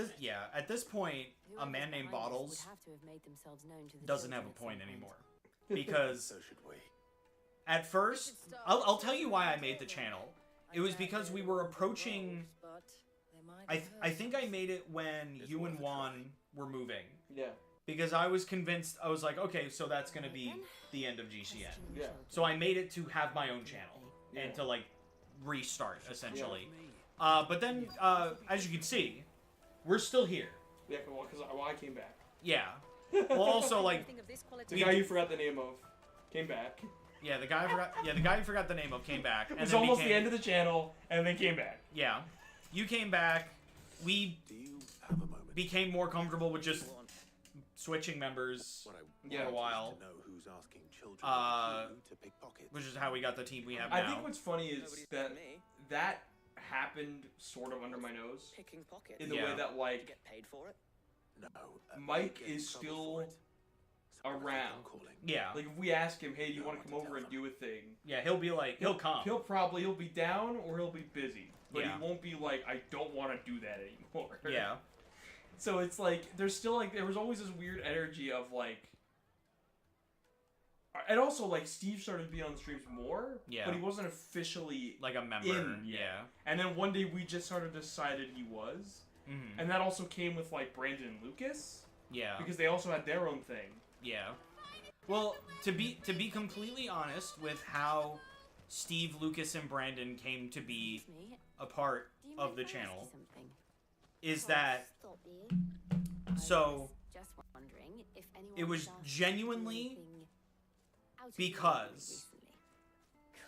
this point, a man named Bottles doesn't have a point anymore. Because So should we. at first, I'll tell you why I made the channel. It was because we were approaching... I think I made it when you and Juan were moving. Yeah. Because I was convinced, I was like, okay, so that's going to be the end of GCN. Yeah. So I made it to have my own channel. And to, like, restart, essentially. But then, as you can see, we're still here. Yeah, because I came back. Yeah. Well, also, like... The guy you forgot the name of came back. Yeah, the guy you forgot the name of came back. It was almost the end of the channel, and then came back. Yeah. You came back. We Do you have a moment? became more comfortable with just switching members What I for a while. to know who's asking children to pick pockets. Which is how we got the team we have now. I think what's funny is that happened sort of under my nose. Picking pockets. In the Yeah. way that, like, Get paid for it. No, Mike I get in is trouble still for it. So I think around. I'm calling. Yeah. Like, if we ask him, hey, do you want to come over and do a thing? Yeah, he'll be like, he'll come. He'll be down or he'll be busy. But Yeah. he won't be like, I don't want to do that anymore. Yeah. So it's like, there's still like, there was always this weird energy of like, and also like Steve started being on the streams more, Yeah. but he wasn't officially Like a member. in Yeah. yet. And then one day we just sort of decided he was, Mm-hmm. and that also came with like Brandon and Lucas Yeah. because they also had their own thing. Yeah. Well, to be completely honest with how Steve, Lucas, and Brandon came to be a part of the channel is that so it was genuinely because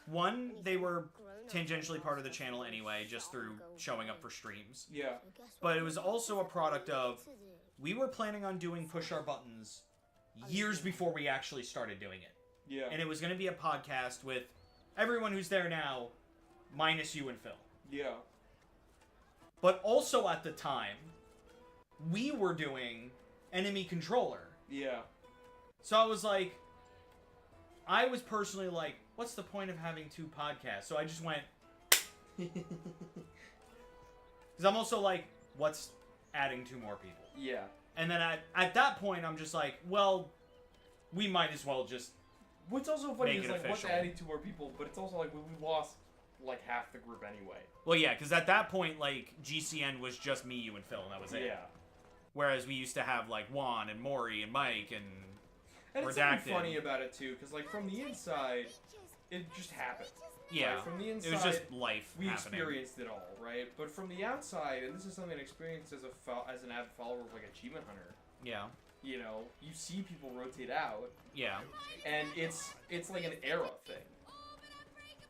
one, they were tangentially part of the channel anyway, just through showing up for streams. Yeah. But it was also a product of we were planning on doing Push Our Buttons years before we actually started doing it. Yeah. And it was going to be a podcast with everyone who's there now, minus you and Phil. Yeah. But also at the time, we were doing Enemy Controller. Yeah. So I was like, I was personally like, what's the point of having two podcasts? So I just went, because I'm also like, what's adding two more people? Yeah. And then at that point, I'm just like, well, we might as well just What's also funny make is it like what's official. adding two more people, but it's also like we lost like half the group anyway. Well, yeah, because at that point, like, GCN was just me, you, and Phil, and that was it. Yeah. Whereas we used to have, like, Juan and Maury and Mike and it's Redacted. something funny about it too, because like from the inside, it just happened. Yeah. Like, from the inside, it was just life we happening. experienced it all, right? But from the outside, and this is something I experienced as an avid follower of like Achievement Hunter. Yeah. You know, you see people rotate out, Yeah. and it's like an era thing.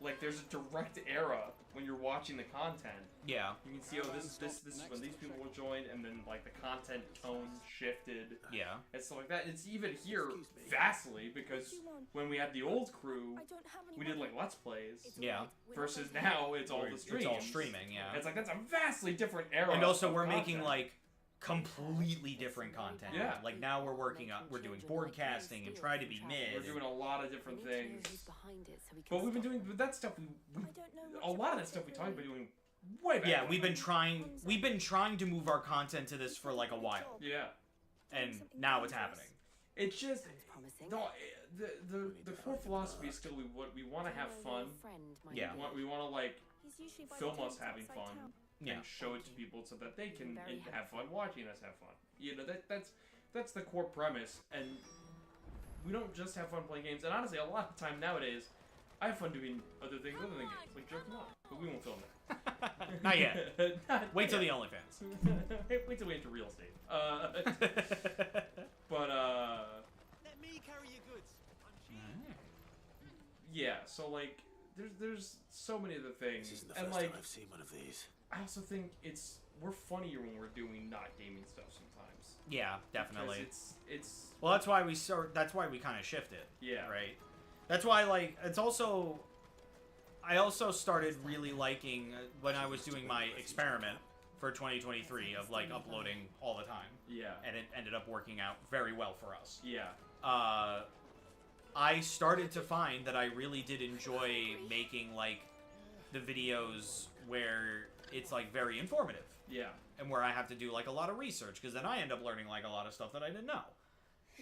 Like there's a direct era when you're watching the content. Yeah. You can see, oh, this is when these people were joined, and then like the content tone shifted. Yeah. And stuff like that. It's even here vastly because when we had the old crew, we did like Let's Plays. Yeah. Versus now it's all the streams. It's all streaming, yeah. It's like that's a vastly different era. And also of we're content. making like completely different content. Yeah. Like now we're working on, we're doing broadcasting and try to be mid. We're doing a lot of different things. But we've been doing, but that stuff we a lot of that stuff we talked about doing way back. Yeah, when. we've been trying to move our content to this for like a while. Yeah. And now it's happening. It's just the core philosophy is still we want to have fun. Yeah. We want to like film us having fun. Yeah. And show it to people so that they can have fun watching us have fun. You know, that's the core premise, and we don't just have fun playing games. And honestly, a lot of the time nowadays, I have fun doing other things other than games, like jerking off. But we won't film that. Not yet. Wait till the OnlyFans. Wait till we enter real estate. But Let me carry your goods. yeah. So like, there's so many other things, This isn't the and first like, time I've seen one of these. I also think we're funnier when we're doing not gaming stuff sometimes. Yeah, definitely. Because it's Well, that's why we kind of shifted. Yeah. Right. That's why, like, it's also... I also started really liking, when I was doing my experiment for 2023 of, like, uploading all the time. Yeah. And it ended up working out very well for us. Yeah. I started to find that I really did enjoy making, like, the videos where it's, like, very informative. Yeah. And where I have to do, like, a lot of research, because then I end up learning, like, a lot of stuff that I didn't know.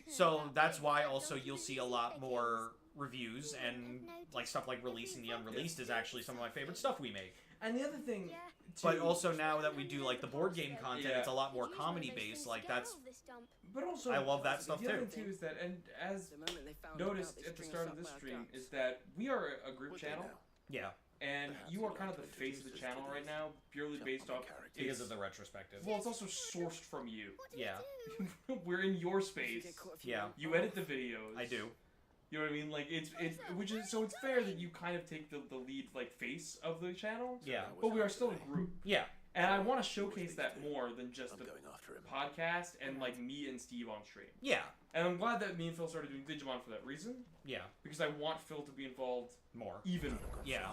So that's why also you'll see a lot more reviews and, like, stuff like Releasing the Unreleased is actually some of my favorite stuff we make. And the other thing... But also now that we do, like, the board game content, Yeah. it's a lot more comedy-based, like, that's... But also... I love that stuff, the other too. thing, too, is that, and as noticed at the start of this stream, is that we are a group channel. Yeah. And you are kind of the face of the channel right now, purely based off... Because of the retrospective. Well, it's also sourced from you. Yeah. We're in your space. Yeah. You edit the videos. I do. You know what I mean? Like, it's which is, so it's fair that you kind of take the lead, like, face of the channel. Yeah. But we are still a group. Yeah. And I want to showcase that more than just the podcast and, like, me and Steve on stream. Yeah. And I'm glad that me and Phil started doing Digimon for that reason. Yeah. Because I want Phil to be involved more. Even more. Yeah.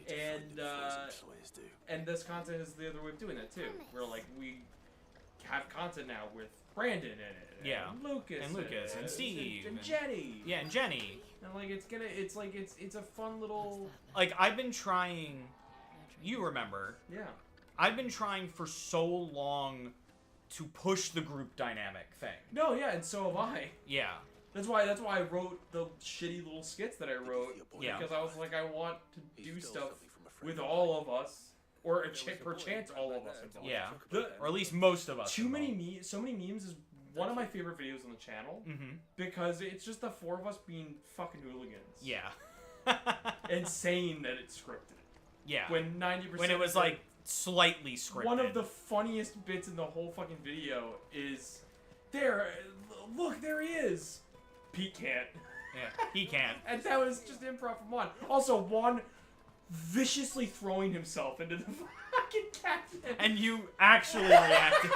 And this content is the other way of doing that, too. Where, like, we have content now with Brandon in it. Yeah. And Lucas. And Steve. And Jenny. Yeah, and Jenny. And, like, it's a fun little... Like, I've been trying... You remember. Yeah. I've been trying for so long to push the group dynamic thing. No, yeah, and so have I. Yeah. That's why I wrote the shitty little skits that I wrote. Yeah. Because I was like, I want to do stuff with all of us. Or perchance all of us involved. Yeah. Or at least most of us. So many memes is one of my favorite videos on the channel. Mm-hmm. Because it's just the four of us being fucking hooligans. Yeah. And saying that it's scripted. Yeah. When 90%... When it was, like, slightly scripted. One of the funniest bits in the whole fucking video is... There, look, there he is! Pete can't. Yeah, he can't. And that was just improv from Juan. Also, Juan viciously throwing himself into the fucking captain. And you actually reacting.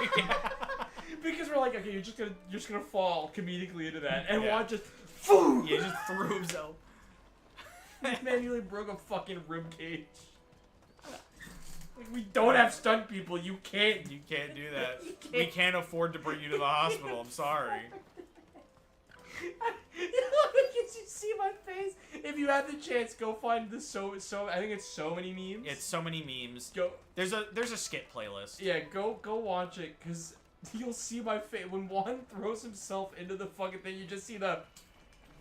Because we're like, okay, you're just gonna fall comedically into that. And Yeah. Juan just... Boom! Yeah, just threw himself. This man nearly broke a fucking rib cage. Like, we don't have stunt people. You can't. You can't do that. We can't afford to bring you to the hospital. I'm sorry. Did you see my face? If you have the chance, go find the so. I think it's so many memes. It's so many memes. Go. There's a skit playlist. Yeah, go watch it, cause you'll see my face when Juan throws himself into the fucking thing. You just see the.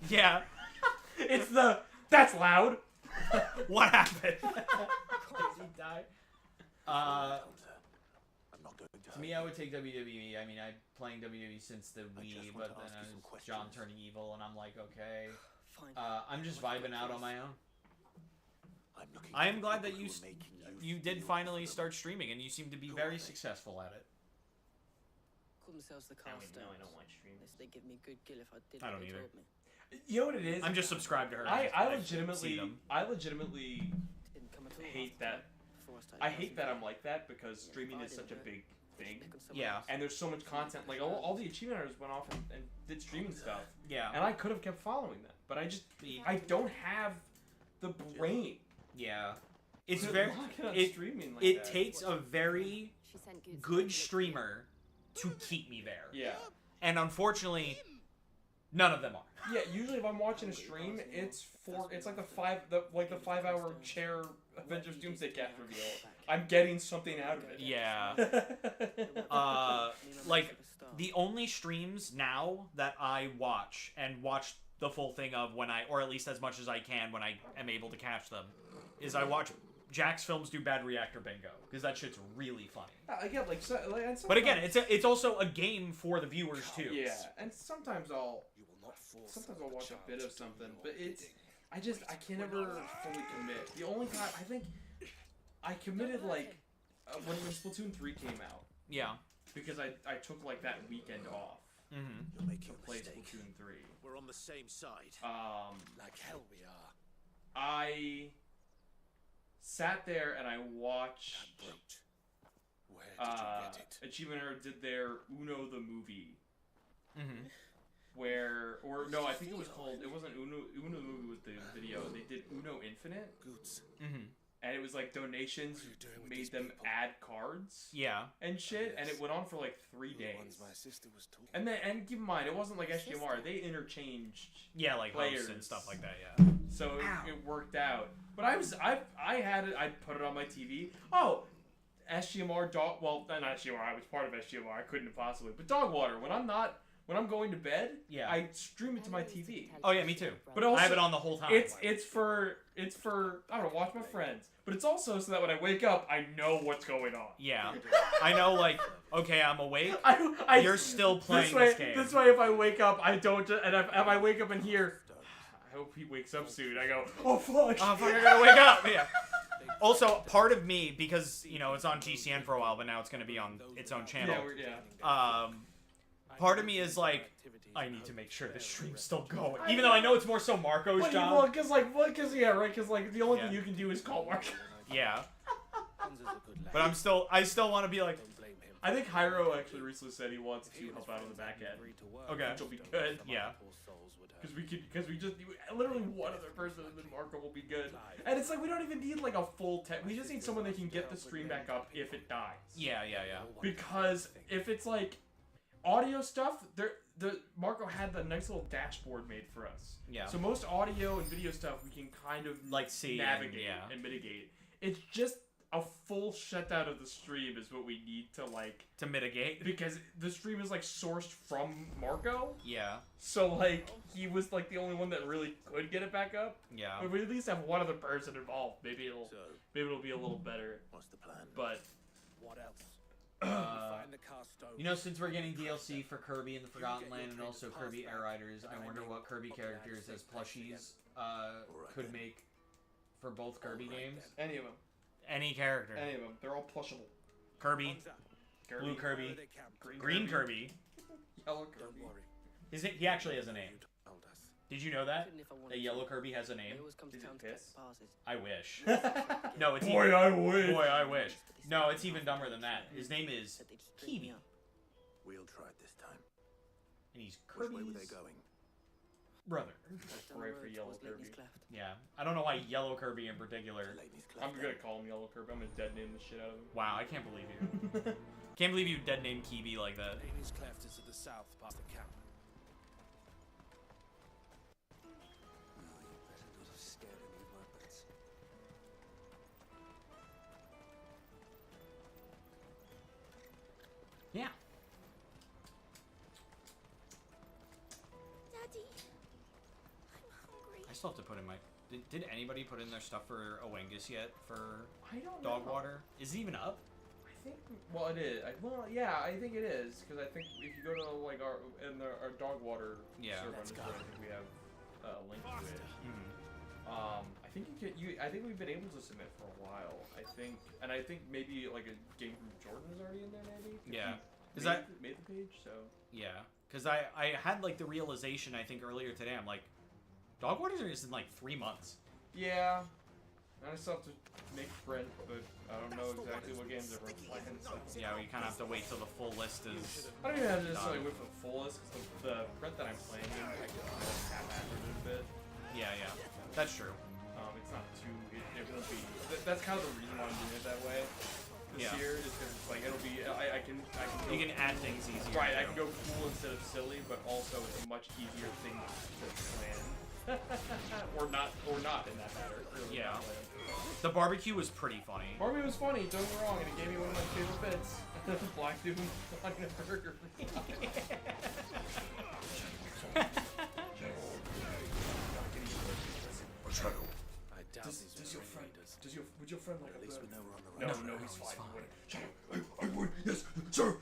Yeah. It's the. That's loud. What happened? Does he die? To me, I would take WWE. I mean, I'm playing WWE since the Wii, but then I was John turning evil, and I'm like, okay. I'm just vibing out on my own. I am glad that you did finally start streaming, and you seem to be very successful at it. Call themselves the No, Carstones. I don't watch streams. Unless they give me good gill if I did I what don't they either. told me. You know what it is? I'm just subscribed to her. I see legitimately them. Didn't come at all hate after that. before started I hate that dancing. I'm like that because streaming is such a big thing. Pick on someone Yeah. else. And there's so much content. Like, all the achievement hunters went off and did streaming stuff. Yeah. And I could have kept following that. But I don't have the brain. Yeah. It's to very. lock it on It, streaming like it that. takes a very She sent good streamer to keep me there. Yeah. And unfortunately, none of them are. Yeah, usually if I'm watching a stream, it's like the 5 hour chair Avengers Doomsday Cast reveal. I'm getting something out of it. Yeah. Like, the only streams now that I watch and watch the full thing of when or at least as much as I can when I am able to catch them, is I watch Jack's Films do Bad Reactor Bingo, because that shit's really funny. Again, and But again, it's also a game for the viewers too. Yeah, and sometimes I'll watch a bit of something, but I can never fully commit. The only time I think I committed like when Splatoon 3 came out. Yeah. Because I took like that weekend off. Mm-hmm. To play Splatoon 3. We're on the same side. Like hell we are. I sat there and I watched. Where did you get it? Achievement Hunter did their Uno the movie. Mm-hmm. where, or no, I think it was called, it wasn't Uno movie with the video, they did Uno Infinite, and it was like donations made them add cards, and shit, and it went on for like 3 days. And then, and keep in mind, it wasn't like SGMR, they interchanged like players hosts and stuff like that, so it worked out. But I had it, I put it on my TV. Oh, SGMR well, not SGMR, I was part of SGMR, I couldn't have possibly, but Dogwater, when I'm going to bed, I stream it to my TV. Oh yeah, me too. But also, I have it on the whole time. It's for I don't know, watch my friends. But it's also so that when I wake up, I know what's going on. Yeah, I know. Like, okay, I'm awake. You're still playing this game. This way, if I wake up, I don't. And if I wake up and hear, I hope he wakes up soon. I go, oh fuck! Oh fuck! I gotta wake up. Yeah. Also, part of me, because it's on GCN for a while, but now it's gonna be on its own channel. Part of me is like, I need to make sure the stream's still going, even though I know it's more so Marco's job. Well, because the only thing you can do is call Marco. Yeah. But I still want to be like. I think Hyro actually recently said he wants to help out on the back end. Okay. Which will be good. Yeah. Because we just literally one other person and then Marco will be good. And it's like we don't even need like a full tech. We just need someone that can get the stream back up if it dies. Yeah. Because if it's like audio stuff, the Marco had the nice little dashboard made for us. Yeah. So most audio and video stuff we can kind of like see navigate and mitigate. It's just a full shutdown of the stream is what we need to mitigate, because the stream is like sourced from Marco. Yeah. So like he was like the only one that really could get it back up. Yeah. But we at least have one other person involved. Maybe it'll be a little better. What's the plan? But what else? Since we're getting DLC for Kirby and the Forgotten Land and also Kirby Air Riders, I wonder what Kirby characters as plushies could make for both Kirby games. Any of them. Any character. Any of them. They're all plushable. Kirby. Blue Kirby. Green Kirby. Yellow Kirby. He actually has a name. Did you know that? That Yellow Kirby has a name? Is it Piss? I wish. No, it's Boy, I wish. Boy, I wish. No, it's even dumber than that. His name is Kiwi. We'll try it this time. And he's Which way Kirby's were they going? brother. Right for Yellow Kirby. Yeah. I don't know why Yellow Kirby in particular. I'm gonna call him Yellow Kirby. I'm gonna dead name the shit out of him. Wow, I can't believe you. Can't believe you dead named Kiwi like that. Lady's Cleft is to the south past the camp. Yeah. Daddy, I'm hungry. I still have to put in my... Did anybody put in their stuff for Owengus yet for I don't know. Dogwater? Is it even up? I think, well, it is. Yeah, I think it is, because I think if you go to like our Dogwater server, I think we have a link to it. I think I think we've been able to submit for a while. I think maybe like a game from Jordan is already in there, maybe. Yeah. Is that made the page? So. Yeah, because I had like the realization I think earlier today. I'm like, Dogwater is in like 3 months. Yeah. And I still have to make print, but I don't know exactly what games everyone's playing. So. Yeah, we kind of have to wait till the full list is. I don't even have to necessarily wait for the full list, because the print that I'm playing, I can haphazard it a bit. Yeah, that's true. It's not too. It won't be. That's kind of the reason why I'm doing it that way. This year is because it's like it'll be. I can. You can add things easier. Right, I can go cool instead of silly, but also it's a much easier thing to plan. or not in that matter. Really. Yeah. The barbecue was pretty funny. Barbecue was funny, don't get me wrong, and it gave me one of my favorite bits. Black dude on a burger. Would your friend like at least we know we're on the right? No, he's fine. Shut up. I would. Yes, sir.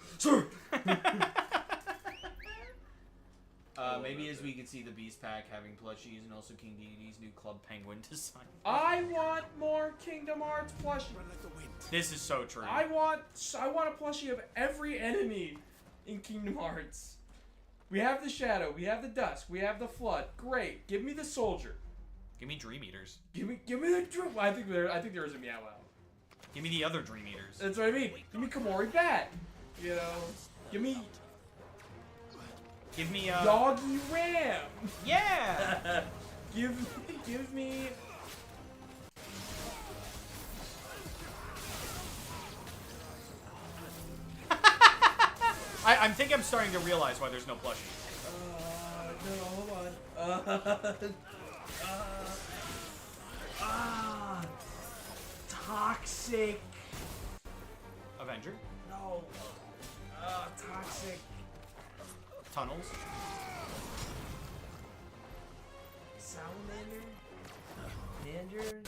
Maybe as we can see the Beast Pack having plushies and also King Deity's new Club Penguin design. I want more Kingdom Hearts plushies. This is so true. I want a plushie of every enemy in Kingdom Hearts. We have the Shadow, we have the Dusk, we have the Flood. Great. Give me the Soldier. Give me Dream Eaters. Give me the Dream. I think there is a Meow Wow. Give me the other Dream Eaters. That's what I mean. Give me Komori Bat. You know. Give me Give me a Doggy Ram. Yeah. Give me. I think I'm starting to realize why there's no plushie. No, hold on. Toxic. Avenger. No. Toxic. Tunnels. Salamander. Mander.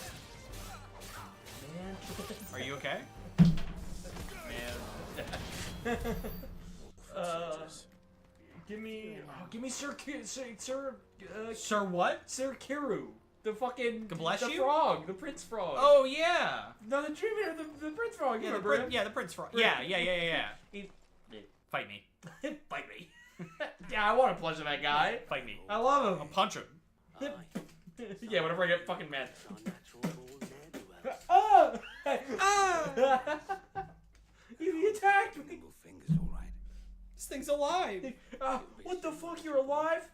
Man. Are you okay? Man. Give me Sir Sir what? Sir Kiru. The fucking bless the you? frog, the Prince Frog. Oh yeah. No, the Dreamer, the Prince Frog. You Yeah, remember him? the Prince Frog. Yeah. Fight me. Fight me. Yeah, I want to plush that guy. Fight me. I love I'll him. punch him. Yeah, whenever I get fucking mad. He attacked me. This thing's alive. What the fuck? You're alive?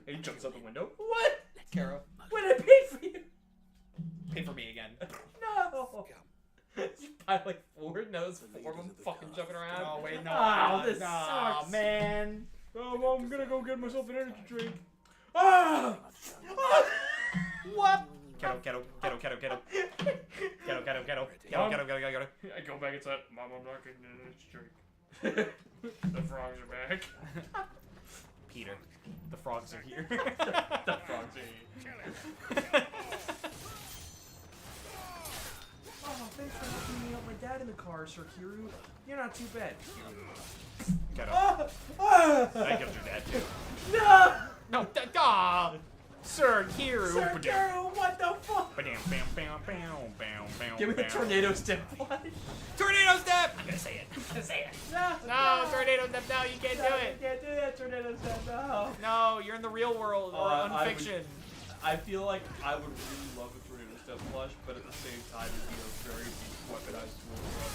He jumps out the window. What? Kara, What did I pay for you? pay for me again. No. You buy like 4? No, it's 4 of them fucking jumping around. Oh wait, no. Oh, this Nah, sucks. man. Oh, I'm gonna go get myself an energy drink. Ah! What? Kettle. I go back inside. Mom, I'm not getting an energy drink. The frogs are back. Peter. The frogs are here. The frogs are here. Oh, thanks for helping me out my dad in the car, Sir Kiru. You're not too bad. Kettle. That kills your dad too. No! No, Sir Kiru. Sir Kiru, what the fuck? Give me the tornado step. Tornado step! I'm gonna say it. No, tornado step. No, you can't do You it. can't do that tornado step. No. No, you're in the real world or unfiction. I feel like I would really love a tornado step plush, but at the same time, it'd be a very weaponized tool for us.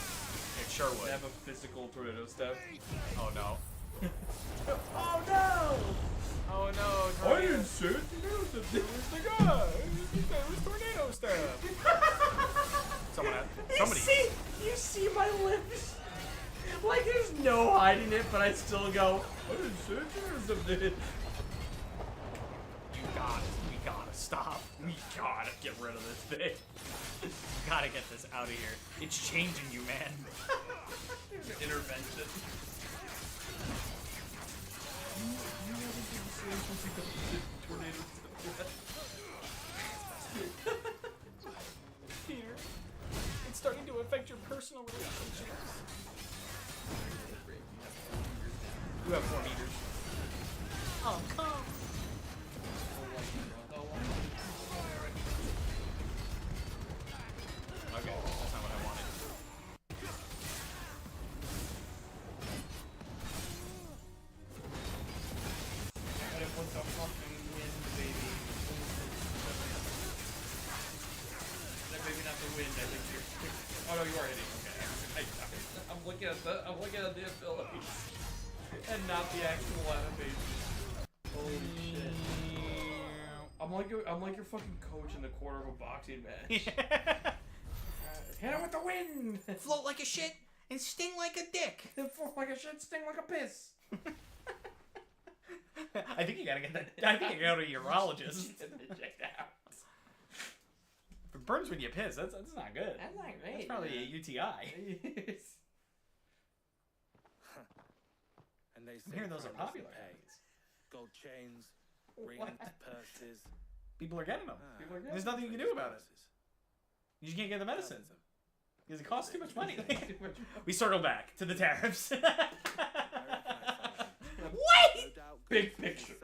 It sure To would. have a physical tornado step. Oh no. Oh no! Oh no. I didn't say it. Tornado step. It was the guy. It was tornado step. Somebody. You see my lips? Like there's no hiding it, but I still go. I didn't say it. Tornado step did. You got it. We gotta stop. We gotta get rid of this thing. We gotta get this out of here. It's changing you, man. Intervention. Peter, it's starting to affect your personal relationships. You have 4 meters. Oh, come. Okay, that's not what I wanted. What the fucking wind, baby? Maybe not the wind. I think you're. Oh no, you are hitting. Okay. I'm looking at the abilities, and not the actual animation. Holy shit! I'm like your fucking coach in the corner of a boxing match. Hit him with the wind. Float like a shit and sting like a dick. Float like a shit, sting like a piss. I think you gotta get that. I think you gotta go to a urologist. Check that out. If it burns when you piss, that's not good. That's not great. That's probably a UTI. And they I'm hearing those are popular. Gold chains, rings, purses. People are getting them. People are getting There's nothing you can do about it. You just can't get the medicine because it costs too much money. We circle back to the tariffs. Wait! Big picture.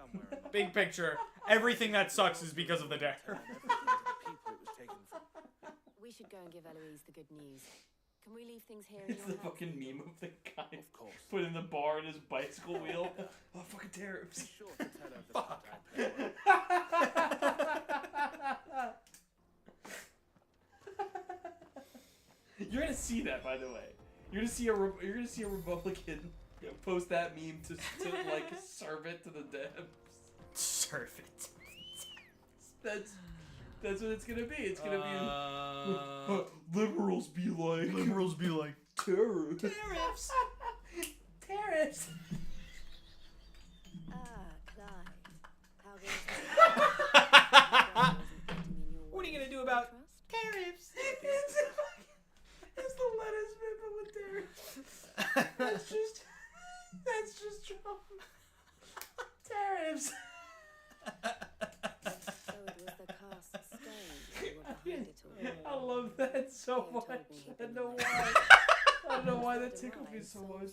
Big picture. Everything that sucks is because of the tariff. We should go and give Eloise the good news. Can we leave things here in It's your the house? fucking meme of the guy Of course. put in the bar in his bicycle wheel. Oh, fucking tariffs. Sure to tell her the fuck. You're gonna see that, by the way. You're gonna see a Republican Post that meme to like serve it to the devs. Serve it. That's what it's gonna be. It's gonna be liberals be like terror. Tariffs. Tariffs. Clive. How goes What are you gonna do about tariffs? It's the lettuce paper with tariffs. That's just Trump. Tariffs. So it was the cast stone who were behind it all. I love that so much. I don't know why. I don't know why that tickled me so much.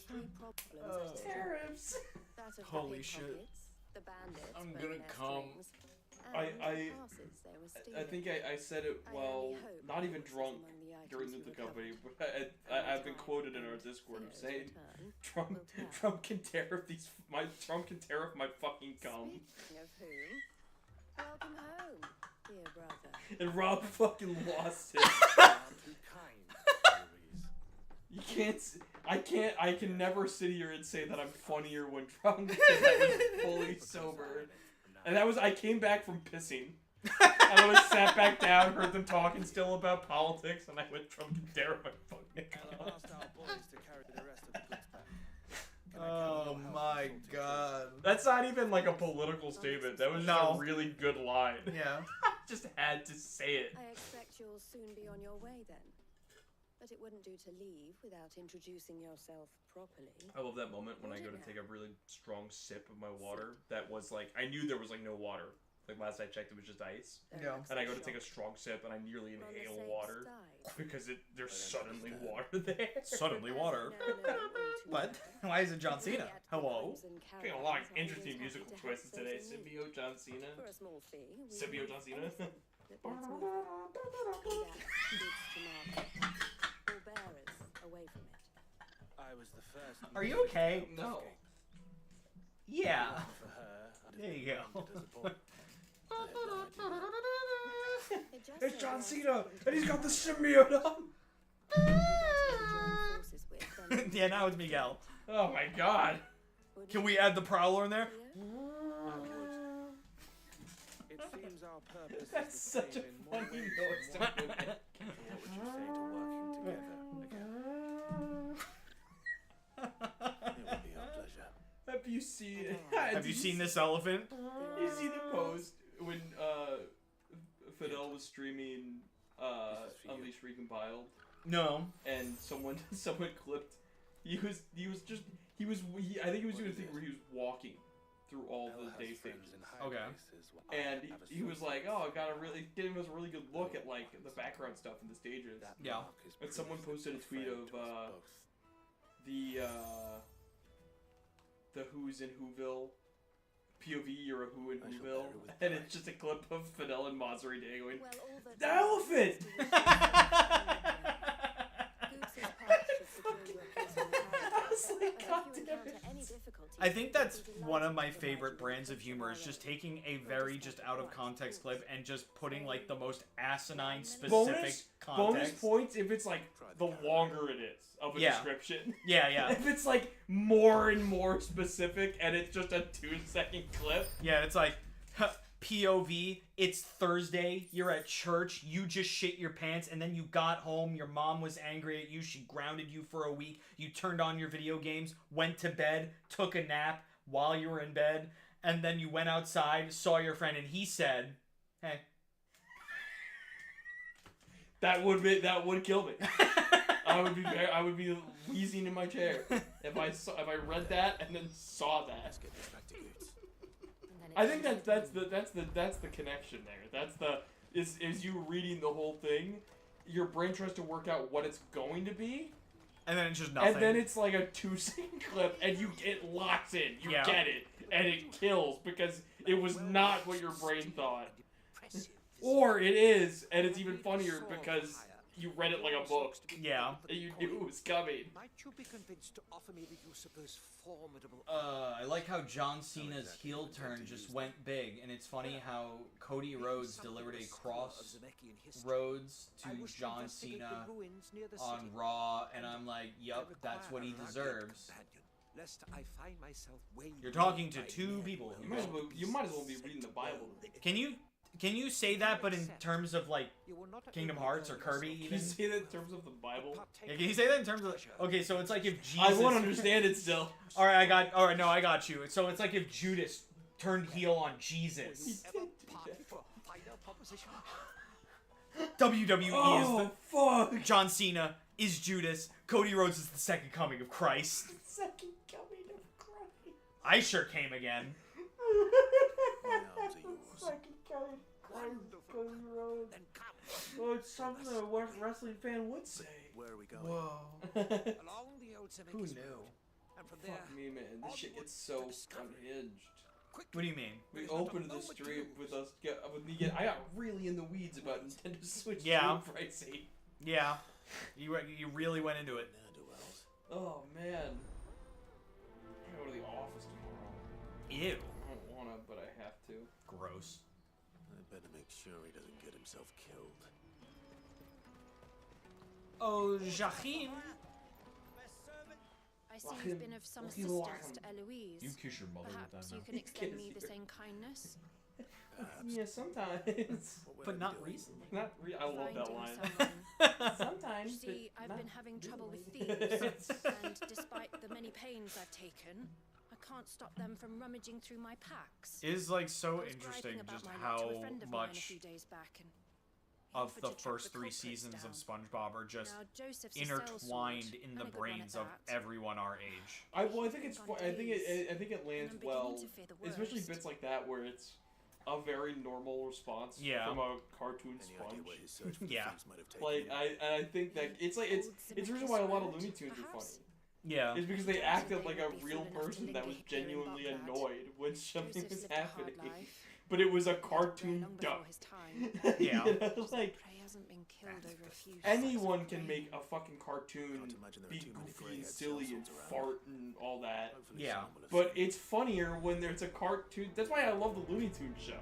Tariffs. That of the Holy shit. pickpockets, the bandits I'm pulling gonna their come. strings, and the I passes they were I think I said it I while only hope not even this was drunk among the items during you the recovered. company, but I've been quoted in our Discord of saying Trump can tariff my fucking cum. Speaking of whom, welcome home, dear brother. And Rob fucking lost it. Too kind, Louise. I can never sit here and say that I'm funnier when drunk because I was fully sober. And I came back from pissing. I was sat back down, heard them talking still about politics, and I went drunk and dare my fucking And I've asked our boys to carry the rest of the goods back. Can I Oh count on your help my in sorting god. That's not even like a political statement. That was just No. a really good line. Yeah. Just had to say it. I expect you'll soon be on your way then. But it wouldn't do to leave without introducing yourself properly. I love that moment when I go to take a really strong sip of my water. That was like, I knew there was like no water. Like last I checked, it was just ice. Yeah. And I go to take a strong sip, and I nearly inhale water because there's suddenly water there. Suddenly water. What? Why is it John Cena? Hello? Getting a lot of interesting musical choices today. Symbio John Cena. For a small fee, we Symbio will John Cena. That needs moving. Or bearers away from it. I was the first. Are you okay? No. Yeah. For her, I'd have There you been go. rendered as a boy. I had no idea. It just It's so John happens Cena, that and he's got the symbiote on. you join forces with, then Yeah, now it's Miguel. Oh my god. would Can you we add the Prowler in there? clear? I would. It seems our purpose That's is the such a same in one funny way. noise to put in. So what would you say to working together again? It would be our pleasure. Have you seen? Have you seen this elephant? You see the post when Fidel was streaming Unleashed Recompiled, No. and someone clipped. I think he was doing a thing where he was walking through all Elle the has day friends stages. in high Okay. places where I And have a he was small like, place. "Oh, I got a really giving us a really good look at like the background stuff in the stages." That Yeah. mark is And someone proof posted a that tweet friend of to us both. the Who's in Whoville POV. You're a Who in I shall Whoville, bury with and pride. it's just a clip of Fidel and Mazari Day going, Well, all that "The elephant!" I think that's one of my favorite brands of humor is just taking a very just out of context clip and just putting like the most asinine specific Bonus context. points if it's like the longer it is of a Yeah. description. Yeah, yeah. If it's like more and more specific and it's just a 2-second clip. Yeah, it's like POV, it's Thursday, you're at church, you just shit your pants, and then you got home, your mom was angry at you, she grounded you for a week, you turned on your video games, went to bed, took a nap while you were in bed, and then you went outside, saw your friend, and he said, hey. That would kill me. I would be wheezing in my chair if I read that and then saw that. Let's get this back to Goots. I think that's the connection there. Is you reading the whole thing, your brain tries to work out what it's going to be, And then it's just nothing. and then it's like a 2-second clip, and it locks in. You Yeah. get it, and it kills because it was not what your brain thought, or it is, and it's even funnier because you read it like a book. Yeah. And you knew it was coming. Might you be convinced to offer me the use of those formidable... I like how John Cena's heel turn just went big, and it's funny how Cody Rhodes delivered a crossroads to John Cena on Raw, and I'm like, yup, that's what he deserves. lest I find myself way. You're talking to two people. You might as well be reading the Bible. Can you say that, but in terms of like Kingdom Hearts or Kirby? Even? Can you say that in terms of the Bible? Yeah, can you say that in terms of? Okay, so it's like if Jesus. I won't understand it still. All right, I got you. So it's like if Judas turned heel on Jesus. WWE is the fuck. John Cena is Judas. Cody Rhodes is the second coming of Christ. Second coming of Christ. I sure came again. Second coming of Christ, Cody Rhodes. Oh, it's something a wrestling fan would say. Where are we going? Whoa. Along the old Who knew? And from there, Fuck me, man. This shit gets so unhinged. What do you mean? We opened the stream with us. I got really in the weeds about Nintendo Switch Yeah. pricey. Yeah. You really went into it. Oh man. I gotta go to the office tomorrow. Ew. I don't wanna, but I have to. Gross. I better make sure he doesn't get himself killed. Oh, Jachim. I see you've been of some assistance to Eloise. You kiss your mother with Perhaps that you now. can extend me the same kindness. Yeah, sometimes. But not recently. I love Finding that line. someone. Sometimes. See, but I've not been having trouble with really. thieves, and despite the many pains I've taken, I can't stop them from rummaging through my packs. It is like so I was interesting bragging about just my luck to a how friend of mine a much few days back, and he of offered the to track first the 3 culprits seasons down. of SpongeBob are just Now, Joseph's a intertwined sellsword, in and the a good one brains at of that. everyone our age. I think it's. I think it lands I'm well, beginning to fear the especially worst. bits like that where it's a very normal response Yeah. from a cartoon sponge. Yeah. Like I think that it's like it's the reason why a lot of Looney Tunes are funny. Yeah. It's because they acted like a real person that was genuinely annoyed when something was happening. But it was a cartoon duck. Yeah. You know, like Prey hasn't been killed over a few anyone can make a fucking cartoon be goofy and silly and fart and all that. Yeah. But it's funnier when there's a cartoon. That's why I love the Looney Tunes show.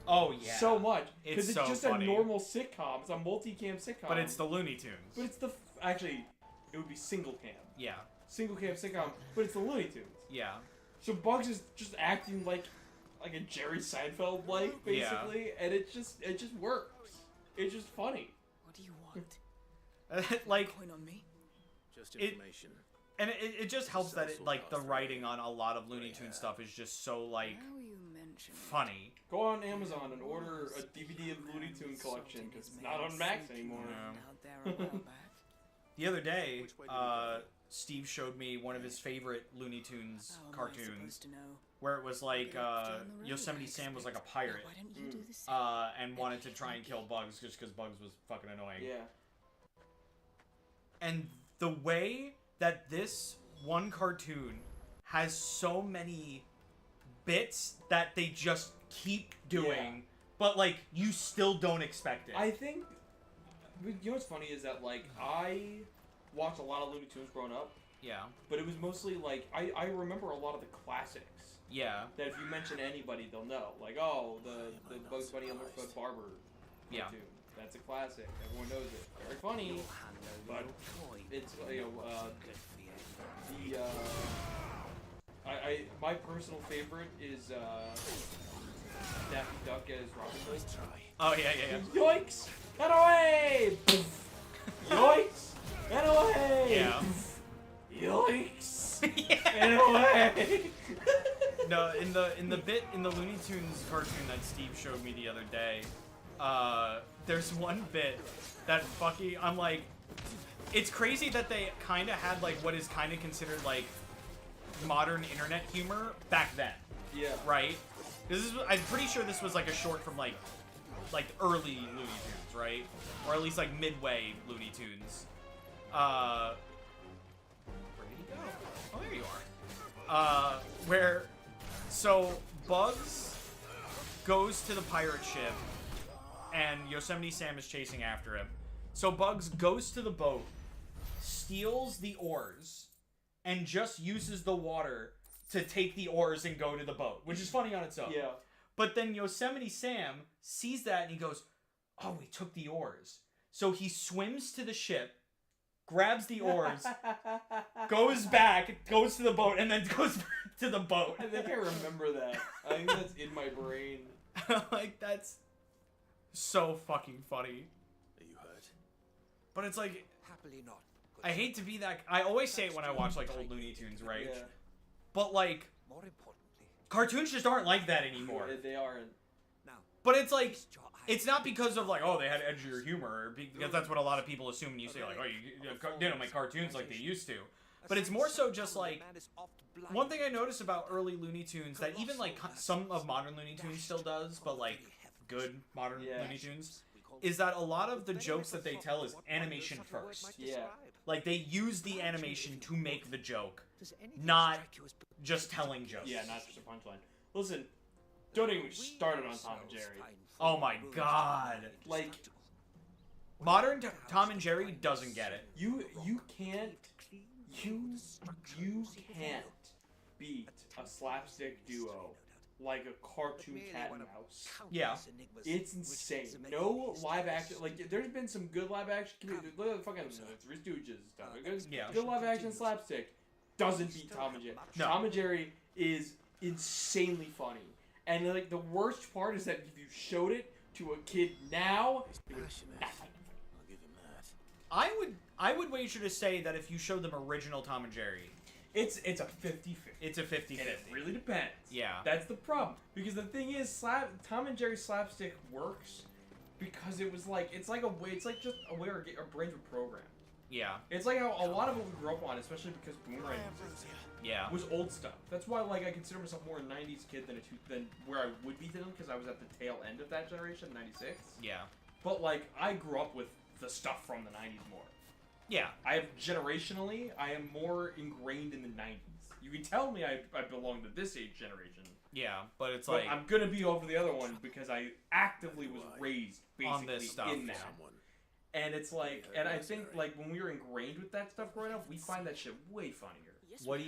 Oh yeah. So much. Because It's it's so just funny. a normal sitcom. It's a multi-cam sitcom. But it's the Looney Tunes. But it's the actually, it would be single cam. Yeah. Single cam sitcom. But it's the Looney Tunes. Yeah. So Bugs is just acting like a Jerry Seinfeld like basically, and it just works. It's just funny. What do you want? Like Coin on me? Just It- information. and it just helps that it, like the writing on a lot of Looney Tunes stuff is just so like Now you mention it. funny. Go on Amazon and order a DVD of Looney Tune collection because it's not on Max anymore. Out there a while back. The other day, Steve showed me one of his favorite Looney Tunes How am I cartoons, supposed to know? where it was like Down the road, Yosemite I Sam was like a expect. pirate, Why don't you do the same? and wanted to try and kill Bugs just because Bugs was fucking annoying. Yeah. And the way that this one cartoon has so many bits that they just keep doing, Yeah. but like you still don't expect it. I think. You know what's funny is that like I watched a lot of Looney Tunes growing up, Yeah. but it was mostly like I remember a lot of the classics. Yeah. That if you mention anybody, they'll know. Like, oh, the Bugs Bunny Elmerfoot Barber Yeah. cartoon. That's a classic. Everyone knows it. Very funny, but it's my personal favorite is Daffy Duck as Robin Hood. Oh yeah, yeah, yeah. Yoinks! Get away! Poof. Yoinks! Get away! Yeah. Poof. Yoinks! Get away! No, in the Looney Tunes cartoon that Steve showed me the other day, there's one bit that fucking I'm like, it's crazy that they kind of had like what is kind of considered like modern internet humor back then. Yeah. Right. I'm pretty sure this was like a short from like early Looney Tunes, right? Or at least like midway Looney Tunes. Where did he go? Oh, there you are. Where, so Bugs goes to the pirate ship, and Yosemite Sam is chasing after him. So Bugs goes to the boat, steals the oars, and just uses the water to take the oars and go to the boat, which is funny on its own. Yeah. But then Yosemite Sam sees that and he goes, oh, we took the oars. So he swims to the ship, grabs the oars, goes back, goes to the boat, and then goes back to the boat. I think I remember that. I think that's in my brain. Like, that's so fucking funny. Are you hurt? But it's like, Happily not. I hate to be that. I always say it when I watch like old Looney Tunes, right? Yeah. But like, More importantly, cartoons just aren't like that anymore. They aren't. now, But it's like, feast your eyes. it's not because of like, oh, they had edgier humor, because that's what a lot of people assume when you say like, oh, they don't make cartoons like they used to. But it's more so just like, one thing I noticed about early Looney Tunes that even like some of modern Looney Tunes still does, but like good modern Looney Tunes, is that a lot of the jokes that they tell is animation first. Yeah. Like they use the animation to make the joke, not just telling jokes. Yeah, not just a punchline. Listen, don't even get started on Tom and Jerry. Oh my god. Like, modern Tom and Jerry doesn't get it. you can't beat a slapstick duo like a cartoon cat and mouse. Yeah. It's insane. No live action. Like, there's been some good live action. Look at the fucking Three Stooges and stuff. Good live action slapstick doesn't beat Tom and Jerry. No. Tom and Jerry is insanely funny. And like the worst part is that if you showed it to a kid now, it would not find it. I'll give him that. I would wager to say that if you showed them original Tom and Jerry, It's a 50-50. it's a 50-50. And it really depends. Yeah. That's the problem. Because the thing is, Tom and Jerry slapstick works because it's like just a way our brains were programmed. Yeah. It's like how a lot of what we grew up on, especially because Boomerang Yeah. was old stuff. That's why like I consider myself more a 90s kid than where I would be then, because I was at the tail end of that generation, 96. Yeah. But like I grew up with the stuff from the 90s more. Yeah. I have generationally, I am more ingrained in the 90s. You can tell me I belong to this age generation. Yeah, but it's But like I'm gonna be over the other one because I actively was raised basically on this stuff. in that. And it's like, and I think like when we were ingrained with that stuff growing up, we find that shit way funnier. What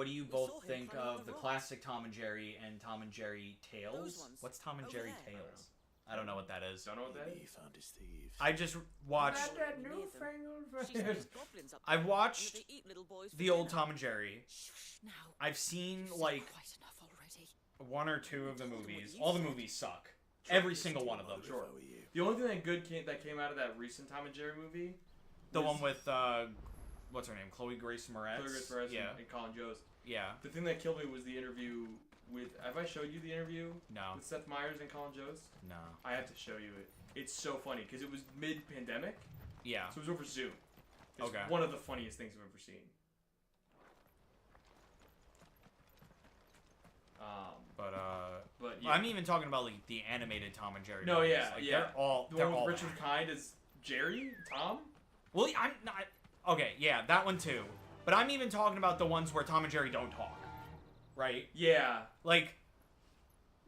do you both think of the classic Tom and Jerry and Tom and Jerry Tales? What's Tom and Jerry Tales? I don't know what that is. Don't know what that is? He found his thieves. I just watched. That newfangled She says goblins up I've there, watched they eat little boys for the old dinner. Tom and Jerry. Now, I've seen you've said like quite enough already. one or two of the movies. All the movies suck. Every single one of them. Sure. The only thing that came out of that recent Tom and Jerry movie, The was one with what's her name? Chloe Grace Moretz. Chloe Grace Moretz Yeah. and Colin Jost. Yeah. The thing that killed me was the interview with. Have I showed you the interview? No. With Seth Meyers and Colin Jost? No. I have to show you it. It's so funny because it was mid-pandemic. Yeah. So it was over Zoom. It's Okay. one of the funniest things I've ever seen. But yeah. I'm even talking about like the animated Tom and Jerry. No, movies. yeah, like, yeah. They're all The one with all Richard bad. Kind as Jerry, Tom. Well, I'm not. Okay, yeah, that one too. But I'm even talking about the ones where Tom and Jerry don't talk, right? Yeah. Like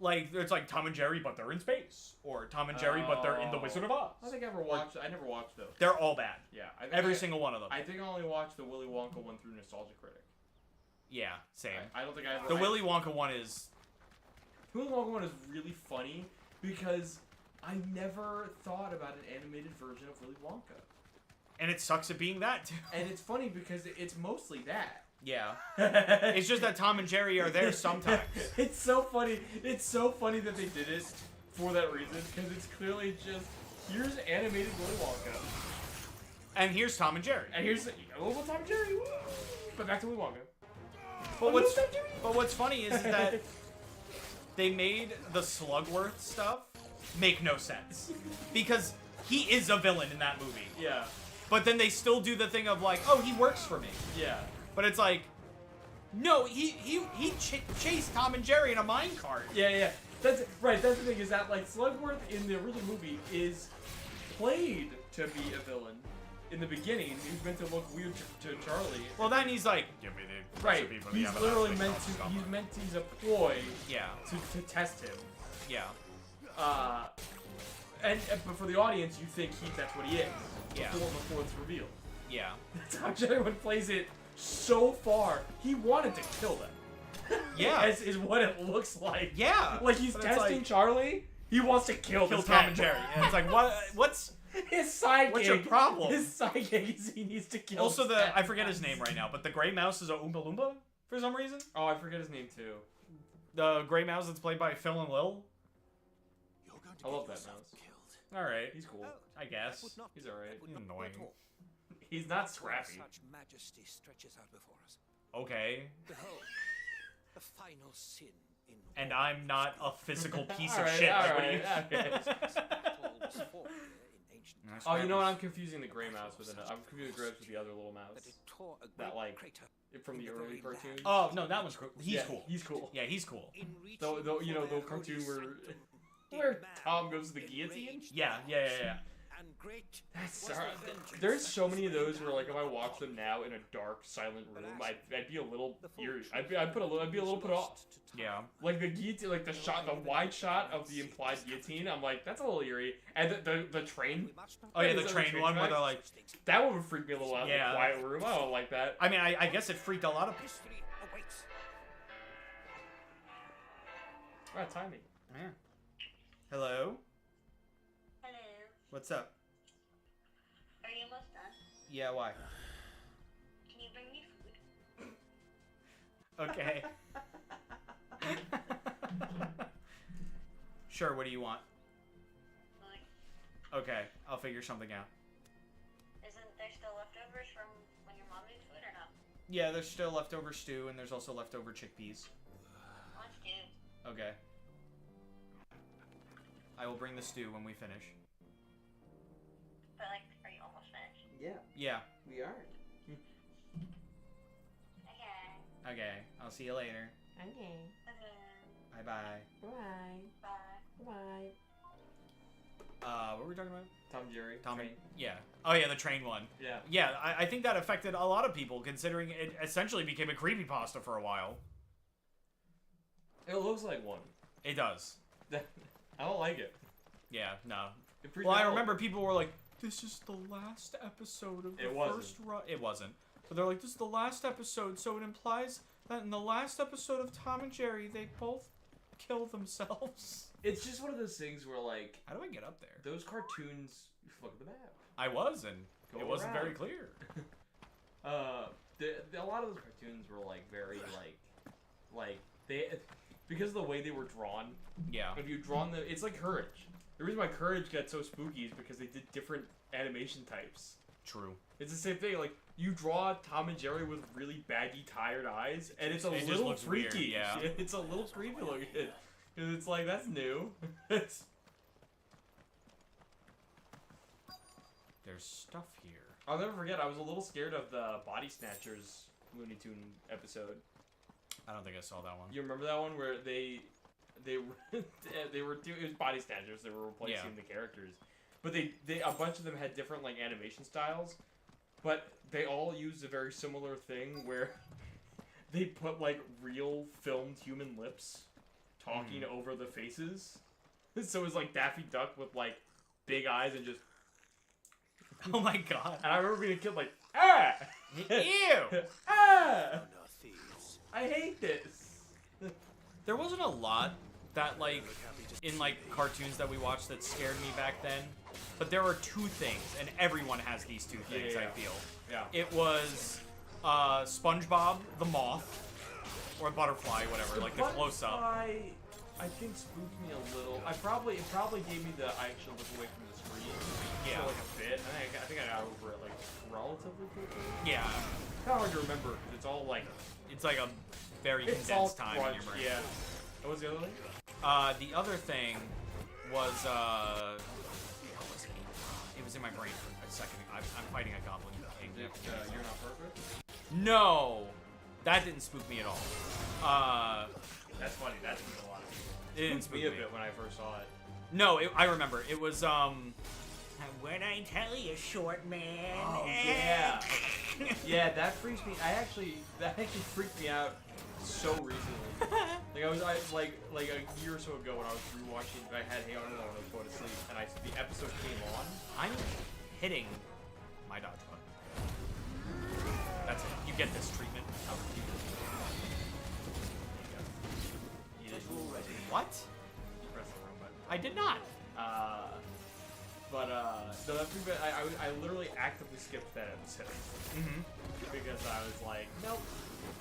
it's like Tom and Jerry, but they're in space, or Tom and Jerry, but they're in The Wizard of Oz. I think I never watched. I never watched those. They're all bad. Yeah, Every single one of them. I think I only watched the Willy Wonka one through Nostalgia Critic. Yeah, same. I don't think I ever. The Willy Wonka one is. The Willy Wonka one is really funny because I never thought about an animated version of Willy Wonka. And it sucks at being that too. And it's funny because it's mostly that. Yeah. It's just that Tom and Jerry are there sometimes. It's so funny. It's so funny that they did it for that reason because it's clearly just here's animated Willy Wonka. And here's Tom and Jerry. And here's Tom and Jerry. Woo! But back to Willy Wonka. But what's funny is that they made the Slugworth stuff make no sense because he is a villain in that movie. Yeah. But then they still do the thing of like, oh, he works for me. Yeah. But it's like, no, he chased Tom and Jerry in a minecart. Yeah. That's right. That's the thing is that like Slugworth in the original movie is played to be a villain. In the beginning, he's meant to look weird to Charlie. Well, then he's like, give me the right. recipe for the He's M&Ms literally with meant no to. stuff. He's a ploy. Yeah. To test him. Yeah. But for the audience, you think that's what he is. Yeah. Before it's revealed. Yeah. That's how everyone plays it so far. He wanted to kill them. Yeah. is what it looks like. Yeah. Like he's But it's testing like- Charlie. He wants to kill this Tom guy. and Jerry. And it's like, what's His sidekick. What's your problem? His sidekick is he needs to kill. Also, I forget his name right now, but the gray mouse is a Oompa Loompa for some reason. Oh, I forget his name too. The gray mouse that's played by Phil and Lil. I love that mouse. All right, He's cool. I guess. He's alright. He's annoying. He's not scrappy. Such majesty stretches out before us. Okay. Behold, the final sin in And I'm not a physical piece of Alright, shit. Like, what do alright, you? Oh, you know what? I'm confusing the gray mouse with I'm confusing the gray mouse with the other little mouse. That like from the early cartoon. Oh no, that one's cool. He's Yeah, cool. He's cool. Yeah, he's cool. Though you know the cartoon where Tom goes to the guillotine. Yeah. That's there's so many of those where like if I watch them now in a dark, silent room, I'd be a little eerie. I'd be a little put off. Yeah. Like the guillotine, like the wide shot of the implied guillotine. I'm like, that's a little eerie. And the train. Oh yeah, the train one where they're like, that one would freak me a little out. Yeah. In the quiet room. I don't like that. I mean, I guess it freaked a lot of people. Right, timing. Yeah. Hello. Hello. What's up? Are you almost done? Yeah. Why? Can you bring me food? Okay. Sure. What do you want? Food. Okay, I'll figure something out. Isn't there still leftovers from when your mom made food or not? Yeah, there's still leftover stew, and there's also leftover chickpeas. I want stew. Okay. I will bring the stew when we finish. But like, are you almost finished? Yeah. Yeah. We are. Okay. Okay. I'll see you later. Okay. Bye bye. Bye. Bye. Bye. What were we talking about? Tom and Jerry. Tom. Train. Yeah. Oh yeah, the train one. Yeah. Yeah, I think that affected a lot of people, considering it essentially became a creepypasta for a while. It looks like one. It does. I don't like it. Yeah. No. Well, I remember people were like, "This is the last episode of the first run." It wasn't. But they're like, "This is the last episode, so it implies that in the last episode of Tom and Jerry, they both kill themselves." It's just one of those things where, like, how do I get up there? Those cartoons. Look at the map. I was, and it wasn't very around. clear. A lot of those cartoons were like very like they because of the way they were drawn. Yeah. If you drawn them, it's like Courage. The reason why Courage got so spooky is because they did different animation types. True. It's the same thing. Like you draw Tom and Jerry with really baggy, tired eyes, and it's a It just little looks freaky. weird, yeah. It's a little creepy looking. Because it's like that's new. It's There's stuff here. I'll never forget. I was a little scared of the Body Snatchers Looney Tune episode. I don't think I saw that one. You remember that one where they were doing, it was Body Snatchers. They were replacing the characters, but they a bunch of them had different like animation styles, but they all used a very similar thing where they put like real filmed human lips talking over the faces. So it was like Daffy Duck with like big eyes and just. Oh my god! And I remember being a kid like, ah, ew, ah, I hate this. There wasn't a lot that like in like cartoons that we watched that scared me back then, but there were two things, and everyone has these two things. Yeah. I feel. Yeah. It was SpongeBob the moth, or butterfly, whatever, like the close up. I think spooked me a little. It probably gave me the I actually look away from the screen. Yeah. For like a bit. I think I got over it like relatively quickly. Yeah. Kind of hard to remember because it's all like a very it's all condensed time in your brain. Yeah. What was the other thing? The other thing was it was in my brain for a second. I'm fighting a goblin king. You're Not Perfect? No, that didn't spook me at all. That's funny. That spooked a lot of people. It didn't spook me a me. bit when I first saw it. No, I remember. It was when I tell you, short man. Oh yeah. Yeah, that freaks me. That actually freaked me out so recently. Like like a year or so ago when I was rewatching. I had Hey Arnold when I was going to sleep, and the episode came on. I'm hitting my dodge button. That's it. You get this treatment. What? You pressed the wrong button. I did not. So that pretty much, I literally actively skipped that episode. Because I was like, nope,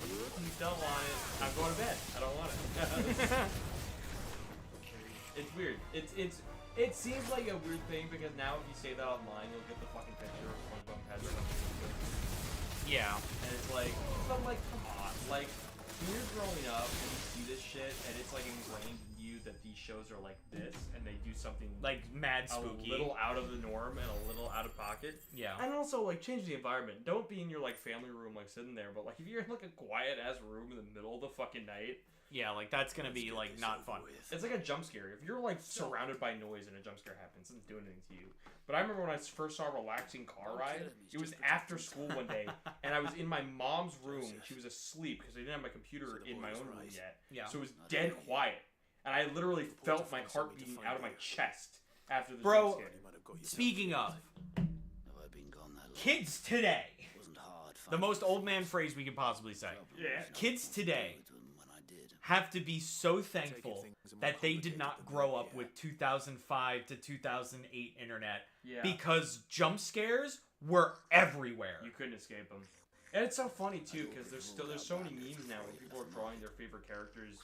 you don't want it. I'm going to bed. I don't want it. It's weird. It seems like a weird thing because now if you say that online, you'll get the fucking picture of SpongeBob has something. Yeah. And it's like, but like, come on, like. When you're growing up and you see this shit, and it's like ingrained in you that these shows are like this, and they do something like mad spooky, a little out of the norm and a little out of pocket. Yeah. And also like change the environment. Don't be in your like family room like sitting there, but like if you're in like a quiet ass room in the middle of the fucking night. Yeah, like that's gonna be like not fun. It's like a jump scare. If you're like surrounded by noise and a jump scare happens, it doesn't do anything to you. But I remember when I first saw a relaxing car ride, it was after school one day, and I was in my mom's room. She was asleep because I didn't have my computer in my own room yet. Yeah. So it was dead quiet, and I literally felt my heart beating out of my chest after the Bro, jump scare. Speaking of, kids today, the most old man phrase we could possibly say. Yeah. Kids today have to be so thankful that they did not grow up with 2005 to 2008 internet because jump scares were everywhere. You couldn't escape them. And it's so funny too because there's so many memes now where people are drawing their favorite characters,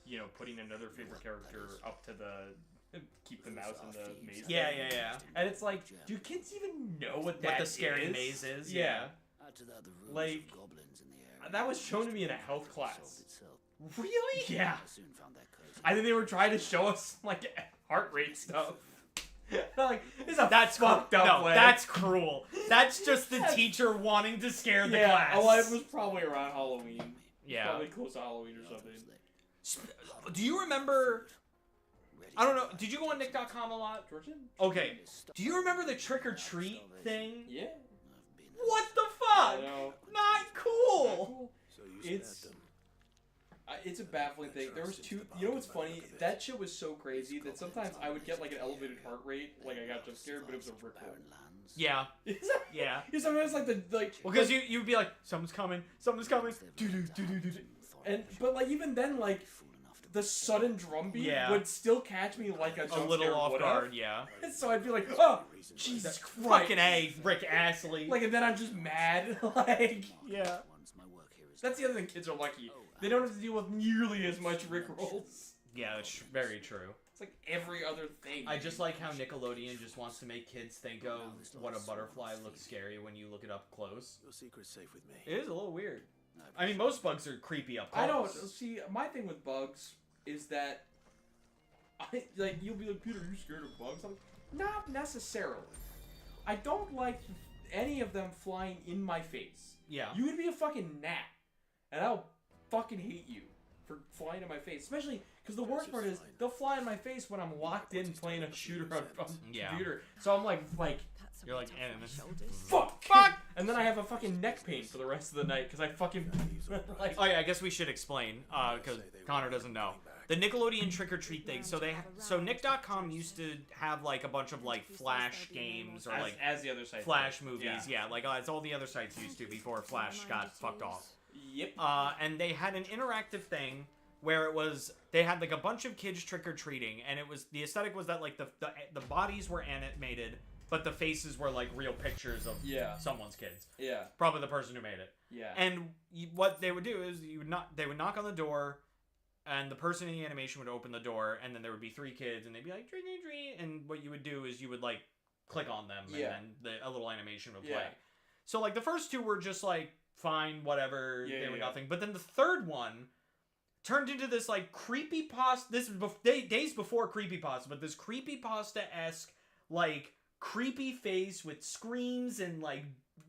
you know, putting another favorite character up to the keep the mouse in the maze. Yeah. And it's like, do kids even know what the scary maze is? Yeah. Like, that was shown to me in a health class. Really? Yeah. I think they were trying to show us like heart rate stuff. Like, that's fucked up. No, that's cruel. That's just the teacher wanting to scare the class. Oh, it was probably around Halloween. Yeah. Probably close to Halloween or something. Do you remember? I don't know. Did you go on Nick.com a lot? Georgian? Okay. Do you remember the trick or treat thing? Yeah. What the fuck? I know. Not cool. It's a baffling thing. There was two. You know what's funny? That shit was so crazy that sometimes I would get like an elevated heart rate, like I got jump scared, but it was a rickroll. Yeah. Yeah. Sometimes like because you would be like, someone's coming, but like even then like the sudden drum beat would still catch me like a jump little scare off would guard. have. Yeah. And so I'd be like, oh Jesus Christ, fucking A, Rick Astley. Like, and then I'm just mad. Like, yeah. That's the other thing. Kids are lucky. They don't have to deal with nearly as much rickrolls. Yeah, that's very true. It's like every other thing. I just like how Nickelodeon just wants to make kids think of what a butterfly looks scary when you look it up close. Your secret's safe with me. It is a little weird. I mean, most bugs are creepy up close. I don't see. My thing with bugs is that you'll be like, Peter, are you scared of bugs? I'm like, not necessarily. I don't like any of them flying in my face. Yeah. You would be a fucking gnat, and I'll fucking hate you for flying in my face. Especially because the worst part is they'll fly in my face when I'm locked in playing a shooter on computer. So I'm like, you're like, fuck, and then I have a fucking neck pain for the rest of the night because I fucking like. Oh yeah, I guess we should explain because Connor doesn't know the Nickelodeon trick or treat thing. So Nick.com used to have like a bunch of like Flash games or as the other site Flash movies. Yeah, like as all the other sites used to before Flash got fucked off. Yep. And they had an interactive thing where they had like a bunch of kids trick or treating, and it was the aesthetic was that like the bodies were animated, but the faces were like real pictures of someone's kids. Yeah. Probably the person who made it. Yeah. And what they would do is they would knock on the door, and the person in the animation would open the door, and then there would be 3 kids, and they'd be like treat, treat, treat, and what you would do is you would like click on them, and then a little animation would play. So like the first 2 were just like fine, whatever, they were nothing. But then the third one turned into this like creepypasta. This is days before creepypasta, but this creepypasta-esque like creepy face with screams and like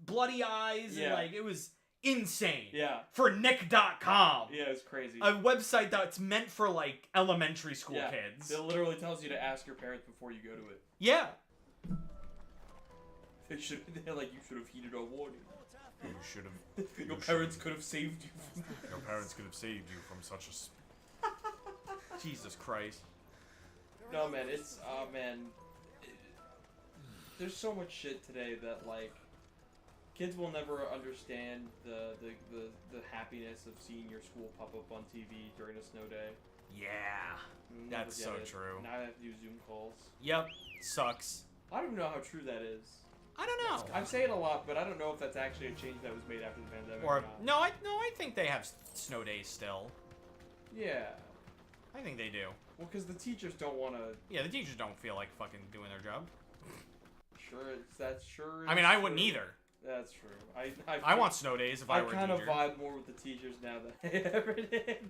bloody eyes and like it was insane. Yeah. For Nick.com. Yeah, it's crazy. A website that's meant for like elementary school kids. It literally tells you to ask your parents before you go to it. Yeah. You should have heeded our warning. You should have. Your parents could have saved you. Your parents could have saved you from such a. Jesus Christ. No, man, it's there's so much shit today that like kids will never understand the happiness of seeing your school pop up on TV during a snow day. Yeah, that's so true. Now I have to do Zoom calls. Yep, sucks. I don't know how true that is. I don't know. I'm saying a lot, but I don't know if that's actually a change that was made after the pandemic. Or not. no, I think they have snow days still. Yeah. I think they do. Well, because the teachers don't want to. Yeah, the teachers don't feel like fucking doing their job. That's sure. I mean, I wouldn't either. That's true. I want snow days if I were a teacher. I kind of vibe more with the teachers now than I ever did.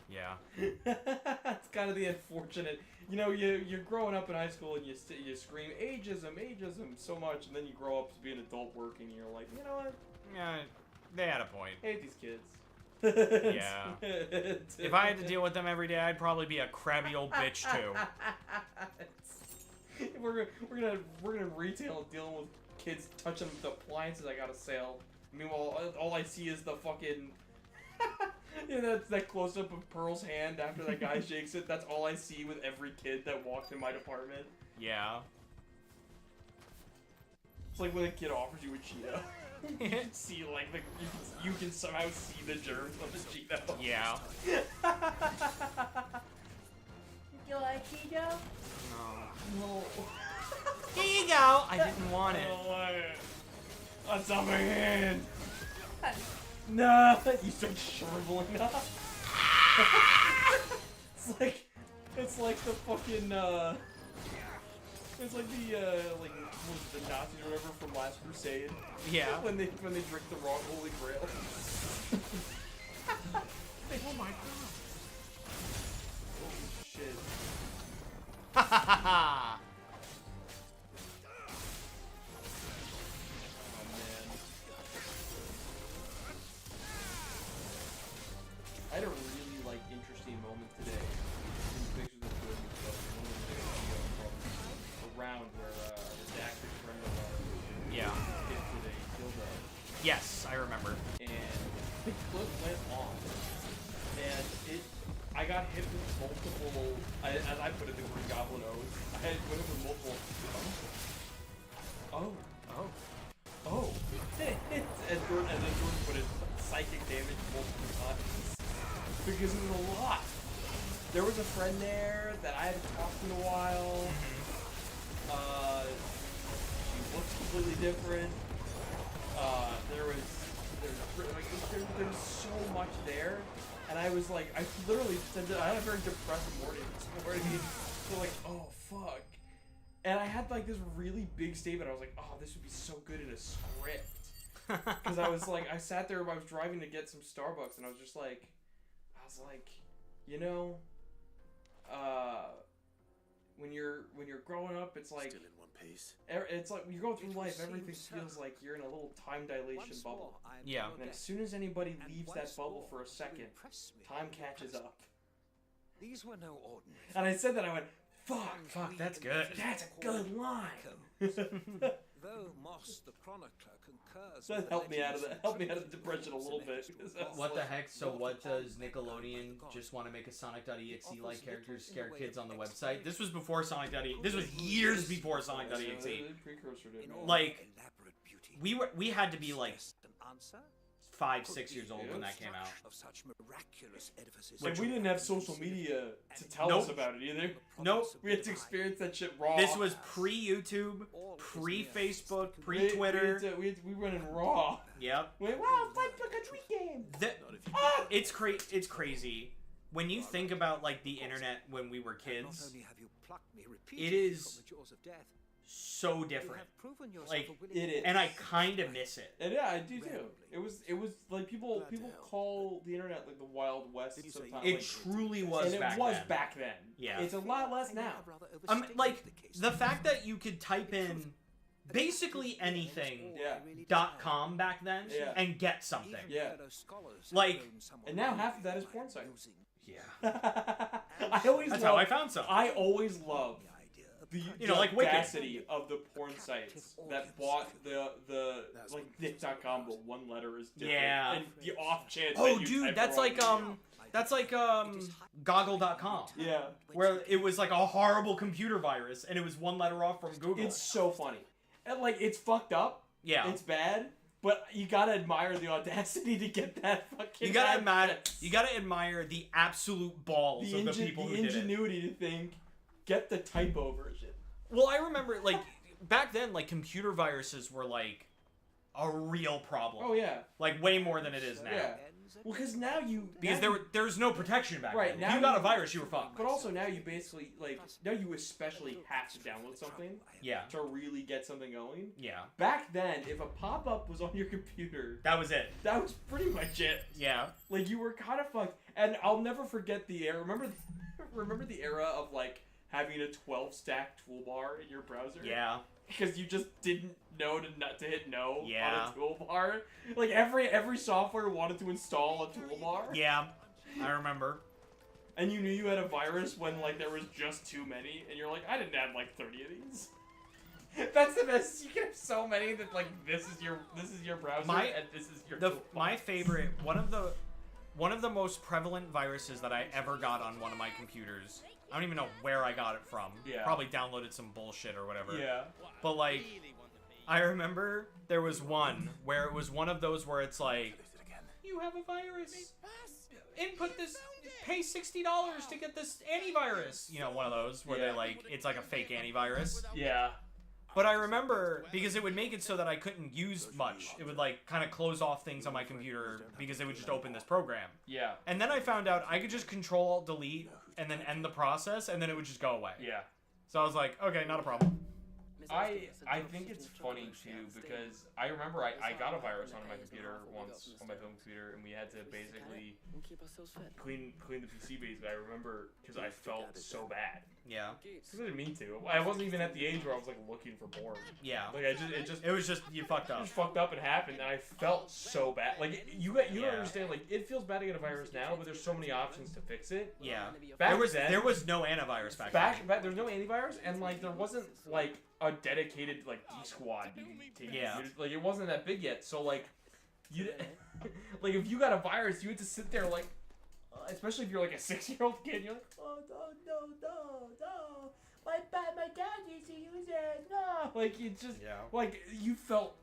Yeah. It's kind of the unfortunate. You know, you're growing up in high school and you scream ageism so much, and then you grow up to be an adult working, and you're like, you know what? Yeah, they had a point. I hate these kids. Yeah. If I had to deal with them every day, I'd probably be a crabby old bitch too. We're gonna retail dealing with kids touching the appliances I gotta sell. Meanwhile, all I see is the fucking. You know, that close up of Pearl's hand after that guy shakes it. That's all I see with every kid that walks in my department. Yeah. It's like when a kid offers you a Cheeto. You can see like you can somehow see the germs of the Cheeto. Yeah. You like Cheeto? No. Here you go. I didn't want it. What's on my hand? No. You start shriveling up. It's like the fucking it's like the like what was it, the Nazis or whatever from Last Crusade. Yeah. When they drink the wrong Holy Grail. Oh my god. Holy shit. Ha ha ha ha. Oh man. I had a really like interesting moment today. In pictures of good and stuff. From around where a redacted friend of ours Yeah. hit with a dildo. Yes, I remember. And the clip went off. And I got hit with multiple, as I put it, the Green Goblin O's. I had hit with multiple. Oh. As Jordan put it, psychic damage multiple times. Because it was a lot. There was a friend there that I hadn't talked to in a while. She looks completely different. There was so much there. And I was like, I literally said that I had a very depressed morning this morning. So like, oh fuck. And I had like this really big statement. I was like, oh, this would be so good in a script. Because I was like, I sat there, I was driving to get some Starbucks, and I was like, you know, when you're growing up, it's like, still in one piece. It's like when you go through life, everything feels like you're in a little time dilation bubble. Yeah. And as soon as anybody leaves that bubble for a second, time catches up. These were no ordinary. And I said that, I went, fuck, that's good. That's a good line. Though Moss the chronicler concurs. That helped me out of the depression a little bit. What the heck? So what does Nickelodeon just want to make a Sonic.exe like characters scare kids on the website? This was before Sonic.exe. This was years before Sonic.exe. Precursor to it. Like, we had to be like 5-6 years old when that came out. Like, we didn't have social media to tell us about it either. Nope. We had to experience that shit raw. This was pre-YouTube, pre-Facebook, pre-Twitter. We went in raw. Yep. Wait, wow, it's like a tweet game. It's crazy. When you think about like the internet when we were kids, it is so different. Like it is, and I kind of miss it. And yeah, I do too. It was like people call the internet like the Wild West sometimes. It truly was. And back it was then. back then. Yeah, it's a lot less now. Like the fact that you could type in basically anything .com back then and get something. Yeah. Like, and now half of that is porn sites. Yeah. That's how I found some. I always love the like audacity of the porn sites that bought the like Nick.com, but one letter is different. Yeah. And the off chance. Oh, dude, that's like Goggle.com. Yeah. Where it was like a horrible computer virus, and it was one letter off from Google. It's so funny, and like it's fucked up. Yeah. It's bad. But you gotta admire the audacity to get that fucking. You gotta admire the absolute balls of the people who did it. The ingenuity to think, get the typo version. Well, I remember like back then, like, computer viruses were, like, a real problem. Oh, yeah. Like, way more than it is now. Yeah. Well, because now you... Because there's no protection back right, then. now If you got a virus, you were fucked. But also now you basically, like, now you especially have to download something Yeah. to really get something going. Yeah. Back then, if a pop-up was on your computer... That was it. That was pretty much it. Yeah. Like, you were kind of fucked. And I'll never forget the era. Remember the era of, like, having a 12-stack toolbar in your browser? Yeah. Because you just didn't know to hit no Yeah. on a toolbar. Like, every software wanted to install a toolbar. Yeah. I remember. And you knew you had a virus when, like, there was just too many. And you're like, I didn't have, like, 30 of these. That's the best. You can have so many that, like, this is your browser and this is your toolbar. My favorite, one of the most prevalent viruses that I ever got on one of my computers. I don't even know where I got it from. Yeah. Probably downloaded some bullshit or whatever. Yeah. But, like, I remember there was one where it was one of those where it's like, you have a virus. Input this, pay $60 to get this antivirus. You know, one of those where they, like, it's like a fake antivirus. Yeah. But I remember, because it would make it so that I couldn't use much. It would, like, kind of close off things on my computer because it would just open this program. Yeah. And then I found out I could just Control-Alt-Delete and then end the process, and then it would just go away. Yeah. So I was like, okay, not a problem. I think it's funny too because I remember I got a virus on my computer once on my home computer and we had to basically clean the PC basically. I remember because I felt so bad. Yeah. Because I didn't mean to. I wasn't even at the age where I was like looking for porn. Yeah. Like it was just you fucked up. It just fucked up and happened and I felt so bad. Like you don't understand. Like it feels bad to get a virus now, but there's so many options to fix it. Yeah. Back there was no antivirus back then. Back there's no antivirus and like there wasn't like a dedicated like D squad. Yeah. Like it wasn't that big yet. So like you like if you got a virus, you had to sit there like especially if you're like a 6-year-old kid, you're like, oh no, my dad used to use it, no. Like you just like you felt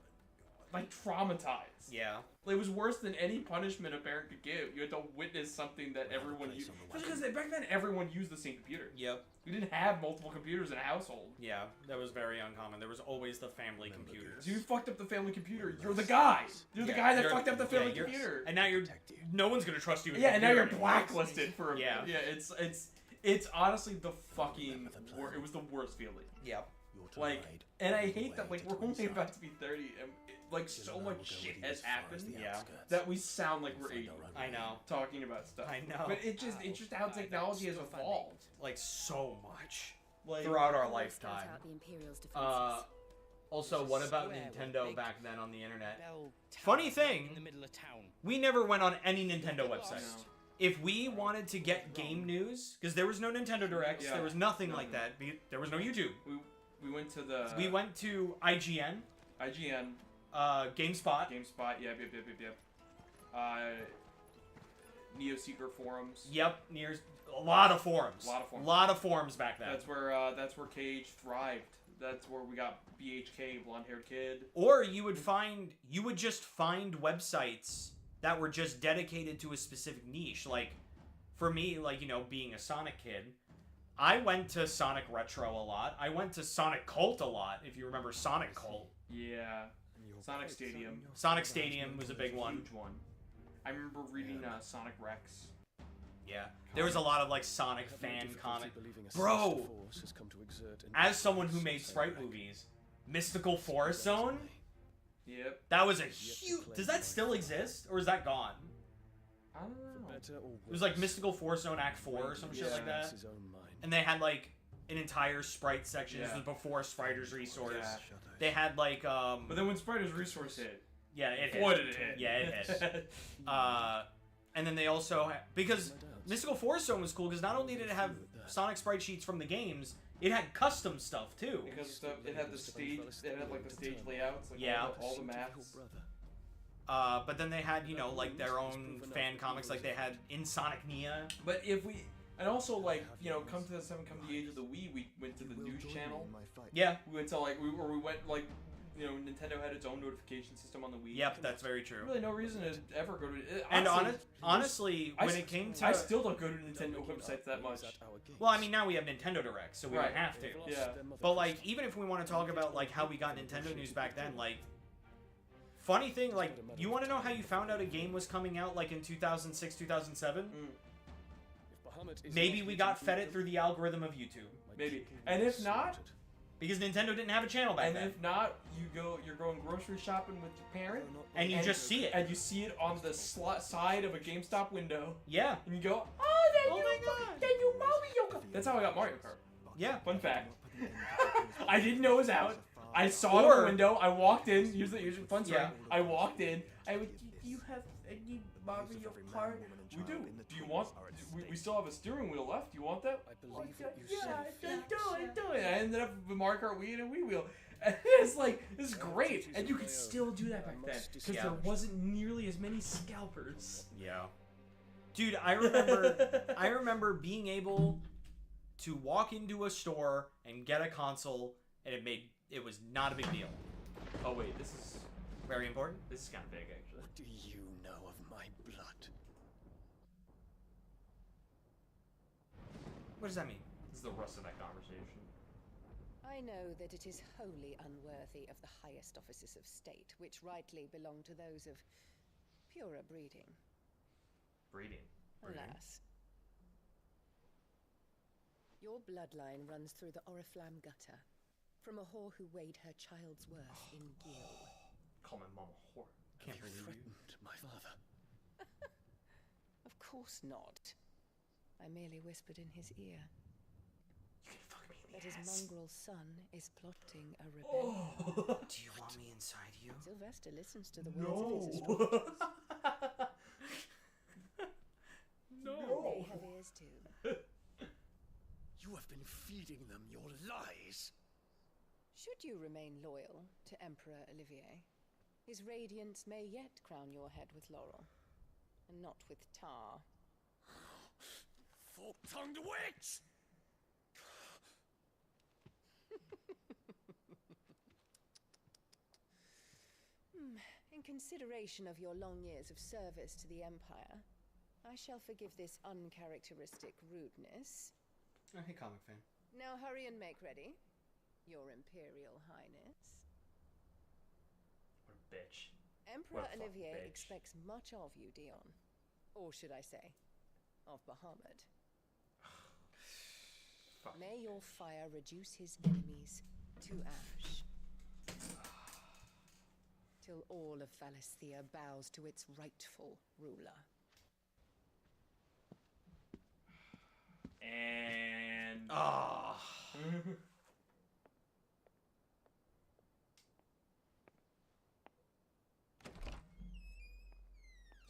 like traumatized. Yeah. It was worse than any punishment a parent could give. You had to witness something that everyone used. Because back then everyone used the same computer. Yep. We didn't have multiple computers in a household. Yeah, that was very uncommon. There was always the family computer. So you fucked up the family computer. You're the guy. You're the guy that fucked up the family computer. And now no one's gonna trust you. And now you're blacklisted for a minute. Yeah. It's honestly the fucking worst. It was the worst feeling. Yeah. Like, and I hate that. Like, we're only about to be 30, and like so much shit has happened. Yeah. That we sound like we're 80. I know. Talking about stuff. I know. But it's just how technology has evolved. Like so much. Like, throughout our lifetime. Also, what about Nintendo back then on the internet? Funny thing, we never went on any Nintendo website. No. If we wanted to get game news, because there was no Nintendo Directs, there was nothing like that. There was no YouTube. We went to the. We went to IGN. IGN. GameSpot. GameSpot. Yep. Neo Seeker forums. Yep. A lot of forums. A lot of forums back then. That's where Cage thrived. That's where we got BHK, blonde-haired kid. Or you would just find websites that were just dedicated to a specific niche. Like, for me, like, you know, being a Sonic kid, I went to Sonic Retro a lot. I went to Sonic Cult a lot, if you remember Sonic Cult. Yeah. Sonic Stadium. Sonic Stadium was a big one. Huge one. I remember reading Sonic Rex. Yeah. There was a lot of, like, Sonic fan comic. Bro! As someone who made sprite movies, Mystical Forest Zone? Yep. That was a huge... Does that still exist? Or is that gone? I don't know. It was like Mystical Forest Zone Act 4 or some shit like that. And they had, like, an entire sprite section. This was before Spriter's Resource. Yeah. They had, like, But then when Spriter's Resource hit... Yeah, it hit. Boy, did it hit. Yeah, it hit. And then they also... because Mystical Forest Zone was cool, because not only did it have Sonic sprite sheets from the games, it had custom stuff, too. Because it had the stage... It had, like, the stage layouts. Like, yeah. All the maps. But then they had, you know, like, their own fan comics. Like, they had In Sonic Nia. But if we... And also, like, you know, come to the age of the Wii, we went to the news channel. Yeah. We went to, like, we went, like, you know, Nintendo had its own notification system on the Wii. Yep, that's very true. Really, no reason to ever go to. And honestly, when it came to, I still don't go to Nintendo websites that much. Well, I mean, now we have Nintendo Direct, so we don't have to. Yeah. But like, even if we want to talk about like how we got Nintendo news back then, like, funny thing, like, you want to know how you found out a game was coming out like in 2006, 2007? Maybe we got fed it through the algorithm of YouTube. Maybe, and if not. Because Nintendo didn't have a channel back then. And if not, you're going grocery shopping with your parent, and you just see it, and you see it on the side of a GameStop window. Yeah. And you go, oh my god, that new Mario. That's how I got Mario Kart. Yeah. Fun fact. I didn't know it was out. I saw it in the window. I walked in. Here's the fun story. Yeah. I walked in. I went, do you have any Mario Kart? We do. Do you want? We still have a steering wheel left. Do you want that? I believe what you Yeah, do it. I ended up with Mario Kart Wii and a Wii wheel. And it's like, this is great. And you could still do that back then. Because there wasn't nearly as many scalpers. Yeah. Dude, I remember being able to walk into a store and get a console, and it was not a big deal. Oh wait, this is very important. This is kind of big, actually. What do you know of my blood? What does that mean? This is the rest of that conversation. I know that it is wholly unworthy of the highest offices of state, which rightly belong to those of purer breeding. Breeding. Alas. Your bloodline runs through the Oriflamme gutter, from a whore who weighed her child's worth in gil. Call my mom a whore. Can't believe you. My father. Of course not. I merely whispered in his ear. You can fuck me in the that his ass. mongrel son is plotting a rebellion. Do you want me inside you? Sylvester listens to the words of his astrologers. No. They have ears too. You have been feeding them your lies. Should you remain loyal to Emperor Olivier, his radiance may yet crown your head with laurel, and not with tar. Fork-tongued witch! In consideration of your long years of service to the Empire, I shall forgive this uncharacteristic rudeness. Oh, hey, comic fan. Now hurry and make ready, Your Imperial Highness. What a bitch. Emperor What a fucking Olivier bitch. expects much of you, Dion. Or should I say, of Bahamut. May your fire reduce his enemies to ash. Till all of Valisthea bows to its rightful ruler. And...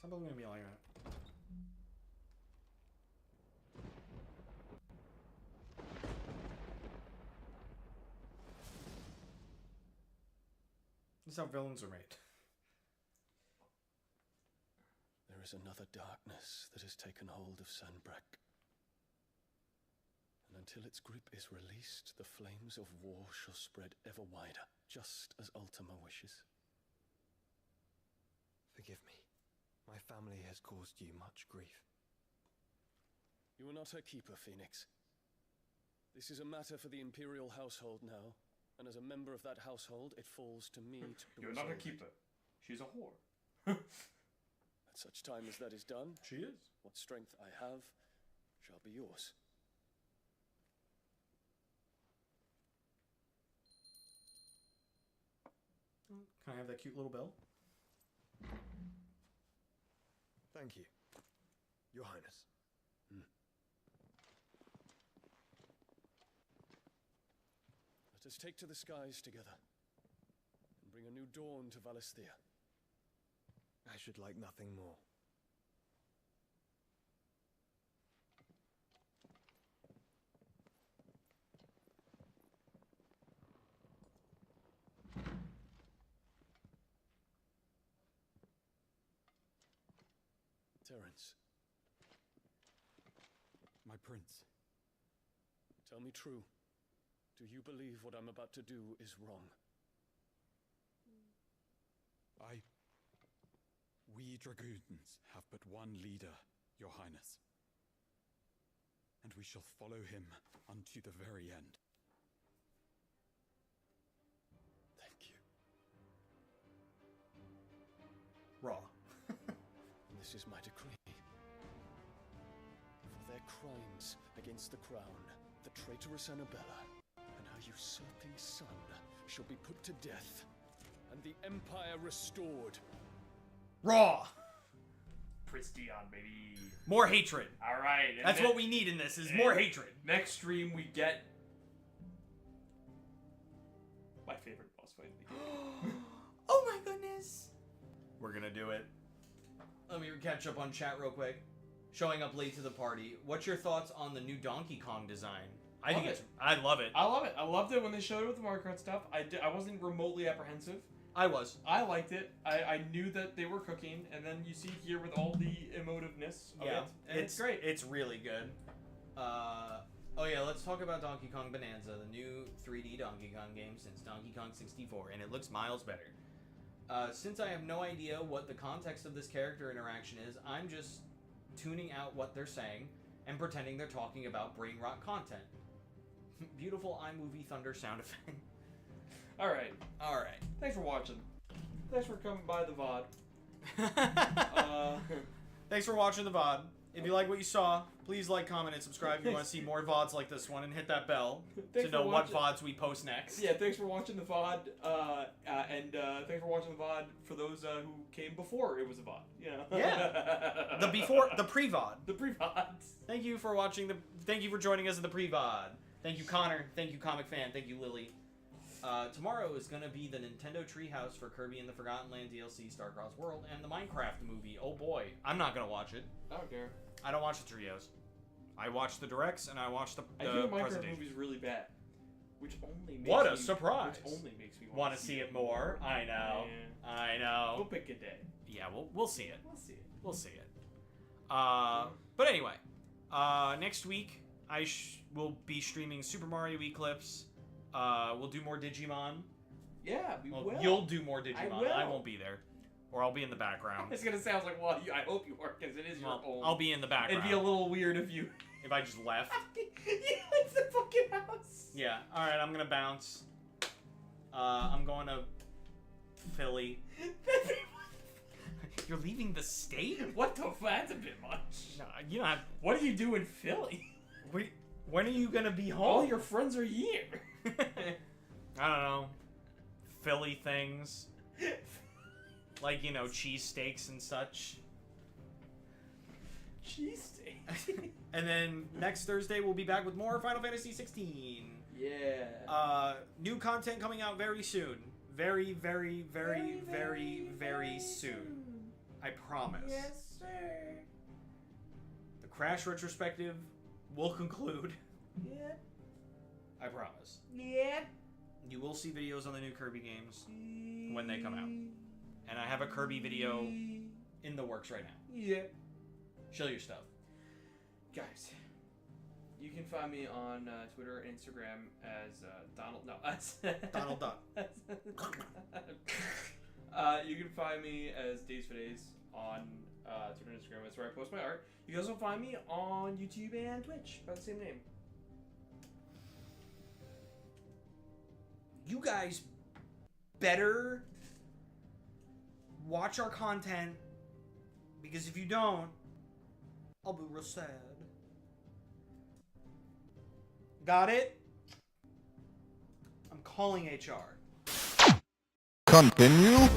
Something's gonna be like that. This is how villains are made. There is another darkness that has taken hold of Sanbreque. And until its grip is released, the flames of war shall spread ever wider, just as Ultima wishes. Forgive me. My family has caused you much grief. You are not her keeper, Phoenix. This is a matter for the Imperial household now, and as a member of that household, it falls to me to You're not a resolve it. keeper. She's a whore. At such time as that is done, She is. what strength I have shall be yours. Can I have that cute little bell? Thank you, Your Highness. Let us take to the skies together, and bring a new dawn to Valisthea. I should like nothing more. Terence, My prince. tell me true. Do you believe what I'm about to do is wrong? We dragoons have but one leader, Your Highness. And we shall follow him unto the very end. Thank you. Raw. This is my decree. For their crimes against the crown, the traitorous Annabella and her usurping son shall be put to death, and the Empire restored. Raw. Prince Dion, baby. More hatred. All right. That's what we need in this, is more hatred. Next stream, we get my favorite boss fight. Oh my goodness. We're gonna do it. Let me catch up on chat real quick. Showing up late to the party. What's your thoughts on the new Donkey Kong design? I love it. I love it. I love it. I loved it when they showed it with the Mario Kart stuff. I wasn't remotely apprehensive. I was. I liked it. I knew that they were cooking, and then you see it here with all the emotiveness of it. And it's great. It's really good. Oh yeah, let's talk about Donkey Kong Bonanza, the new 3D Donkey Kong game since Donkey Kong 64, and it looks miles better. Since I have no idea what the context of this character interaction is, I'm just tuning out what they're saying and pretending they're talking about brain rot content. Beautiful iMovie Thunder sound effect. Alright. Alright. Thanks for watching. Thanks for coming by the VOD. Thanks for watching the VOD. If you like what you saw, please like, comment, and subscribe if you want to see more VODs like this one, and hit that bell to know what VODs we post next. Yeah, thanks for watching the VOD, and thanks for watching the VOD for those who came before it was a VOD. You know? Yeah. The pre-VOD. The pre-VOD. Thank you for watching thank you for joining us in the pre-VOD. Thank you, Connor. Thank you, Comic Fan. Thank you, Lily. Tomorrow is going to be the Nintendo Treehouse for Kirby and the Forgotten Land DLC, Starcross World, and the Minecraft movie. Oh boy. I'm not going to watch it. I don't care. I don't watch the trios. I watch the directs, and I watch the I hear the Minecraft presentation. movie's really bad. Which only makes What a surprise. Which only makes me want to see it more. I know. Yeah. I know. We'll pick a day. Yeah, we'll see it. We'll see it. We'll see it. But anyway, next week I will be streaming Super Mario Eclipse. We'll do more Digimon. Yeah, we will. You'll do more Digimon. I I won't be there. Or I'll be in the background. It's gonna sound like, well, I hope you are, because it is your home. I'll be in the background. It'd be a little weird if you... If I just left. You left the fucking house. Yeah. Alright, I'm gonna bounce. I'm going to Philly. You're leaving the state? What the fuck? That's a bit much. No, you don't have... What do you do in Philly? When are you gonna be home? All your friends are here. I don't know. Philly things. Like, you know, cheesesteaks and such. Cheesesteak? And then next Thursday we'll be back with more Final Fantasy XVI. Yeah. New content coming out very soon. Very, very, very, very, very soon. I promise. Yes, sir. The Crash retrospective will conclude. Yeah. I promise. Yeah. You will see videos on the new Kirby games when they come out. And I have a Kirby video in the works right now. Yeah. Show your stuff. Guys, you can find me on Twitter and Instagram as Donald. No, as Donald Duck. You can find me as Days for Days on Twitter and Instagram. That's where I post my art. You can also find me on YouTube and Twitch by the same name. You guys better watch our content, because if you don't, I'll be real sad. Got it? I'm calling HR. Continue.